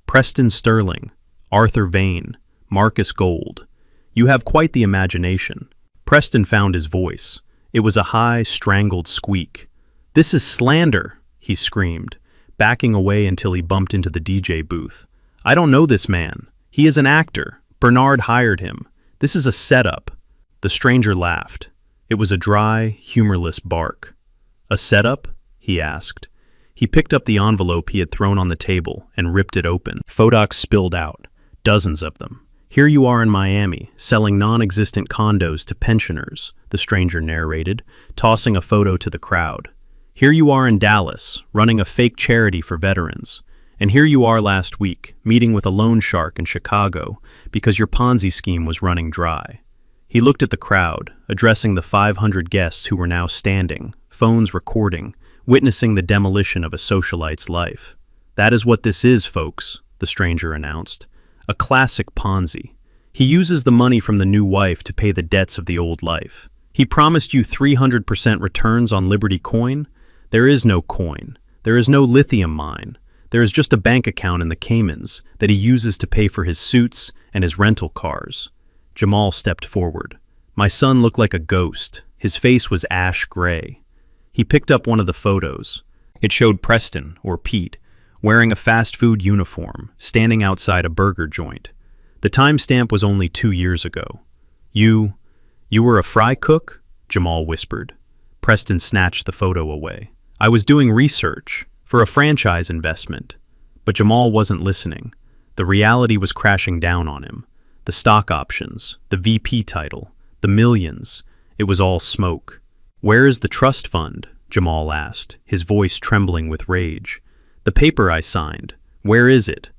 Preston Sterling, Arthur Vane, Marcus Gold. You have quite the imagination." Preston found his voice. It was a high, strangled squeak. "This is slander," he screamed, backing away until he bumped into the DJ booth. "I don't know this man. He is an actor. Bernard hired him. This is a setup." The stranger laughed. It was a dry, humorless bark. "A setup?" he asked. He picked up the envelope he had thrown on the table and ripped it open. Photocs spilled out, dozens of them. "Here you are in Miami, selling non-existent condos to pensioners," the stranger narrated, tossing a photo to the crowd. "Here you are in Dallas, running a fake charity for veterans. And here you are last week, meeting with a loan shark in Chicago because your Ponzi scheme was running dry." He looked at the crowd, addressing the 500 guests who were now standing, phones recording, witnessing the demolition of a socialite's life. "That is what this is, folks," the stranger announced. "A classic Ponzi. He uses the money from the new wife to pay the debts of the old life. He promised you 300% returns on Liberty coin. There is no coin. There is no lithium mine. There is just a bank account in the Caymans that he uses to pay for his suits and his rental cars." Jamal stepped forward. My son looked like a ghost. His face was ash gray. He picked up one of the photos. It showed Preston, or Pete, wearing a fast food uniform, standing outside a burger joint. The timestamp was only 2 years ago. You were a fry cook? Jamal whispered. Preston snatched the photo away. I was doing research for a franchise investment. But Jamal wasn't listening. The reality was crashing down on him. The stock options, the VP title, the millions. It was all smoke. Where is the trust fund? Jamal asked, his voice trembling with rage. The paper I signed. Where is it?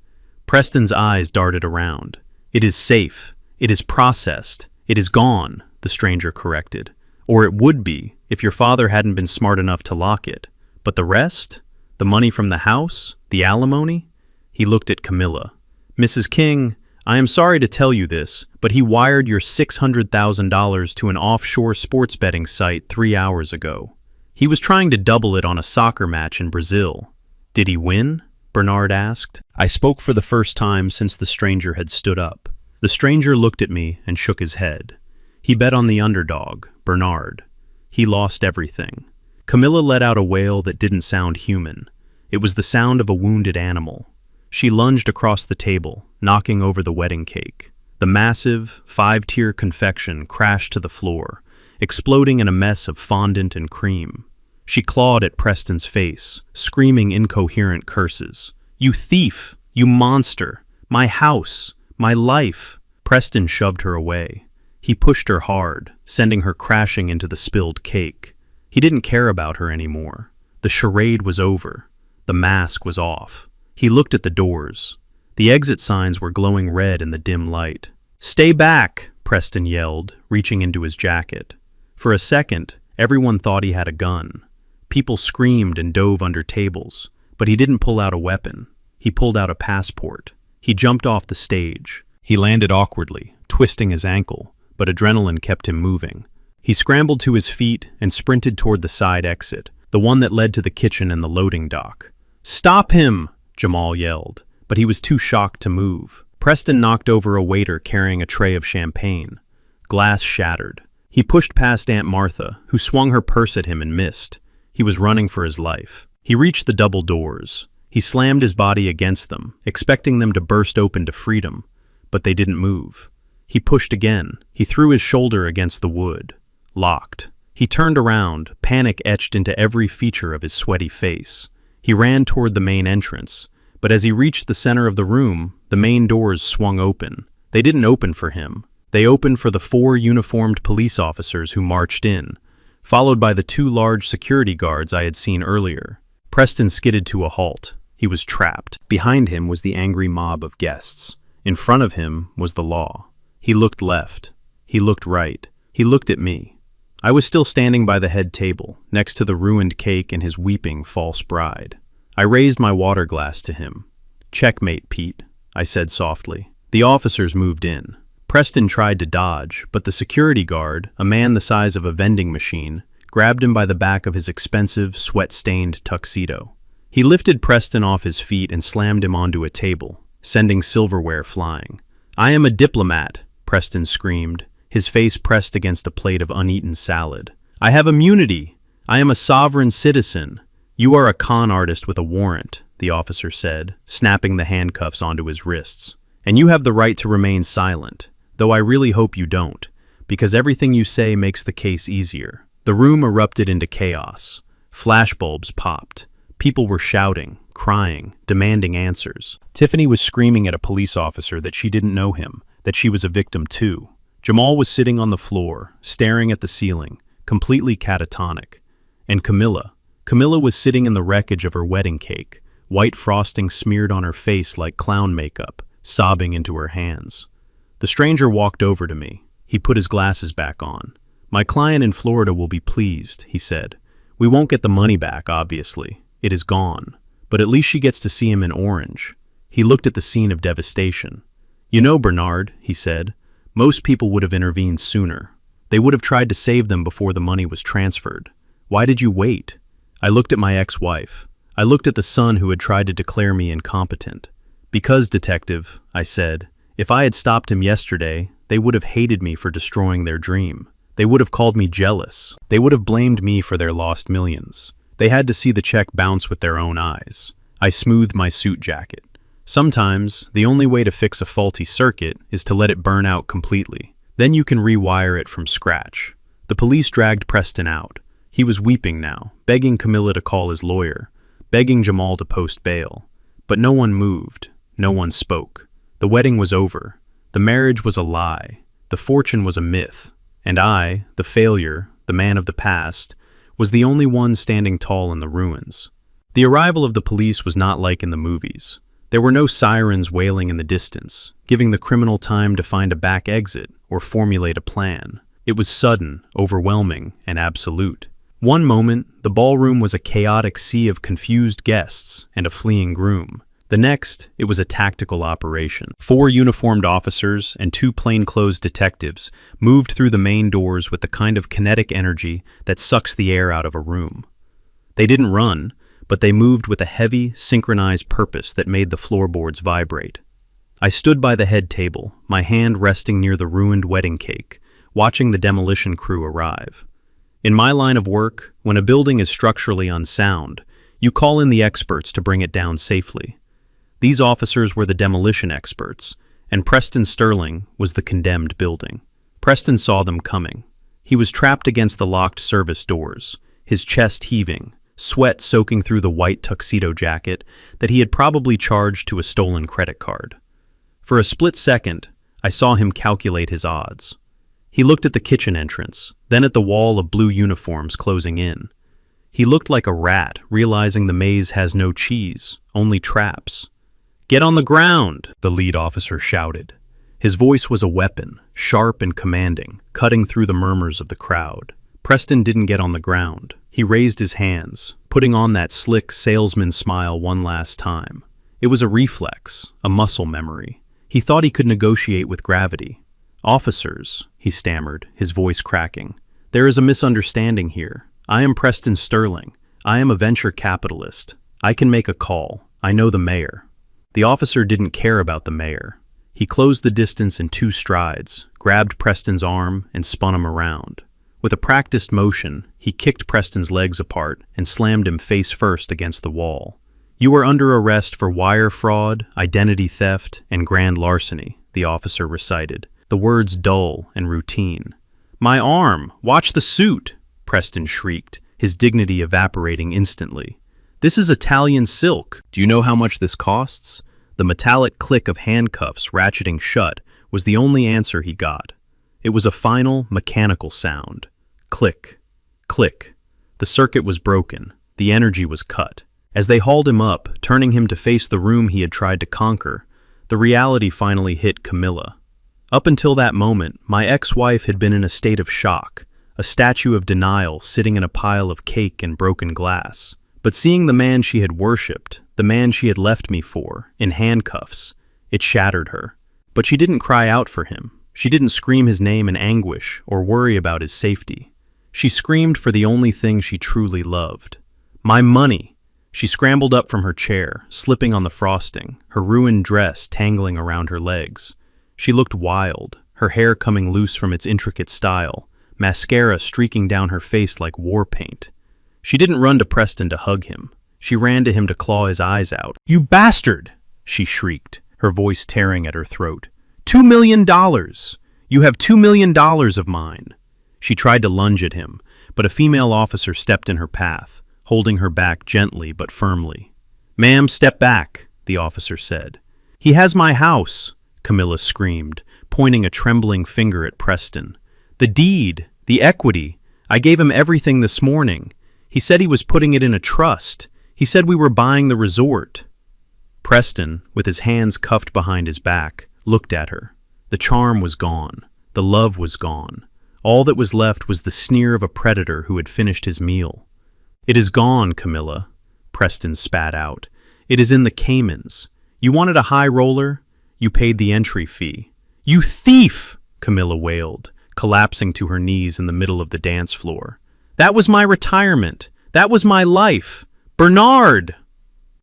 Preston's eyes darted around. It is safe. It is processed. It is gone, the stranger corrected. Or it would be, if your father hadn't been smart enough to lock it. But the rest? The money from the house? The alimony? He looked at Camilla. Mrs. King, I am sorry to tell you this, but he wired your $600,000 to an offshore sports betting site 3 hours ago. He was trying to double it on a soccer match in Brazil. Did he win? Bernard asked. I spoke for the first time since the stranger had stood up. The stranger looked at me and shook his head. He bet on the underdog, Bernard. He lost everything. Camilla let out a wail that didn't sound human. It was the sound of a wounded animal. She lunged across the table, knocking over the wedding cake. The massive, 5-tier confection crashed to the floor, exploding in a mess of fondant and cream. She clawed at Preston's face, screaming incoherent curses. You thief! You monster! My house! My life! Preston shoved her away. He pushed her hard, sending her crashing into the spilled cake. He didn't care about her anymore. The charade was over. The mask was off. He looked at the doors. The exit signs were glowing red in the dim light. Stay back, Preston yelled, reaching into his jacket. For a second, everyone thought he had a gun. People screamed and dove under tables, but he didn't pull out a weapon. He pulled out a passport. He jumped off the stage. He landed awkwardly, twisting his ankle, but adrenaline kept him moving. He scrambled to his feet and sprinted toward the side exit, the one that led to the kitchen and the loading dock. Stop him! Jamal yelled, but he was too shocked to move. Preston knocked over a waiter carrying a tray of champagne. Glass shattered. He pushed past Aunt Martha, who swung her purse at him and missed. He was running for his life. He reached the double doors. He slammed his body against them, expecting them to burst open to freedom, but they didn't move. He pushed again. He threw his shoulder against the wood. Locked. He turned around, panic etched into every feature of his sweaty face. He ran toward the main entrance, but as he reached the center of the room, the main doors swung open. They didn't open for him. They opened for the 4 uniformed police officers who marched in, followed by the 2 large security guards I had seen earlier. Preston skidded to a halt. He was trapped. Behind him was the angry mob of guests. In front of him was the law. He looked left. He looked right. He looked at me. I was still standing by the head table, next to the ruined cake and his weeping false bride. I raised my water glass to him. Checkmate, Pete, I said softly. The officers moved in. Preston tried to dodge, but the security guard, a man the size of a vending machine, grabbed him by the back of his expensive, sweat-stained tuxedo. He lifted Preston off his feet and slammed him onto a table, sending silverware flying. I am a diplomat, Preston screamed, his face pressed against a plate of uneaten salad. I have immunity. I am a sovereign citizen. You are a con artist with a warrant, the officer said, snapping the handcuffs onto his wrists. And you have the right to remain silent, though I really hope you don't, because everything you say makes the case easier. The room erupted into chaos. Flashbulbs popped. People were shouting, crying, demanding answers. Tiffany was screaming at a police officer that she didn't know him, that she was a victim too. Jamal was sitting on the floor, staring at the ceiling, completely catatonic. And Camilla was sitting in the wreckage of her wedding cake, white frosting smeared on her face like clown makeup, sobbing into her hands. The stranger walked over to me. He put his glasses back on. My client in Florida will be pleased, he said. We won't get the money back, obviously. It is gone. But at least she gets to see him in orange. He looked at the scene of devastation. You know, Bernard, he said, most people would have intervened sooner. They would have tried to save them before the money was transferred. Why did you wait? I looked at my ex-wife. I looked at the son who had tried to declare me incompetent. Because, detective, I said, if I had stopped him yesterday, they would have hated me for destroying their dream. They would have called me jealous. They would have blamed me for their lost millions. They had to see the check bounce with their own eyes. I smoothed my suit jacket. Sometimes, the only way to fix a faulty circuit is to let it burn out completely. Then you can rewire it from scratch. The police dragged Preston out. He was weeping now, begging Camilla to call his lawyer, begging Jamal to post bail. But no one moved. No one spoke. The wedding was over. The marriage was a lie. The fortune was a myth. And I, the failure, the man of the past, was the only one standing tall in the ruins. The arrival of the police was not like in the movies. There were no sirens wailing in the distance, giving the criminal time to find a back exit or formulate a plan. It was sudden, overwhelming, and absolute. One moment, the ballroom was a chaotic sea of confused guests and a fleeing groom. The next, it was a tactical operation. 4 uniformed officers and 2 plainclothes detectives moved through the main doors with the kind of kinetic energy that sucks the air out of a room. They didn't run, but they moved with a heavy, synchronized purpose that made the floorboards vibrate. I stood by the head table, my hand resting near the ruined wedding cake, watching the demolition crew arrive. In my line of work, when a building is structurally unsound, you call in the experts to bring it down safely. These officers were the demolition experts, and Preston Sterling was the condemned building. Preston saw them coming. He was trapped against the locked service doors, his chest heaving, sweat soaking through the white tuxedo jacket that he had probably charged to a stolen credit card. For a split second, I saw him calculate his odds. He looked at the kitchen entrance, then at the wall of blue uniforms closing in. He looked like a rat, realizing the maze has no cheese, only traps. "Get on the ground," the lead officer shouted. His voice was a weapon, sharp and commanding, cutting through the murmurs of the crowd. Preston didn't get on the ground. He raised his hands, putting on that slick salesman smile one last time. It was a reflex, a muscle memory. He thought he could negotiate with gravity. "Officers," he stammered, his voice cracking. "There is a misunderstanding here. I am Preston Sterling. I am a venture capitalist. I can make a call. I know the mayor." The officer didn't care about the mayor. He closed the distance in 2 strides, grabbed Preston's arm, and spun him around. With a practiced motion, he kicked Preston's legs apart and slammed him face first against the wall. "You are under arrest for wire fraud, identity theft, and grand larceny," the officer recited, the words dull and routine. "My arm! Watch the suit!" Preston shrieked, his dignity evaporating instantly. "This is Italian silk. Do you know how much this costs?" The metallic click of handcuffs ratcheting shut was the only answer he got. It was a final, mechanical sound. Click, click. The circuit was broken. The energy was cut. As they hauled him up, turning him to face the room he had tried to conquer, the reality finally hit Camilla. Up until that moment, my ex-wife had been in a state of shock, a statue of denial sitting in a pile of cake and broken glass. But seeing the man she had worshipped, the man she had left me for, in handcuffs, it shattered her. But she didn't cry out for him. She didn't scream his name in anguish or worry about his safety. She screamed for the only thing she truly loved. "My money!" She scrambled up from her chair, slipping on the frosting, her ruined dress tangling around her legs. She looked wild, her hair coming loose from its intricate style, mascara streaking down her face like war paint. She didn't run to Preston to hug him. She ran to him to claw his eyes out. "You bastard!" she shrieked, her voice tearing at her throat. $2 million! You have $2 million of mine!" She tried to lunge at him, but a female officer stepped in her path, holding her back gently but firmly. "Ma'am, step back," the officer said. "He has my house," Camilla screamed, pointing a trembling finger at Preston. "The deed, the equity. I gave him everything this morning. He said he was putting it in a trust. He said we were buying the resort." Preston, with his hands cuffed behind his back, looked at her. The charm was gone. The love was gone. All that was left was the sneer of a predator who had finished his meal. "It is gone, Camilla," Preston spat out. "It is in the Caymans. You wanted a high roller? You paid the entry fee." "You thief!" Camilla wailed, collapsing to her knees in the middle of the dance floor. "That was my retirement. That was my life. Bernard!"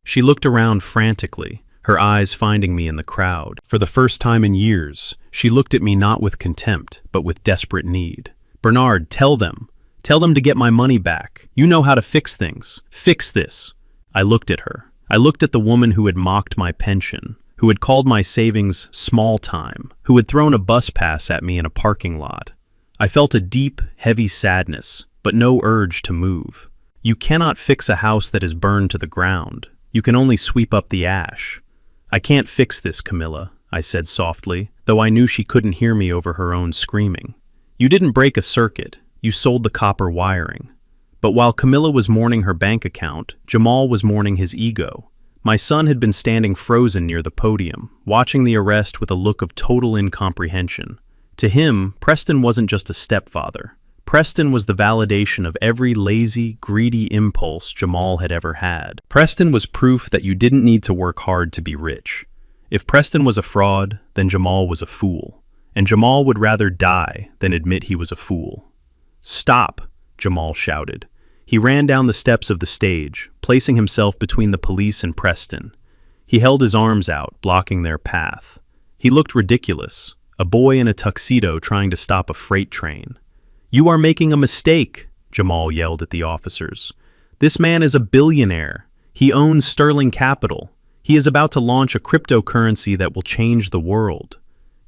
She looked around frantically, her eyes finding me in the crowd. For the first time in years, she looked at me not with contempt, but with desperate need. "Bernard, tell them. Tell them to get my money back. You know how to fix things. Fix this." I looked at her. I looked at the woman who had mocked my pension, who had called my savings small time, who had thrown a bus pass at me in a parking lot. I felt a deep, heavy sadness, but no urge to move. You cannot fix a house that is burned to the ground. You can only sweep up the ash. I can't fix this, Camilla, I said softly, though I knew she couldn't hear me over her own screaming. You didn't break a circuit. You sold the copper wiring. But while Camilla was mourning her bank account, Jamal was mourning his ego. My son had been standing frozen near the podium, watching the arrest with a look of total incomprehension. To him, Preston wasn't just a stepfather. Preston was the validation of every lazy, greedy impulse Jamal had ever had. Preston was proof that you didn't need to work hard to be rich. If Preston was a fraud, then Jamal was a fool. And Jamal would rather die than admit he was a fool. "Stop!" Jamal shouted. He ran down the steps of the stage, placing himself between the police and Preston. He held his arms out, blocking their path. He looked ridiculous, a boy in a tuxedo trying to stop a freight train. "You are making a mistake," Jamal yelled at the officers. "This man is a billionaire. He owns Sterling Capital. He is about to launch a cryptocurrency that will change the world."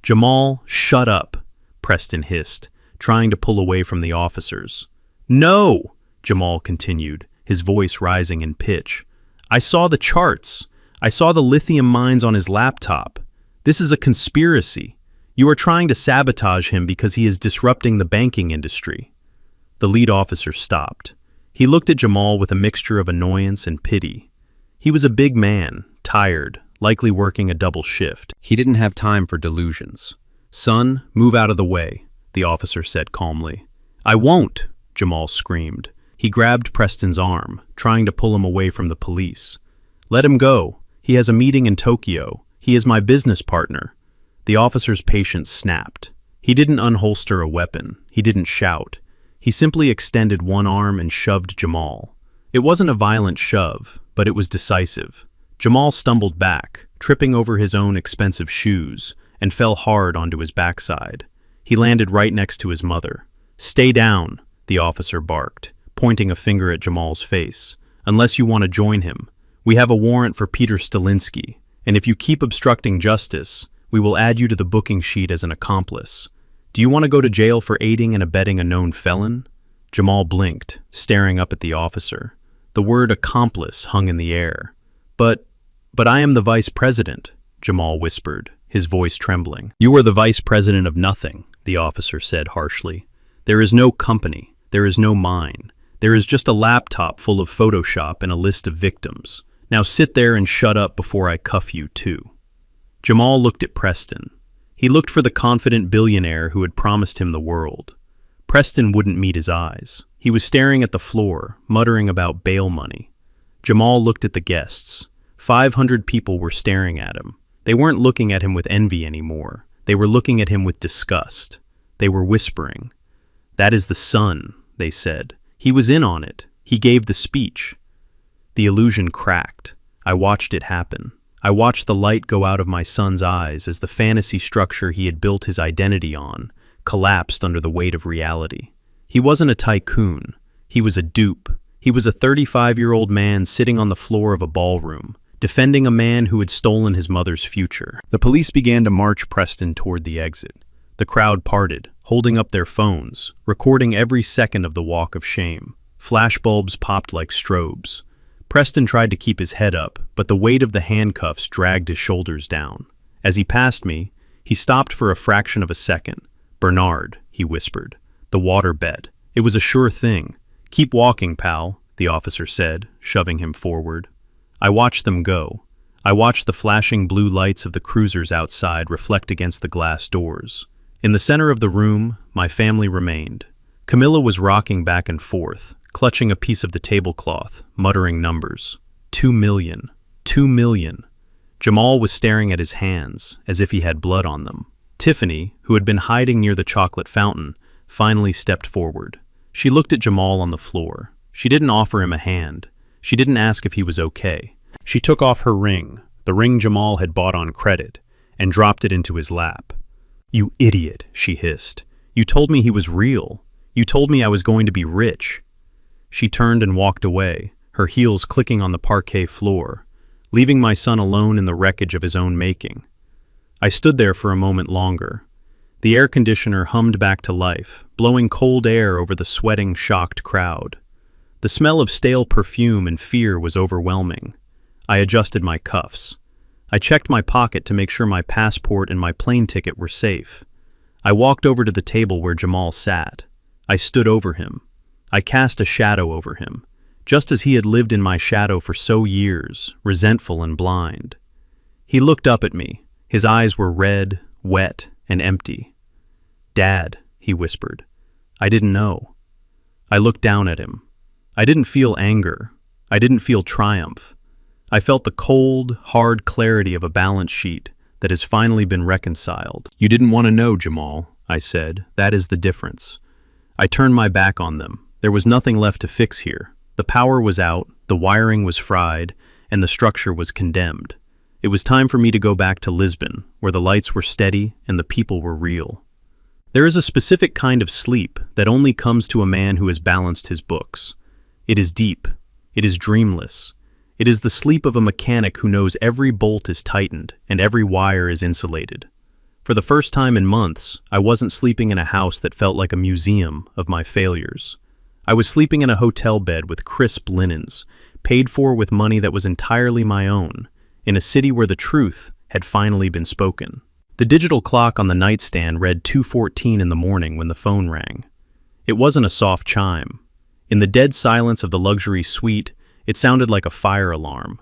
"Jamal, shut up," Preston hissed, trying to pull away from the officers. "No!" Jamal continued, his voice rising in pitch. "I saw the charts. I saw the lithium mines on his laptop. This is a conspiracy. You are trying to sabotage him because he is disrupting the banking industry." The lead officer stopped. He looked at Jamal with a mixture of annoyance and pity. He was a big man, tired, likely working a double shift. He didn't have time for delusions. "Son, move out of the way," the officer said calmly. "I won't," Jamal screamed. He grabbed Preston's arm, trying to pull him away from the police. "Let him go. He has a meeting in Tokyo. He is my business partner." The officer's patience snapped. He didn't unholster a weapon. He didn't shout. He simply extended one arm and shoved Jamal. It wasn't a violent shove, but it was decisive. Jamal stumbled back, tripping over his own expensive shoes, and fell hard onto his backside. He landed right next to his mother. "Stay down," the officer barked, pointing a finger at Jamal's face. "Unless you want to join him. We have a warrant for Peter Stalinsky, and if you keep obstructing justice, we will add you to the booking sheet as an accomplice. Do you want to go to jail for aiding and abetting a known felon?" Jamal blinked, staring up at the officer. The word accomplice hung in the air. But I am the vice president," Jamal whispered, his voice trembling. "You are the vice president of nothing," the officer said harshly. "There is no company. There is no mine. There is just a laptop full of Photoshop and a list of victims. Now sit there and shut up before I cuff you too." Jamal looked at Preston. He looked for the confident billionaire who had promised him the world. Preston wouldn't meet his eyes. He was staring at the floor, muttering about bail money. Jamal looked at the guests. 500 people were staring at him. They weren't looking at him with envy anymore. They were looking at him with disgust. They were whispering. "That is the sun," they said. "He was in on it. He gave the speech." The illusion cracked. I watched it happen. I watched the light go out of my son's eyes as the fantasy structure he had built his identity on collapsed under the weight of reality. He wasn't a tycoon. He was a dupe. He was a 35-year-old man sitting on the floor of a ballroom, defending a man who had stolen his mother's future. The police began to march Preston toward the exit. The crowd parted, holding up their phones, recording every second of the walk of shame. Flashbulbs popped like strobes. Preston tried to keep his head up, but the weight of the handcuffs dragged his shoulders down. As he passed me, he stopped for a fraction of a second. "Bernard," he whispered. "The water bed. It was a sure thing. Keep walking, pal," the officer said, shoving him forward. I watched them go. I watched the flashing blue lights of the cruisers outside reflect against the glass doors. In the center of the room, my family remained. Camilla was rocking back and forth, clutching a piece of the tablecloth, muttering numbers. 2 million. 2 million. Jamal was staring at his hands, as if he had blood on them. Tiffany, who had been hiding near the chocolate fountain, finally stepped forward. She looked at Jamal on the floor. She didn't offer him a hand. She didn't ask if he was okay. She took off her ring, the ring Jamal had bought on credit, and dropped it into his lap. "You idiot," she hissed. "You told me he was real. You told me I was going to be rich." She turned and walked away, her heels clicking on the parquet floor. leaving my son alone in the wreckage of his own making. I stood there for a moment longer. The air conditioner hummed back to life, blowing cold air over the sweating, shocked crowd. The smell of stale perfume and fear was overwhelming. I adjusted my cuffs. I checked my pocket to make sure my passport and my plane ticket were safe. I walked over to the table where Jamal sat. I stood over him. I cast a shadow over him, just as he had lived in my shadow for so years, resentful and blind. He looked up at me. His eyes were red, wet, and empty. "Dad," he whispered. I didn't know. I looked down at him. I didn't feel anger. I didn't feel triumph. I felt the cold, hard clarity of a balance sheet that has finally been reconciled. "You didn't want to know, Jamal," I said. "That is the difference." I turned my back on them. There was nothing left to fix here. The power was out, the wiring was fried, and the structure was condemned. It was time for me to go back to Lisbon, where the lights were steady and the people were real. There is a specific kind of sleep that only comes to a man who has balanced his books. It is deep. It is dreamless. It is the sleep of a mechanic who knows every bolt is tightened and every wire is insulated. For the first time in months, I wasn't sleeping in a house that felt like a museum of my failures. I was sleeping in a hotel bed with crisp linens, paid for with money that was entirely my own, in a city where the truth had finally been spoken. The digital clock on the nightstand read 2:14 in the morning when the phone rang. It wasn't a soft chime. In the dead silence of the luxury suite, it sounded like a fire alarm.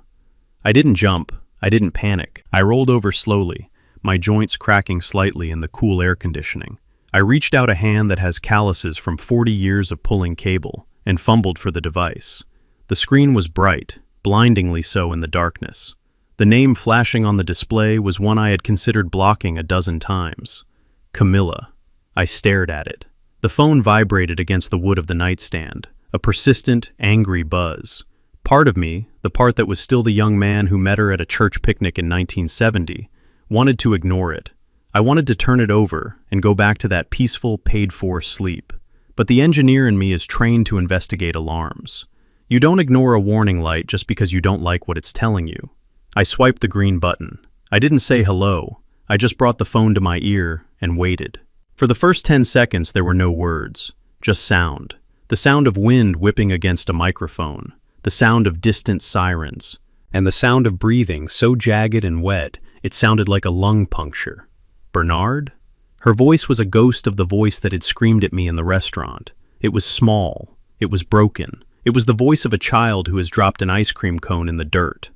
I didn't jump. I didn't panic. I rolled over slowly, my joints cracking slightly in the cool air conditioning. I reached out a hand that has calluses from 40 years of pulling cable and fumbled for the device. The screen was bright, blindingly so in the darkness. The name flashing on the display was one I had considered blocking a dozen times. Camilla. I stared at it. The phone vibrated against the wood of the nightstand, a persistent, angry buzz. Part of me, the part that was still the young man who met her at a church picnic in 1970, wanted to ignore it. I wanted to turn it over and go back to that peaceful, paid-for sleep. But the engineer in me is trained to investigate alarms. You don't ignore a warning light just because you don't like what it's telling you. I swiped the green button. I didn't say hello. I just brought the phone to my ear and waited. For the first 10 seconds, there were no words, just sound. The sound of wind whipping against a microphone, the sound of distant sirens, and the sound of breathing so jagged and wet it sounded like a lung puncture. Bernard? Her voice was a ghost of the voice that had screamed at me in the restaurant. It was small. It was broken. It was the voice of a child who has dropped an ice cream cone in the dirt.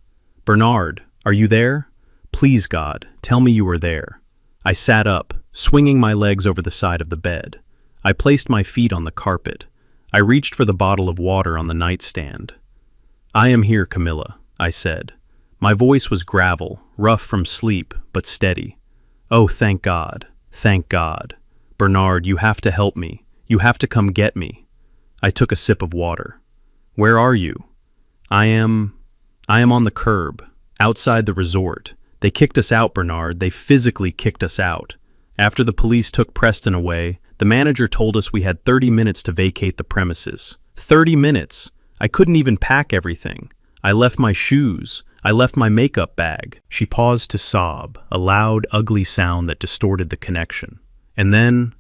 "Bernard, are you there? Please, God, tell me you are there." I sat up, swinging my legs over the side of the bed. I placed my feet on the carpet. I reached for the bottle of water on the nightstand. "I am here, Camilla," I said. My voice was gravel, rough from sleep, but steady. "Oh, thank God. Thank God. Bernard, you have to help me. You have to come get me." I took a sip of water. "Where are you?" I am on the curb, outside the resort. They kicked us out, Bernard. They physically kicked us out. After the police took Preston away, the manager told us we had 30 minutes to vacate the premises. 30 minutes! I couldn't even pack everything. I left my shoes. I left my makeup bag. She paused to sob, a loud, ugly sound that distorted the connection. And then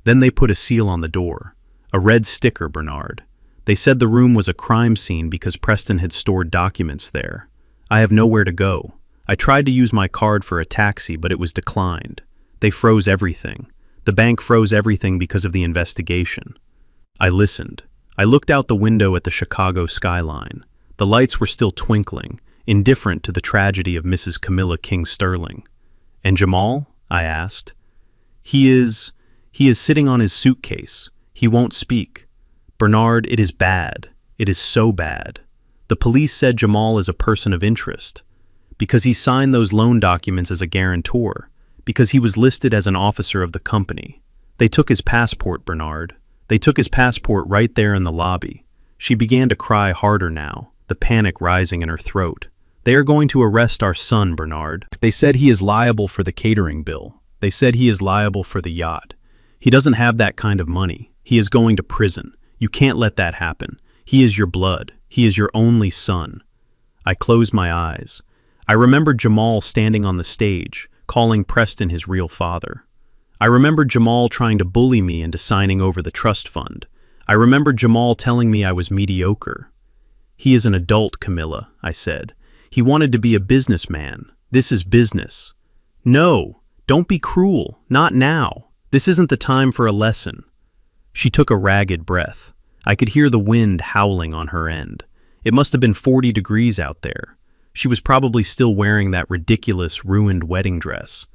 they put a seal on the door. A red sticker, Bernard. They said the room was a crime scene because Preston had stored documents there. I have nowhere to go. I tried to use my card for a taxi, but it was declined. They froze everything. The bank froze everything because of the investigation. I listened. I looked out the window at the Chicago skyline. The lights were still twinkling, indifferent to the tragedy of Mrs. Camilla King Sterling. "And Jamal?" I asked. He is sitting on his suitcase. He won't speak. Bernard, it is bad. It is so bad. The police said Jamal is a person of interest. Because he signed those loan documents as a guarantor. Because he was listed as an officer of the company. They took his passport, Bernard. They took his passport right there in the lobby. She began to cry harder now, the panic rising in her throat. "They are going to arrest our son, Bernard. They said he is liable for the catering bill. They said he is liable for the yacht. He doesn't have that kind of money. He is going to prison. You can't let that happen. He is your blood. He is your only son." I closed my eyes. I remembered Jamal standing on the stage, calling Preston his real father. I remembered Jamal trying to bully me into signing over the trust fund. I remembered Jamal telling me I was mediocre. "He is an adult, Camilla," I said. "He wanted to be a businessman. This is business." "No, don't be cruel. Not now. This isn't the time for a lesson." She took a ragged breath. I could hear the wind howling on her end. It must have been 40 degrees out there. She was probably still wearing that ridiculous, ruined wedding dress.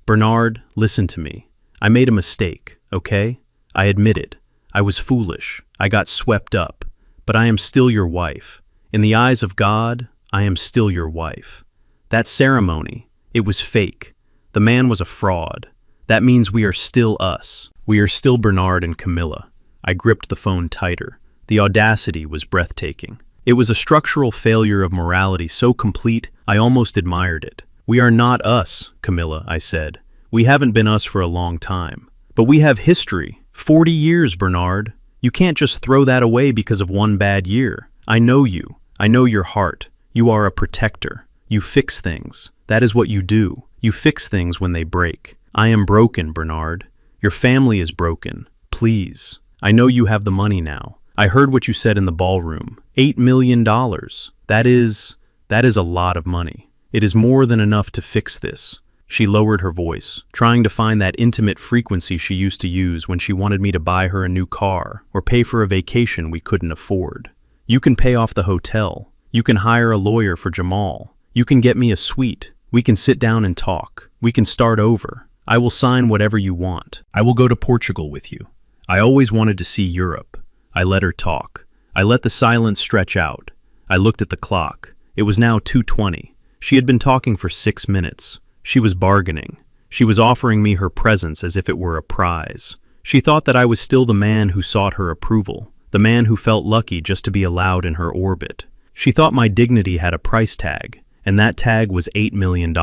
"Bernard, listen to me. I made a mistake, okay? I admit it. I was foolish. I got swept up. But I am still your wife. In the eyes of God, I am still your wife. That ceremony, it was fake. The man was a fraud. That means we are still us. We are still Bernard and Camilla." I gripped the phone tighter. The audacity was breathtaking. It was a structural failure of morality so complete, I almost admired it. "We are not us, Camilla," I said. "We haven't been us for a long time. But we have history. 40 years, Bernard. You can't just throw that away because of one bad year. I know you. I know your heart. You are a protector. You fix things. That is what you do. You fix things when they break. I am broken, Bernard. Your family is broken. Please. I know you have the money now. I heard what you said in the ballroom. $8 million. That is a lot of money. It is more than enough to fix this." She lowered her voice, trying to find that intimate frequency she used to use when she wanted me to buy her a new car or pay for a vacation we couldn't afford. "You can pay off the hotel. You can hire a lawyer for Jamal. You can get me a suite. We can sit down and talk. We can start over. I will sign whatever you want. I will go to Portugal with you. I always wanted to see Europe." I let her talk. I let the silence stretch out. I looked at the clock. It was now 2:20. She had been talking for 6 minutes. She was bargaining. She was offering me her presence as if it were a prize. She thought that I was still the man who sought her approval, the man who felt lucky just to be allowed in her orbit. She thought my dignity had a price tag, and that tag was $8 million.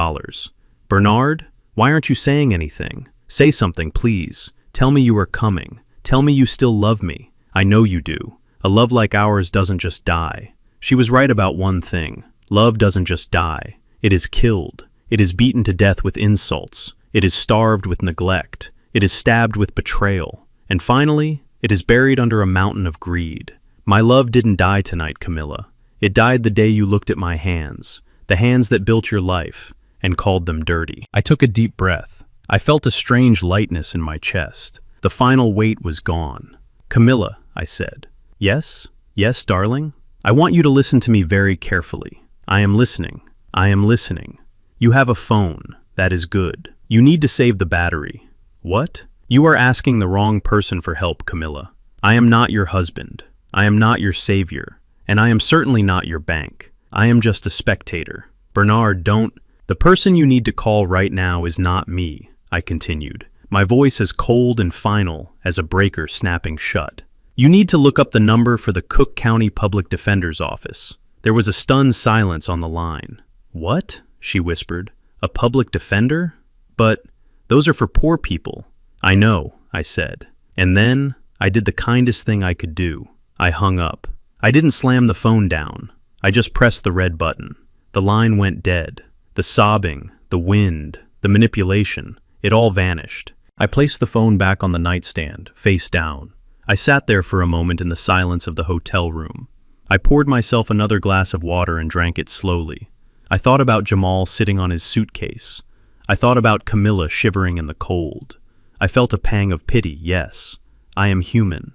"Bernard, why aren't you saying anything? Say something, please. Tell me you are coming. Tell me you still love me. I know you do. A love like ours doesn't just die." She was right about one thing. Love doesn't just die. It is killed. It is beaten to death with insults. It is starved with neglect. It is stabbed with betrayal. And finally, it is buried under a mountain of greed. My love didn't die tonight, Camilla. It died the day you looked at my hands, the hands that built your life, and called them dirty. I took a deep breath. I felt a strange lightness in my chest. The final weight was gone. "Camilla," I said. "Yes? Yes, darling? I want you to listen to me very carefully. I am listening. I am listening. You have a phone. That is good. You need to save the battery." "What?" "You are asking the wrong person for help, Camilla. I am not your husband. I am not your savior. And I am certainly not your bank. I am just a spectator. Bernard, don't—" "The person you need to call right now is not me," I continued, my voice as cold and final as a breaker snapping shut. "You need to look up the number for the Cook County Public Defender's Office." There was a stunned silence on the line. "What?" she whispered. "A public defender? But those are for poor people." "I know," I said. And then I did the kindest thing I could do. I hung up. I didn't slam the phone down. I just pressed the red button. The line went dead. The sobbing, the wind, the manipulation, it all vanished. I placed the phone back on the nightstand, face down. I sat there for a moment in the silence of the hotel room. I poured myself another glass of water and drank it slowly. I thought about Jamal sitting on his suitcase. I thought about Camilla shivering in the cold. I felt a pang of pity, yes. I am human.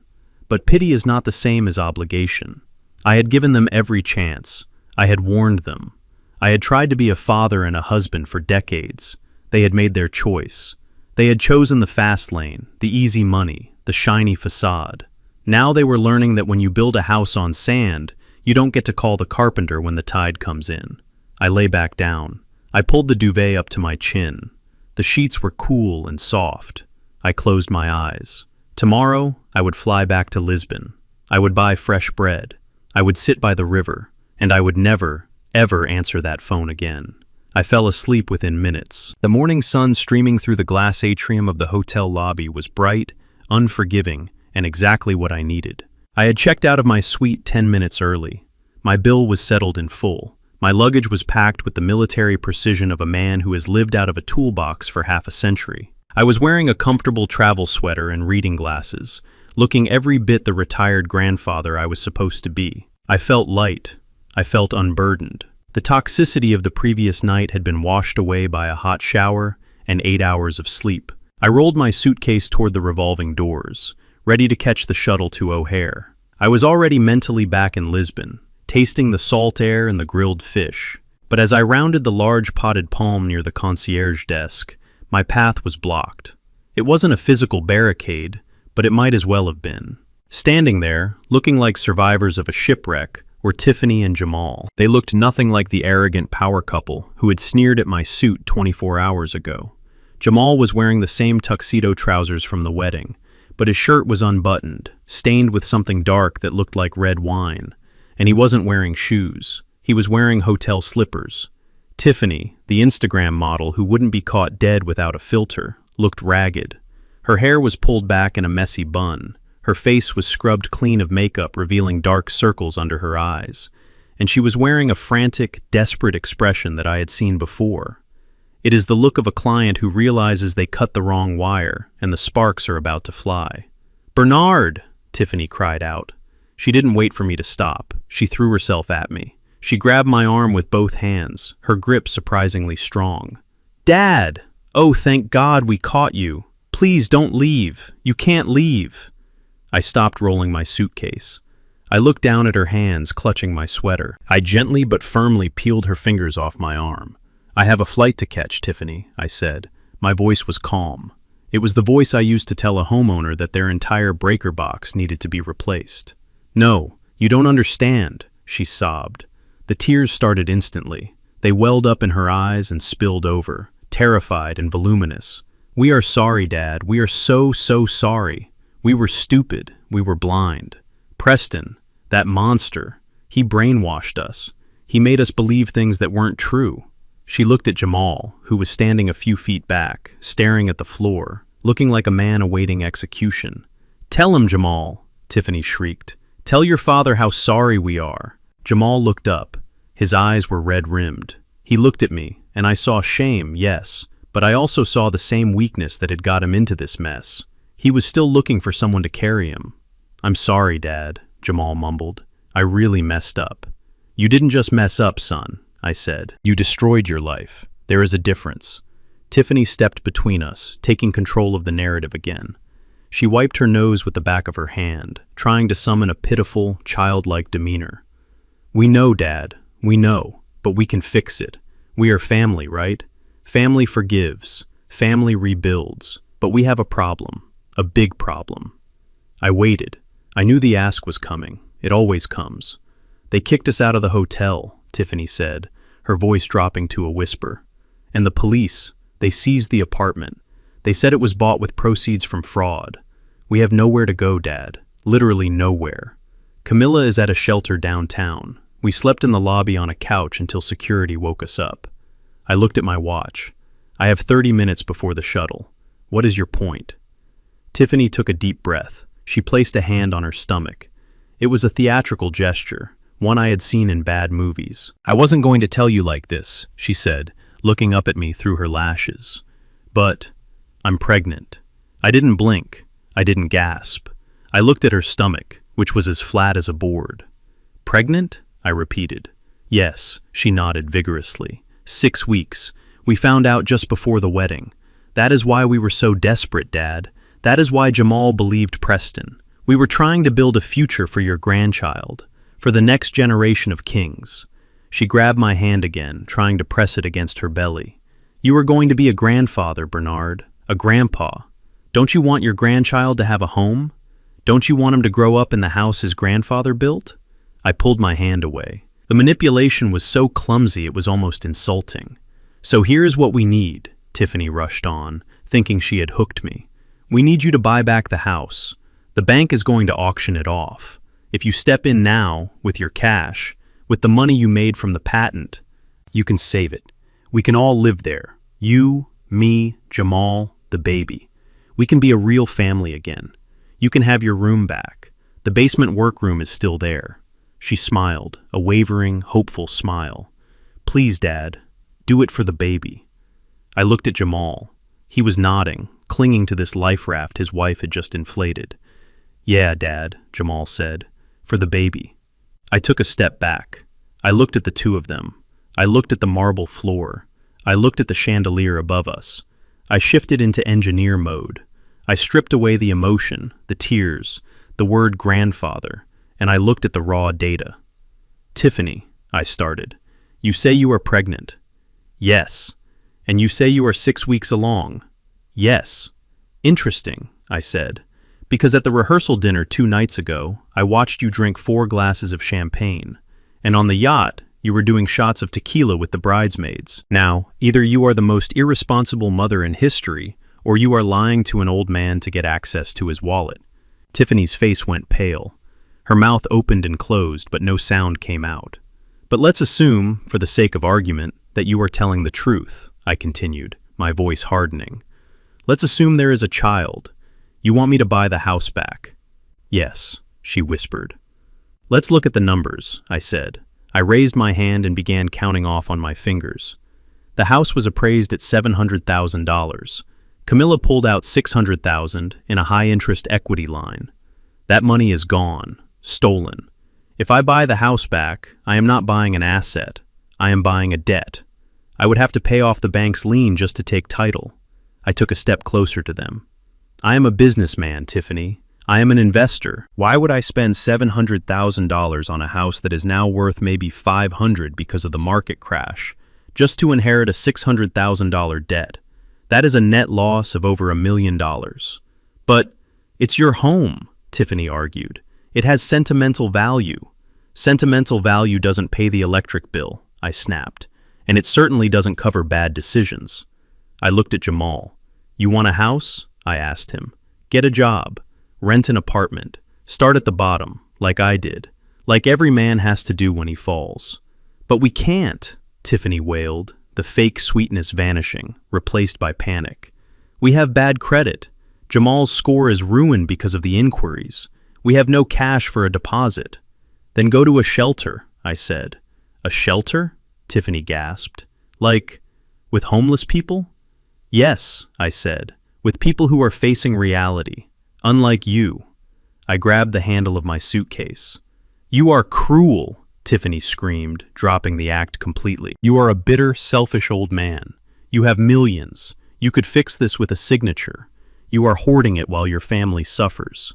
But pity is not the same as obligation. I had given them every chance. I had warned them. I had tried to be a father and a husband for decades. They had made their choice. They had chosen the fast lane, the easy money, the shiny facade. Now they were learning that when you build a house on sand, you don't get to call the carpenter when the tide comes in. I lay back down. I pulled the duvet up to my chin. The sheets were cool and soft. I closed my eyes. Tomorrow, I would fly back to Lisbon. I would buy fresh bread. I would sit by the river, and I would never, ever answer that phone again. I fell asleep within minutes. The morning sun streaming through the glass atrium of the hotel lobby was bright, unforgiving, and exactly what I needed. I had checked out of my suite 10 minutes early. My bill was settled in full. My luggage was packed with the military precision of a man who has lived out of a toolbox for half a century. I was wearing a comfortable travel sweater and reading glasses, looking every bit the retired grandfather I was supposed to be. I felt light. I felt unburdened. The toxicity of the previous night had been washed away by a hot shower and 8 hours of sleep. I rolled my suitcase toward the revolving doors, ready to catch the shuttle to O'Hare. I was already mentally back in Lisbon, tasting the salt air and the grilled fish. But as I rounded the large potted palm near the concierge desk, my path was blocked. It wasn't a physical barricade, but it might as well have been. Standing there, looking like survivors of a shipwreck, were Tiffany and Jamal. They looked nothing like the arrogant power couple who had sneered at my suit 24 hours ago. Jamal was wearing the same tuxedo trousers from the wedding, but his shirt was unbuttoned, stained with something dark that looked like red wine, and he wasn't wearing shoes. He was wearing hotel slippers. Tiffany, the Instagram model who wouldn't be caught dead without a filter, looked ragged. Her hair was pulled back in a messy bun. Her face was scrubbed clean of makeup, revealing dark circles under her eyes. And she was wearing a frantic, desperate expression that I had seen before. It is the look of a client who realizes they cut the wrong wire and the sparks are about to fly. "Bernard!" Tiffany cried out. She didn't wait for me to stop. She threw herself at me. She grabbed my arm with both hands, her grip surprisingly strong. "Dad! Oh, thank God we caught you. Please don't leave. You can't leave." I stopped rolling my suitcase. I looked down at her hands, clutching my sweater. I gently but firmly peeled her fingers off my arm. "I have a flight to catch, Tiffany," I said. My voice was calm. It was the voice I used to tell a homeowner that their entire breaker box needed to be replaced. "No, you don't understand," she sobbed. The tears started instantly. They welled up in her eyes and spilled over, terrified and voluminous. "We are sorry, Dad. We are so sorry. We were stupid. We were blind. Preston, that monster, he brainwashed us. He made us believe things that weren't true." She looked at Jamal, who was standing a few feet back, staring at the floor, looking like a man awaiting execution. "Tell him, Jamal," Tiffany shrieked. "Tell your father how sorry we are." Jamal looked up. His eyes were red-rimmed. He looked at me, and I saw shame, yes, but I also saw the same weakness that had got him into this mess. He was still looking for someone to carry him. "I'm sorry, Dad," Jamal mumbled. "I really messed up." "You didn't just mess up, son," I said. "You destroyed your life. There is a difference." Tiffany stepped between us, taking control of the narrative again. She wiped her nose with the back of her hand, trying to summon a pitiful, childlike demeanor. "We know, Dad. We know. But we can fix it. We are family, right? Family forgives. Family rebuilds. But we have a problem. A big problem." I waited. I knew the ask was coming. It always comes. "They kicked us out of the hotel," Tiffany said, her voice dropping to a whisper. "And the police, they seized the apartment. They said it was bought with proceeds from fraud. We have nowhere to go, Dad. Literally nowhere. Camilla is at a shelter downtown. We slept in the lobby on a couch until security woke us up." I looked at my watch. "I have 30 minutes before the shuttle. What is your point?" Tiffany took a deep breath. She placed a hand on her stomach. It was a theatrical gesture, one I had seen in bad movies. "I wasn't going to tell you like this," she said, looking up at me through her lashes. "But I'm pregnant." I didn't blink. I didn't gasp. I looked at her stomach, which was as flat as a board. "Pregnant?" I repeated. "Yes," she nodded vigorously. 6 weeks. We found out just before the wedding. That is why we were so desperate, Dad. That is why Jamal believed Preston. We were trying to build a future for your grandchild, for the next generation of kings." She grabbed my hand again, trying to press it against her belly. "You are going to be a grandfather, Bernard, a grandpa. Don't you want your grandchild to have a home? Don't you want him to grow up in the house his grandfather built?" I pulled my hand away. The manipulation was so clumsy it was almost insulting. "So here's what we need," Tiffany rushed on, thinking she had hooked me. "We need you to buy back the house. The bank is going to auction it off. If you step in now, with your cash, with the money you made from the patent, you can save it. We can all live there. You, me, Jamal, the baby. We can be a real family again. You can have your room back. The basement workroom is still there." She smiled, a wavering, hopeful smile. Please, Dad, do it for the baby. I looked at Jamal. He was nodding, clinging to this life raft his wife had just inflated. Yeah, Dad, Jamal said, for the baby. I took a step back. I looked at the two of them. I looked at the marble floor. I looked at the chandelier above us. I shifted into engineer mode. I stripped away the emotion, the tears, the word grandfather, and I looked at the raw data. Tiffany, I started, you say you are pregnant. Yes. And you say you are 6 weeks along. Yes. Interesting, I said, because at the rehearsal dinner 2 nights ago, I watched you drink 4 glasses of champagne, and on the yacht, you were doing shots of tequila with the bridesmaids. Now, either you are the most irresponsible mother in history, or you are lying to an old man to get access to his wallet. Tiffany's face went pale. Her mouth opened and closed, but no sound came out. But let's assume, for the sake of argument, that you are telling the truth, I continued, my voice hardening. Let's assume there is a child. You want me to buy the house back? Yes, she whispered. Let's look at the numbers, I said. I raised my hand and began counting off on my fingers. The house was appraised at $700,000. Camilla pulled out $600,000 in a high-interest equity line. That money is gone, stolen. If I buy the house back, I am not buying an asset. I am buying a debt. I would have to pay off the bank's lien just to take title. I took a step closer to them. I am a businessman, Tiffany. I am an investor. Why would I spend $700,000 on a house that is now worth maybe $500 because of the market crash, just to inherit a $600,000 debt? That is a net loss of over $1 million. But it's your home, Tiffany argued. It has sentimental value. Sentimental value doesn't pay the electric bill, I snapped, and it certainly doesn't cover bad decisions. I looked at Jamal. You want a house? I asked him. Get a job. Rent an apartment. Start at the bottom, like I did. Like every man has to do when he falls. But we can't, Tiffany wailed, the fake sweetness vanishing, replaced by panic. We have bad credit. Jamal's score is ruined because of the inquiries. We have no cash for a deposit. Then go to a shelter, I said. A shelter? Tiffany gasped. Like, with homeless people? Yes, I said, with people who are facing reality. Unlike you. I grabbed the handle of my suitcase. You are cruel, Tiffany screamed, dropping the act completely. You are a bitter, selfish old man. You have millions. You could fix this with a signature. You are hoarding it while your family suffers.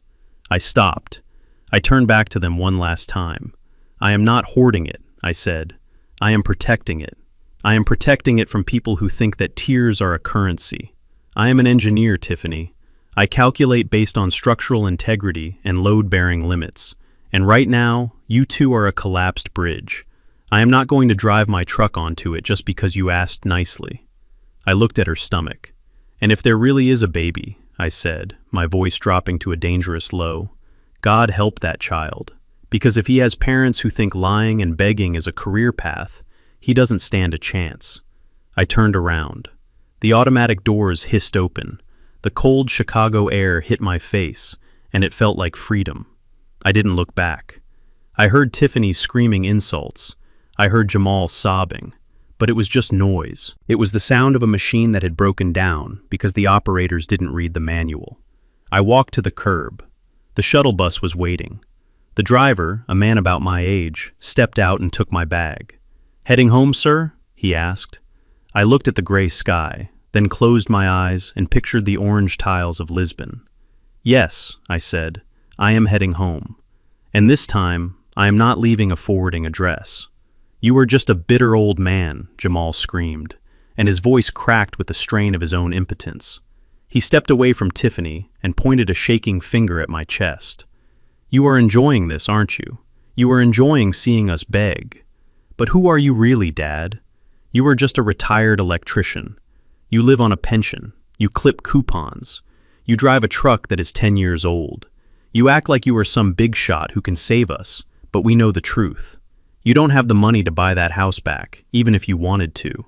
I stopped. I turned back to them one last time. I am not hoarding it, I said. I am protecting it. I am protecting it from people who think that tears are a currency. I am an engineer, Tiffany. I calculate based on structural integrity and load-bearing limits. And right now, you two are a collapsed bridge. I am not going to drive my truck onto it just because you asked nicely. I looked at her stomach. And if there really is a baby, I said, my voice dropping to a dangerous low, God help that child. Because if he has parents who think lying and begging is a career path, he doesn't stand a chance. I turned around. The automatic doors hissed open. The cold Chicago air hit my face, and it felt like freedom. I didn't look back. I heard Tiffany screaming insults. I heard Jamal sobbing. But it was just noise. It was the sound of a machine that had broken down because the operators didn't read the manual. I walked to the curb. The shuttle bus was waiting. The driver, a man about my age, stepped out and took my bag. Heading home, sir? He asked. I looked at the gray sky, then closed my eyes and pictured the orange tiles of Lisbon. Yes, I said, I am heading home. And this time, I am not leaving a forwarding address. You are just a bitter old man, Jamal screamed, and his voice cracked with the strain of his own impotence. He stepped away from Tiffany and pointed a shaking finger at my chest. You are enjoying this, aren't you? You are enjoying seeing us beg. But who are you really, Dad? You are just a retired electrician. You live on a pension. You clip coupons. You drive a truck that is 10 years old. You act like you are some big shot who can save us, but we know the truth. You don't have the money to buy that house back, even if you wanted to.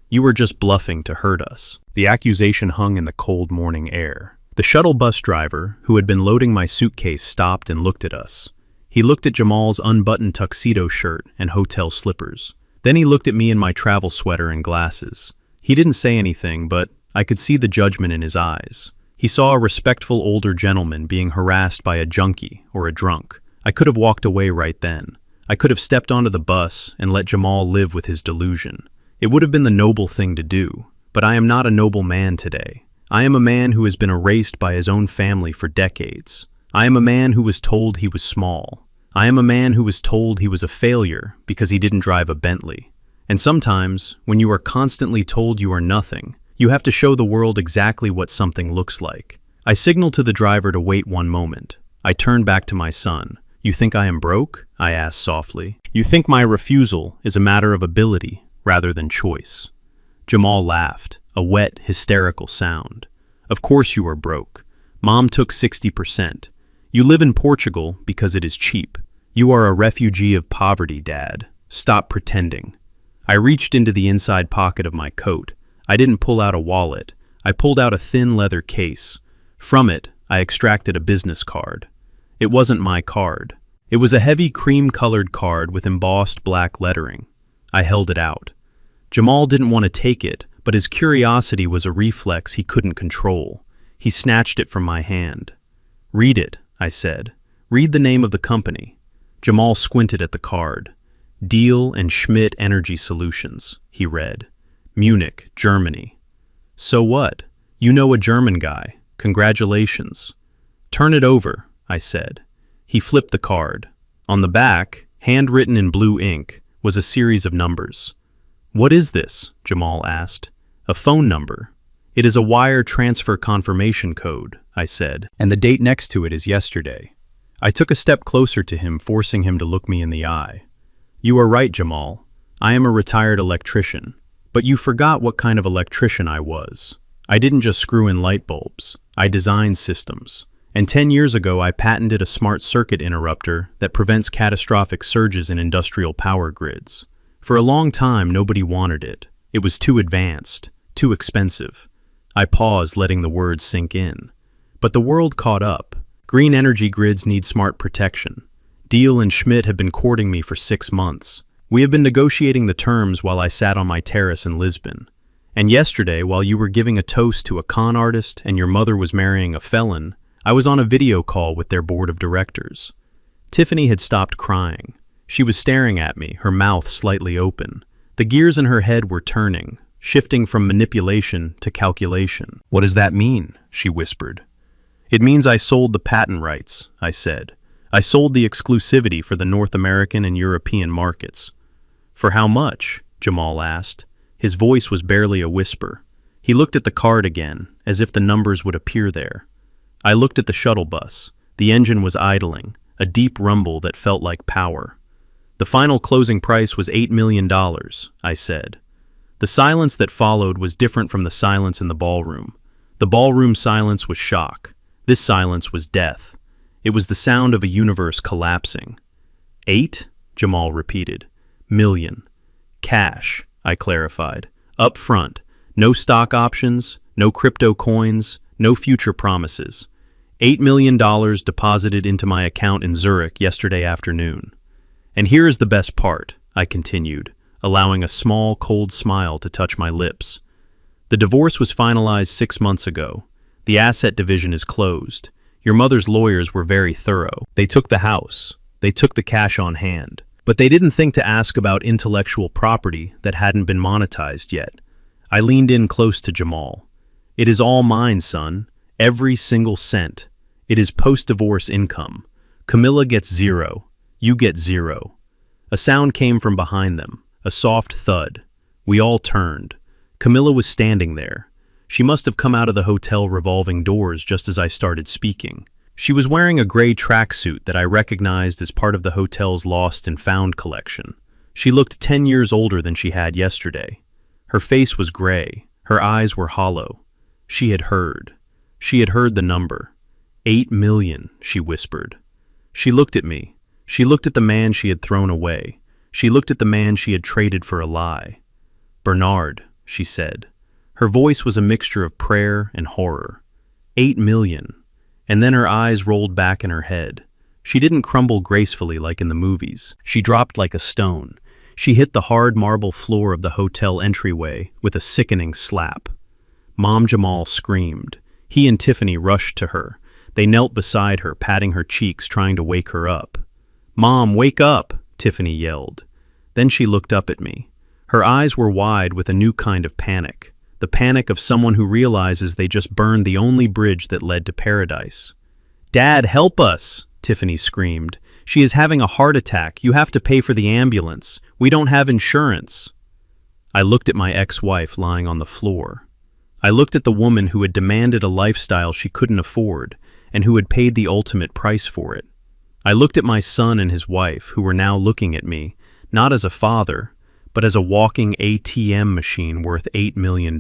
You were just bluffing to hurt us. The accusation hung in the cold morning air. The shuttle bus driver, who had been loading my suitcase, stopped and looked at us. He looked at Jamal's unbuttoned tuxedo shirt and hotel slippers. Then he looked at me in my travel sweater and glasses. He didn't say anything, but I could see the judgment in his eyes. He saw a respectful older gentleman being harassed by a junkie or a drunk. I could have walked away right then. I could have stepped onto the bus and let Jamal live with his delusion. It would have been the noble thing to do, but I am not a noble man today. I am a man who has been erased by his own family for decades. I am a man who was told he was small. I am a man who was told he was a failure because he didn't drive a Bentley. And sometimes, when you are constantly told you are nothing, you have to show the world exactly what something looks like. I signaled to the driver to wait one moment. I turned back to my son. "You think I am broke?" I asked softly. "You think my refusal is a matter of ability rather than choice?" Jamal laughed, a wet, hysterical sound. "Of course you are broke. Mom took 60%. You live in Portugal because it is cheap. You are a refugee of poverty, Dad. Stop pretending." I reached into the inside pocket of my coat. I didn't pull out a wallet. I pulled out a thin leather case. From it, I extracted a business card. It wasn't my card. It was a heavy cream-colored card with embossed black lettering. I held it out. Jamal didn't want to take it, but his curiosity was a reflex he couldn't control. He snatched it from my hand. "Read it," I said. "Read the name of the company." Jamal squinted at the card. "Diehl and Schmidt Energy Solutions," he read. "Munich, Germany." "So what? You know a German guy. Congratulations." "Turn it over," I said. He flipped the card. On the back, handwritten in blue ink, was a series of numbers. "What is this?" Jamal asked. "A phone number." "It is a wire transfer confirmation code," I said, "and the date next to it is yesterday." I took a step closer to him, forcing him to look me in the eye. "You are right, Jamal. I am a retired electrician. But you forgot what kind of electrician I was. I didn't just screw in light bulbs. I designed systems. And 10 years ago, I patented a smart circuit interrupter that prevents catastrophic surges in industrial power grids. For a long time, nobody wanted it. It was too advanced, too expensive. I paused, letting the words sink in. But the world caught up. Green energy grids need smart protection. Diehl and Schmidt have been courting me for 6 months. We have been negotiating the terms while I sat on my terrace in Lisbon. And yesterday, while you were giving a toast to a con artist and your mother was marrying a felon, I was on a video call with their board of directors. Tiffany had stopped crying. She was staring at me, her mouth slightly open. The gears in her head were turning, shifting from manipulation to calculation. "What does that mean?" she whispered. "It means I sold the patent rights," I said. "I sold the exclusivity for the North American and European markets." "For how much?" Jamal asked. His voice was barely a whisper. He looked at the card again, as if the numbers would appear there. I looked at the shuttle bus. The engine was idling, a deep rumble that felt like power. "The final closing price was $8 million, I said. The silence that followed was different from the silence in the ballroom. The ballroom silence was shock. This silence was death. It was the sound of a universe collapsing. "8?" Jamal repeated. "Million. Cash," I clarified. "Up front. No stock options, no crypto coins, no future promises. $8 million deposited into my account in Zurich yesterday afternoon. And here is the best part," I continued, allowing a small, cold smile to touch my lips. "The divorce was finalized 6 months ago. The asset division is closed. Your mother's lawyers were very thorough. They took the house. They took the cash on hand. But they didn't think to ask about intellectual property that hadn't been monetized yet." I leaned in close to Jamal. "It is all mine, son. Every single cent. It is post-divorce income. Camilla gets 0. You get 0. A sound came from behind them, a soft thud. We all turned. Camilla was standing there. She must have come out of the hotel revolving doors just as I started speaking. She was wearing a gray tracksuit that I recognized as part of the hotel's Lost and Found collection. She looked 10 years older than she had yesterday. Her face was gray. Her eyes were hollow. She had heard. She had heard the number. 8 million, she whispered. She looked at me. She looked at the man she had thrown away. She looked at the man she had traded for a lie. "Bernard," she said. Her voice was a mixture of prayer and horror. 8 million. And then her eyes rolled back in her head. She didn't crumble gracefully like in the movies. She dropped like a stone. She hit the hard marble floor of the hotel entryway with a sickening slap. Mom Jamal screamed. He and Tiffany rushed to her. They knelt beside her, patting her cheeks, trying to wake her up. "Mom, wake up!" Tiffany yelled. Then she looked up at me. Her eyes were wide with a new kind of panic, the panic of someone who realizes they just burned the only bridge that led to paradise. "Dad, help us!" Tiffany screamed. "She is having a heart attack. You have to pay for the ambulance. We don't have insurance." I looked at my ex-wife lying on the floor. I looked at the woman who had demanded a lifestyle she couldn't afford and who had paid the ultimate price for it. I looked at my son and his wife, who were now looking at me, not as a father, but as a walking ATM machine worth $8 million.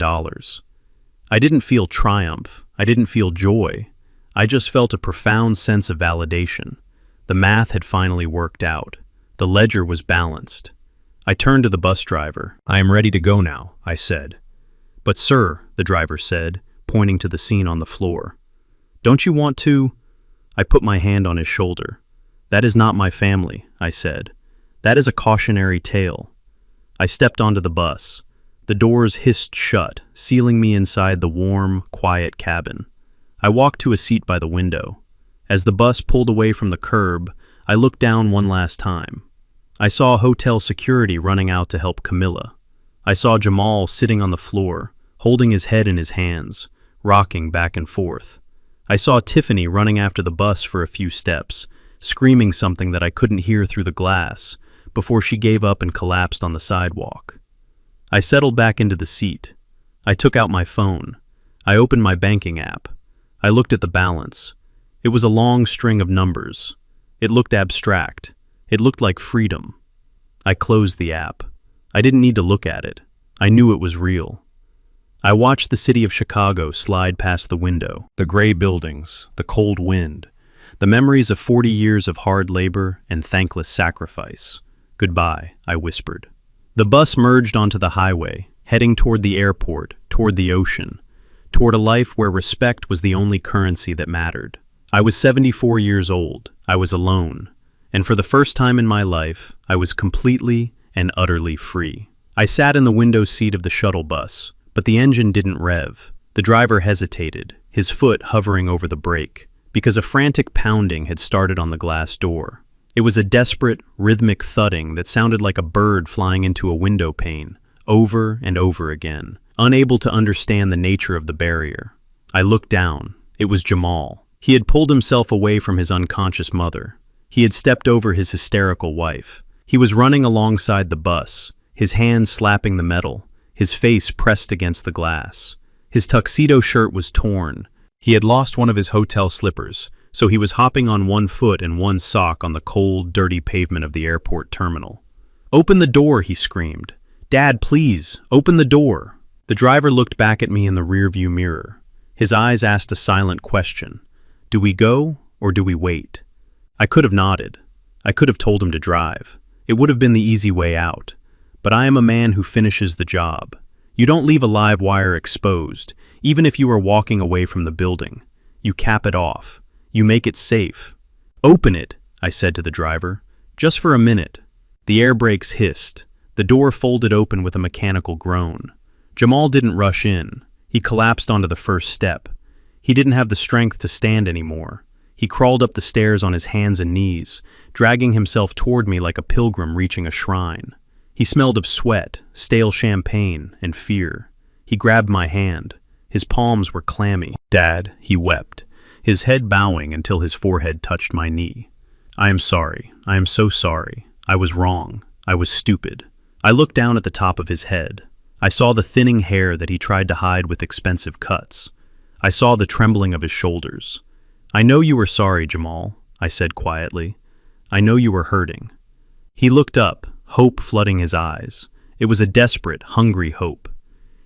I didn't feel triumph. I didn't feel joy. I just felt a profound sense of validation. The math had finally worked out. The ledger was balanced. I turned to the bus driver. "I am ready to go now," I said. "But sir," the driver said, pointing to the scene on the floor. "Don't you want to?" I put my hand on his shoulder. "That is not my family," I said. "That is a cautionary tale." I stepped onto the bus. The doors hissed shut, sealing me inside the warm, quiet cabin. I walked to a seat by the window. As the bus pulled away from the curb, I looked down one last time. I saw hotel security running out to help Camilla. I saw Jamal sitting on the floor, holding his head in his hands, rocking back and forth. I saw Tiffany running after the bus for a few steps, screaming something that I couldn't hear through the glass, before she gave up and collapsed on the sidewalk. I settled back into the seat. I took out my phone. I opened my banking app. I looked at the balance. It was a long string of numbers. It looked abstract. It looked like freedom. I closed the app. I didn't need to look at it. I knew it was real. I watched the city of Chicago slide past the window. The gray buildings, the cold wind, the memories of 40 years of hard labor and thankless sacrifice. "Goodbye," I whispered. The bus merged onto the highway, heading toward the airport, toward the ocean, toward a life where respect was the only currency that mattered. I was 74 years old. I was alone. And for the first time in my life, I was completely and utterly free. I sat in the window seat of the shuttle bus, but the engine didn't rev. The driver hesitated, his foot hovering over the brake, because a frantic pounding had started on the glass door. It was a desperate, rhythmic thudding that sounded like a bird flying into a window pane, over and over again, unable to understand the nature of the barrier. I looked down. It was Jamal. He had pulled himself away from his unconscious mother. He had stepped over his hysterical wife. He was running alongside the bus, his hands slapping the metal, his face pressed against the glass. His tuxedo shirt was torn. He had lost one of his hotel slippers, so he was hopping on one foot and one sock on the cold, dirty pavement of the airport terminal. "Open the door," he screamed. "Dad, please, open the door." The driver looked back at me in the rearview mirror. His eyes asked a silent question. Do we go, or do we wait? I could have nodded. I could have told him to drive. It would have been the easy way out. But I am a man who finishes the job. You don't leave a live wire exposed, even if you are walking away from the building. You cap it off. You make it safe. "Open it," I said to the driver. "Just for a minute." The air brakes hissed. The door folded open with a mechanical groan. Jamal didn't rush in. He collapsed onto the first step. He didn't have the strength to stand anymore. He crawled up the stairs on his hands and knees, dragging himself toward me like a pilgrim reaching a shrine. He smelled of sweat, stale champagne, and fear. He grabbed my hand. His palms were clammy. "Dad," he wept, his head bowing until his forehead touched my knee. "I am sorry. I am so sorry. I was wrong. I was stupid." I looked down at the top of his head. I saw the thinning hair that he tried to hide with expensive cuts. I saw the trembling of his shoulders. "I know you were sorry, Jamal," I said quietly. "I know you were hurting." He looked up, hope flooding his eyes. It was a desperate, hungry hope.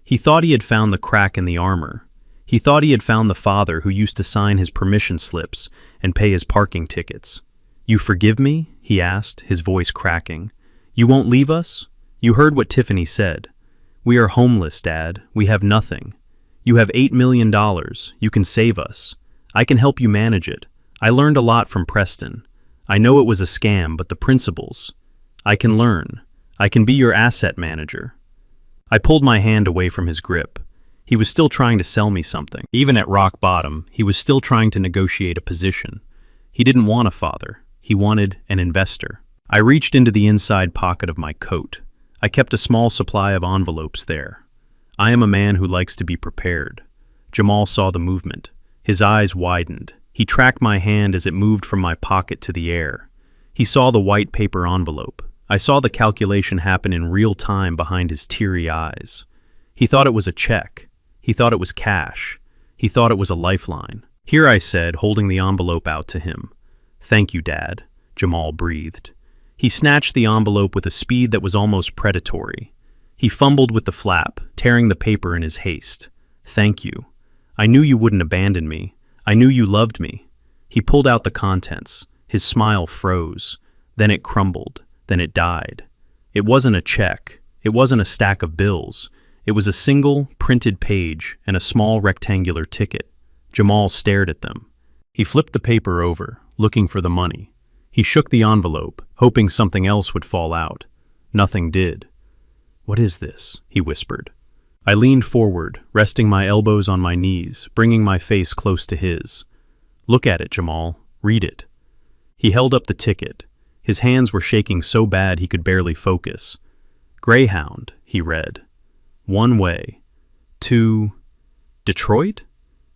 He thought he had found the crack in the armor. He thought he had found the father who used to sign his permission slips and pay his parking tickets. "You forgive me?" he asked, his voice cracking. "You won't leave us? You heard what Tiffany said. We are homeless, Dad. We have nothing. You have $8 million. You can save us. I can help you manage it. I learned a lot from Preston. I know it was a scam, but the principles. I can learn. I can be your asset manager. I pulled my hand away from his grip. He was still trying to sell me something. Even at rock bottom, he was still trying to negotiate a position. He didn't want a father. He wanted an investor. I reached into the inside pocket of my coat. I kept a small supply of envelopes there. I am a man who likes to be prepared. Jamal saw the movement. His eyes widened. He tracked my hand as it moved from my pocket to the air. He saw the white paper envelope. I saw the calculation happen in real time behind his teary eyes. He thought it was a check. He thought it was cash. He thought it was a lifeline. Here, I said, holding the envelope out to him. Thank you, Dad, Jamal breathed. He snatched the envelope with a speed that was almost predatory. He fumbled with the flap, tearing the paper in his haste. Thank you. I knew you wouldn't abandon me. I knew you loved me. He pulled out the contents. His smile froze. Then it crumbled. Then it died. It wasn't a check. It wasn't a stack of bills. It was a single, printed page and a small rectangular ticket. Jamal stared at them. He flipped the paper over, looking for the money. He shook the envelope, hoping something else would fall out. Nothing did. What is this? He whispered. I leaned forward, resting my elbows on my knees, bringing my face close to his. Look at it, Jamal. Read it. He held up the ticket. His hands were shaking so bad he could barely focus. Greyhound, he read. One way. To Detroit?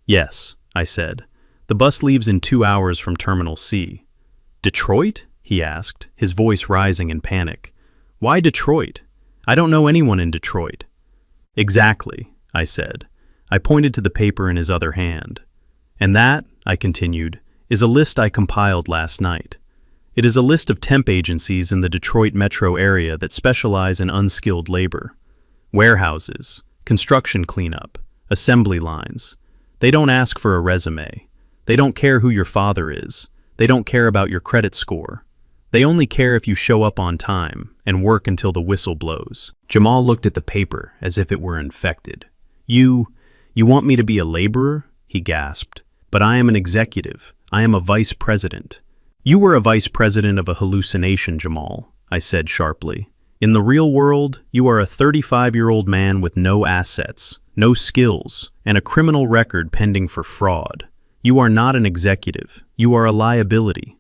Yes, I said. The bus leaves in 2 hours from Terminal C. Detroit? He asked, his voice rising in panic. Why Detroit? I don't know anyone in Detroit. Exactly, I said. I pointed to the paper in his other hand. And that, I continued, is a list I compiled last night. It is a list of temp agencies in the Detroit metro area that specialize in unskilled labor. Warehouses, construction cleanup, assembly lines. They don't ask for a resume. They don't care who your father is. They don't care about your credit score. They only care if you show up on time and work until the whistle blows. Jamal looked at the paper as if it were infected. You want me to be a laborer? He gasped. But I am an executive. I am a vice president. You were a vice president of a hallucination, Jamal, I said sharply. In the real world, you are a 35-year-old man with no assets, no skills, and a criminal record pending for fraud. You are not an executive. You are a liability.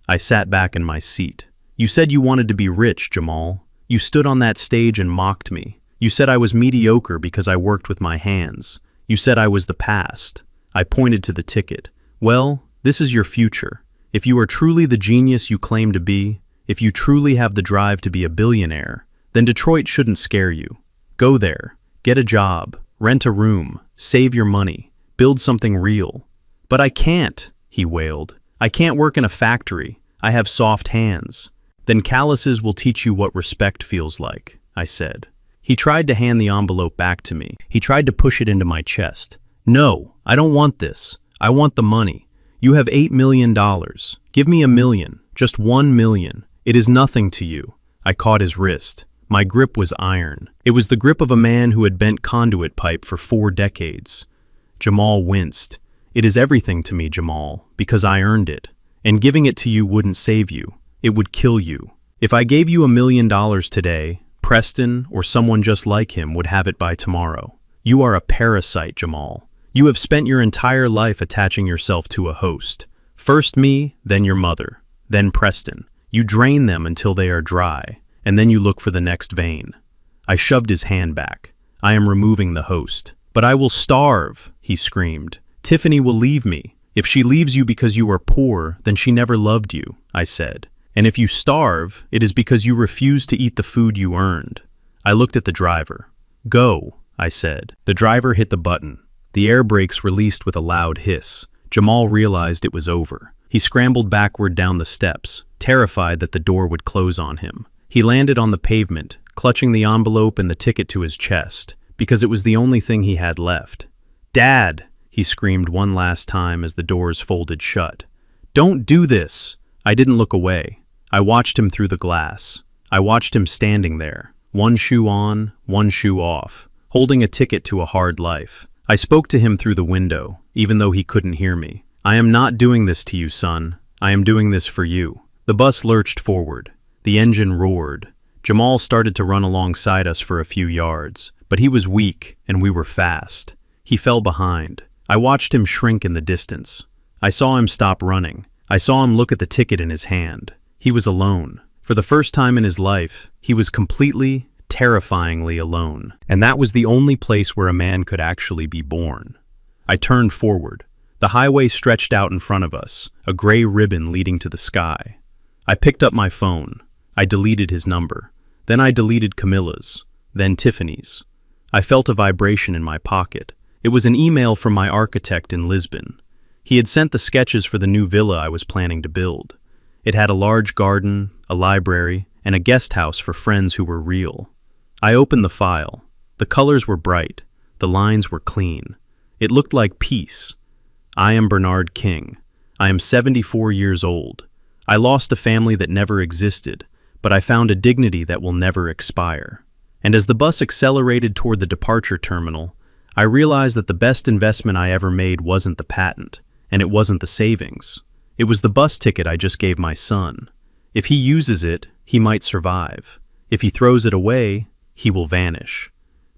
I sat back in my seat. You said you wanted to be rich, Jamal. You stood on that stage and mocked me. You said I was mediocre because I worked with my hands. You said I was the past. I pointed to the ticket. Well, this is your future. If you are truly the genius you claim to be, if you truly have the drive to be a billionaire, then Detroit shouldn't scare you. Go there, get a job, rent a room, save your money, build something real. But I can't, he wailed. I can't work in a factory. I have soft hands. Then calluses will teach you what respect feels like, I said. He tried to hand the envelope back to me. He tried to push it into my chest. No, I don't want this. I want the money. You have $8 million. Give me $1 million, just $1 million. It is nothing to you. I caught his wrist. My grip was iron. It was the grip of a man who had bent conduit pipe for 4 decades. Jamal winced. It is everything to me, Jamal, because I earned it. And giving it to you wouldn't save you. It would kill you. If I gave you $1 million today, Preston or someone just like him would have it by tomorrow. You are a parasite, Jamal. You have spent your entire life attaching yourself to a host. First me, then your mother, then Preston. You drain them until they are dry, and then you look for the next vein. I shoved his hand back. I am removing the host. But I will starve, he screamed. Tiffany will leave me. If she leaves you because you are poor, then she never loved you, I said. And if you starve, it is because you refuse to eat the food you earned. I looked at the driver. Go, I said. The driver hit the button. The air brakes released with a loud hiss. Jamal realized it was over. He scrambled backward down the steps, terrified that the door would close on him. He landed on the pavement, clutching the envelope and the ticket to his chest, because it was the only thing he had left. Dad, he screamed one last time as the doors folded shut. Don't do this! I didn't look away. I watched him through the glass. I watched him standing there, one shoe on, one shoe off, holding a ticket to a hard life. I spoke to him through the window, even though he couldn't hear me. I am not doing this to you, son. I am doing this for you. The bus lurched forward. The engine roared. Jamal started to run alongside us for a few yards, but he was weak and we were fast. He fell behind. I watched him shrink in the distance. I saw him stop running. I saw him look at the ticket in his hand. He was alone. For the first time in his life, he was completely, terrifyingly alone. And that was the only place where a man could actually be born. I turned forward. The highway stretched out in front of us, a gray ribbon leading to the sky. I picked up my phone. I deleted his number. Then I deleted Camilla's, then Tiffany's. I felt a vibration in my pocket. It was an email from my architect in Lisbon. He had sent the sketches for the new villa I was planning to build. It had a large garden, a library, and a guest house for friends who were real. I opened the file. The colors were bright. The lines were clean. It looked like peace. I am Bernard King. I am 74 years old. I lost a family that never existed, but I found a dignity that will never expire. And as the bus accelerated toward the departure terminal, I realized that the best investment I ever made wasn't the patent, and it wasn't the savings. It was the bus ticket I just gave my son. If he uses it, he might survive. If he throws it away, he will vanish.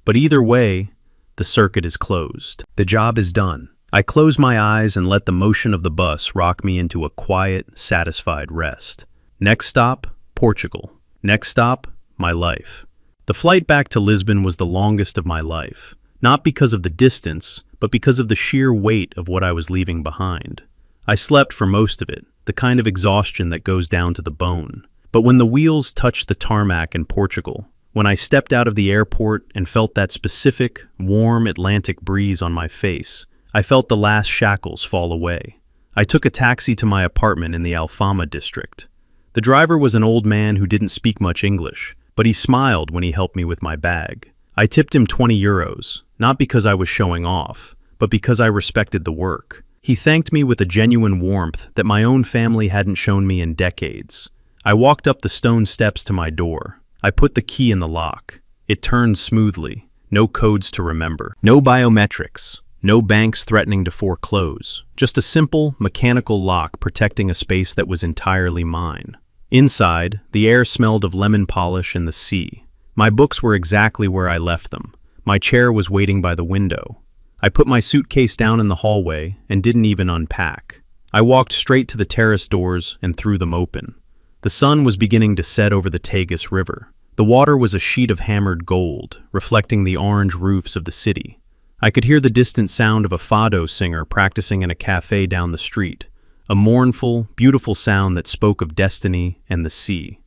But either way, the circuit is closed. The job is done. I close my eyes and let the motion of the bus rock me into a quiet, satisfied rest. Next stop, Portugal. Next stop, my life. The flight back to Lisbon was the longest of my life, not because of the distance, but because of the sheer weight of what I was leaving behind. I slept for most of it, the kind of exhaustion that goes down to the bone. But when the wheels touched the tarmac in Portugal, when I stepped out of the airport and felt that specific, warm Atlantic breeze on my face, I felt the last shackles fall away. I took a taxi to my apartment in the Alfama district. The driver was an old man who didn't speak much English, but he smiled when he helped me with my bag. I tipped him 20 euros, not because I was showing off, but because I respected the work. He thanked me with a genuine warmth that my own family hadn't shown me in decades. I walked up the stone steps to my door. I put the key in the lock. It turned smoothly. No codes to remember. No biometrics. No banks threatening to foreclose. Just a simple, mechanical lock protecting a space that was entirely mine. Inside, the air smelled of lemon polish and the sea. My books were exactly where I left them. My chair was waiting by the window. I put my suitcase down in the hallway and didn't even unpack. I walked straight to the terrace doors and threw them open. The sun was beginning to set over the Tagus River. The water was a sheet of hammered gold, reflecting the orange roofs of the city. I could hear the distant sound of a fado singer practicing in a cafe down the street, a mournful, beautiful sound that spoke of destiny and the sea.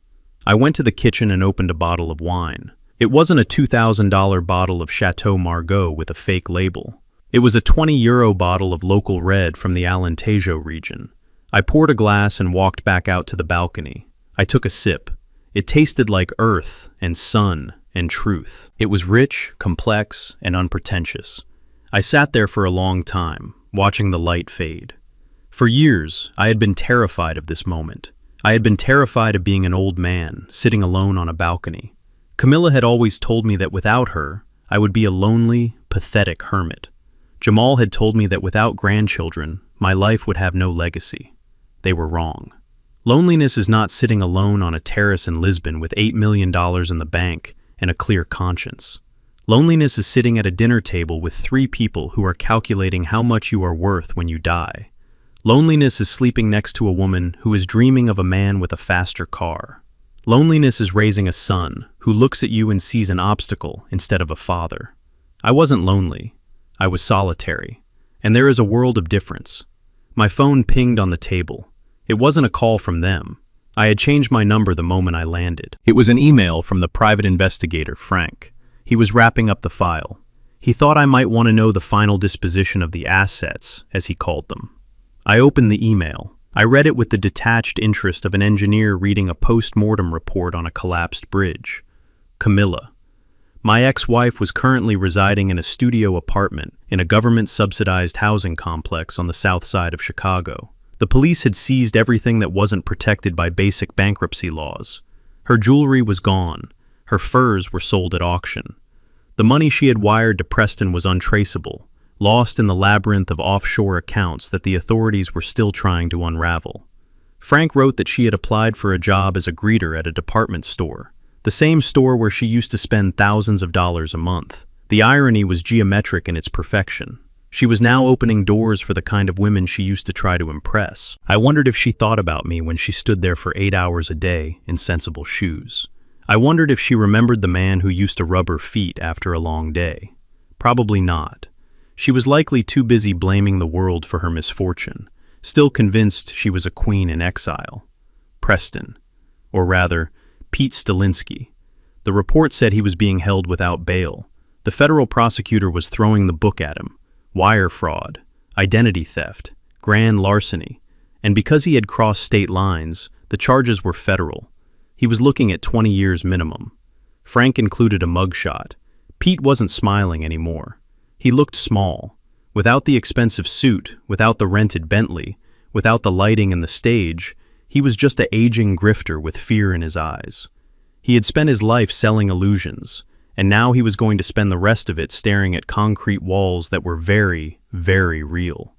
I went to the kitchen and opened a bottle of wine. It wasn't a $2,000 bottle of Chateau Margaux with a fake label. It was a 20-euro bottle of local red from the Alentejo region. I poured a glass and walked back out to the balcony. I took a sip. It tasted like earth and sun and truth. It was rich, complex, and unpretentious. I sat there for a long time, watching the light fade. For years, I had been terrified of this moment. I had been terrified of being an old man, sitting alone on a balcony. Camilla had always told me that without her, I would be a lonely, pathetic hermit. Jamal had told me that without grandchildren, my life would have no legacy. They were wrong. Loneliness is not sitting alone on a terrace in Lisbon with $8 million in the bank and a clear conscience. Loneliness is sitting at a dinner table with 3 people who are calculating how much you are worth when you die. Loneliness is sleeping next to a woman who is dreaming of a man with a faster car. Loneliness is raising a son who looks at you and sees an obstacle instead of a father. I wasn't lonely. I was solitary. And there is a world of difference. My phone pinged on the table. It wasn't a call from them. I had changed my number the moment I landed. It was an email from the private investigator, Frank. He was wrapping up the file. He thought I might want to know the final disposition of the assets, as he called them. I opened the email. I read it with the detached interest of an engineer reading a post-mortem report on a collapsed bridge. Camilla. My ex-wife was currently residing in a studio apartment in a government-subsidized housing complex on the south side of Chicago. The police had seized everything that wasn't protected by basic bankruptcy laws. Her jewelry was gone. Her furs were sold at auction. The money she had wired to Preston was untraceable, lost in the labyrinth of offshore accounts that the authorities were still trying to unravel. Frank wrote that she had applied for a job as a greeter at a department store, The same store where she used to spend thousands of dollars a month. The irony was geometric in its perfection. She was now opening doors for the kind of women she used to try to impress. I wondered if she thought about me when she stood there for 8 hours a day in sensible shoes. I wondered if she remembered the man who used to rub her feet after a long day. Probably not. She was likely too busy blaming the world for her misfortune, still convinced she was a queen in exile. Preston, or rather, Pete Stalinsky. The report said he was being held without bail. The federal prosecutor was throwing the book at him. Wire fraud, identity theft, grand larceny, and because he had crossed state lines, the charges were federal. He was looking at 20 years minimum. Frank included a mugshot. Pete wasn't smiling anymore. He looked small. Without the expensive suit, without the rented Bentley, without the lighting and the stage, he was just an aging grifter with fear in his eyes. He had spent his life selling illusions, and now he was going to spend the rest of it staring at concrete walls that were very, very real.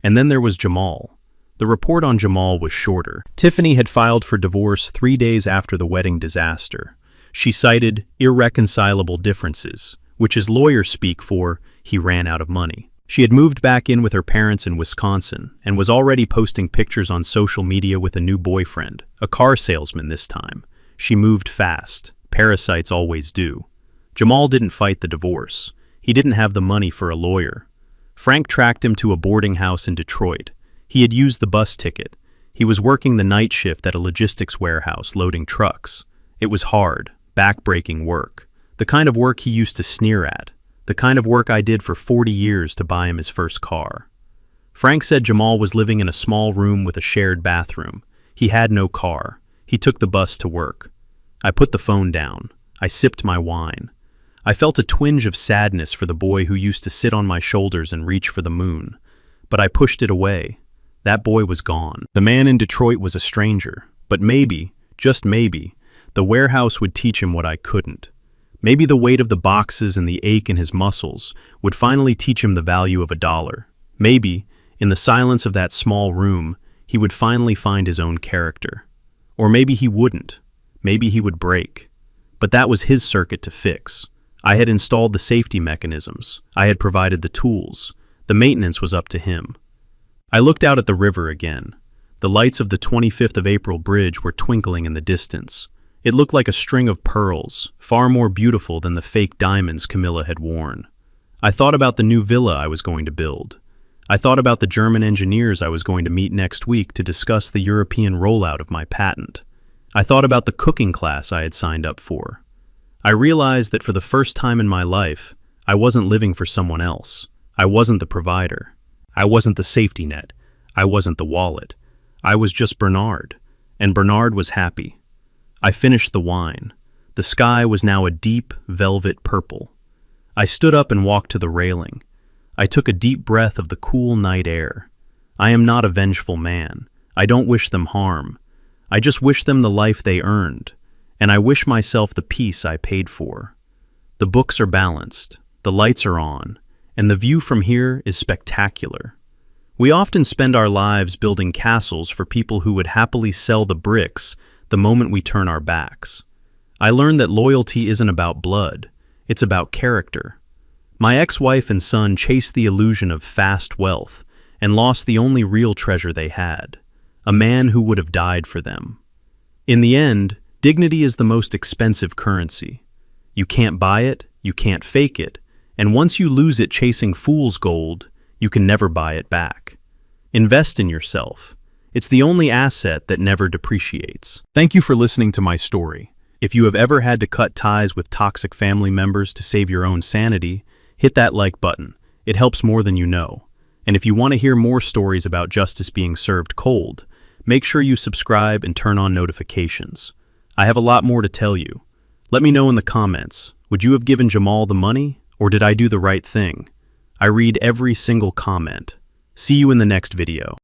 And then there was Jamal. The report on Jamal was shorter. Tiffany had filed for divorce 3 days after the wedding disaster. She cited irreconcilable differences, which is lawyer speak for he ran out of money. She had moved back in with her parents in Wisconsin and was already posting pictures on social media with a new boyfriend, a car salesman this time. She moved fast. Parasites always do. Jamal didn't fight the divorce. He didn't have the money for a lawyer. Frank tracked him to a boarding house in Detroit. He had used the bus ticket. He was working the night shift at a logistics warehouse loading trucks. It was hard, back-breaking work. The kind of work he used to sneer at. The kind of work I did for 40 years to buy him his first car. Frank said Jamal was living in a small room with a shared bathroom. He had no car. He took the bus to work. I put the phone down. I sipped my wine. I felt a twinge of sadness for the boy who used to sit on my shoulders and reach for the moon. But I pushed it away. That boy was gone. The man in Detroit was a stranger. But maybe, just maybe, the warehouse would teach him what I couldn't. Maybe the weight of the boxes and the ache in his muscles would finally teach him the value of $1. Maybe, in the silence of that small room, he would finally find his own character. Or maybe he wouldn't. Maybe he would break. But that was his circuit to fix. I had installed the safety mechanisms. I had provided the tools. The maintenance was up to him. I looked out at the river again. The lights of the 25th of April bridge were twinkling in the distance. It looked like a string of pearls, far more beautiful than the fake diamonds Camilla had worn. I thought about the new villa I was going to build. I thought about the German engineers I was going to meet next week to discuss the European rollout of my patent. I thought about the cooking class I had signed up for. I realized that for the first time in my life, I wasn't living for someone else. I wasn't the provider. I wasn't the safety net. I wasn't the wallet. I was just Bernard, and Bernard was happy. I finished the wine. The sky was now a deep, velvet purple. I stood up and walked to the railing. I took a deep breath of the cool night air. I am not a vengeful man. I don't wish them harm. I just wish them the life they earned, and I wish myself the peace I paid for. The books are balanced, the lights are on, and the view from here is spectacular. We often spend our lives building castles for people who would happily sell the bricks the moment we turn our backs. I learned that loyalty isn't about blood, it's about character. My ex-wife and son chased the illusion of fast wealth and lost the only real treasure they had, a man who would have died for them. In the end, dignity is the most expensive currency. You can't buy it, you can't fake it, and once you lose it chasing fool's gold, you can never buy it back. Invest in yourself. It's the only asset that never depreciates. Thank you for listening to my story. If you have ever had to cut ties with toxic family members to save your own sanity, hit that like button. It helps more than you know. And if you want to hear more stories about justice being served cold, make sure you subscribe and turn on notifications. I have a lot more to tell you. Let me know in the comments. Would you have given Jamal the money, or did I do the right thing? I read every single comment. See you in the next video.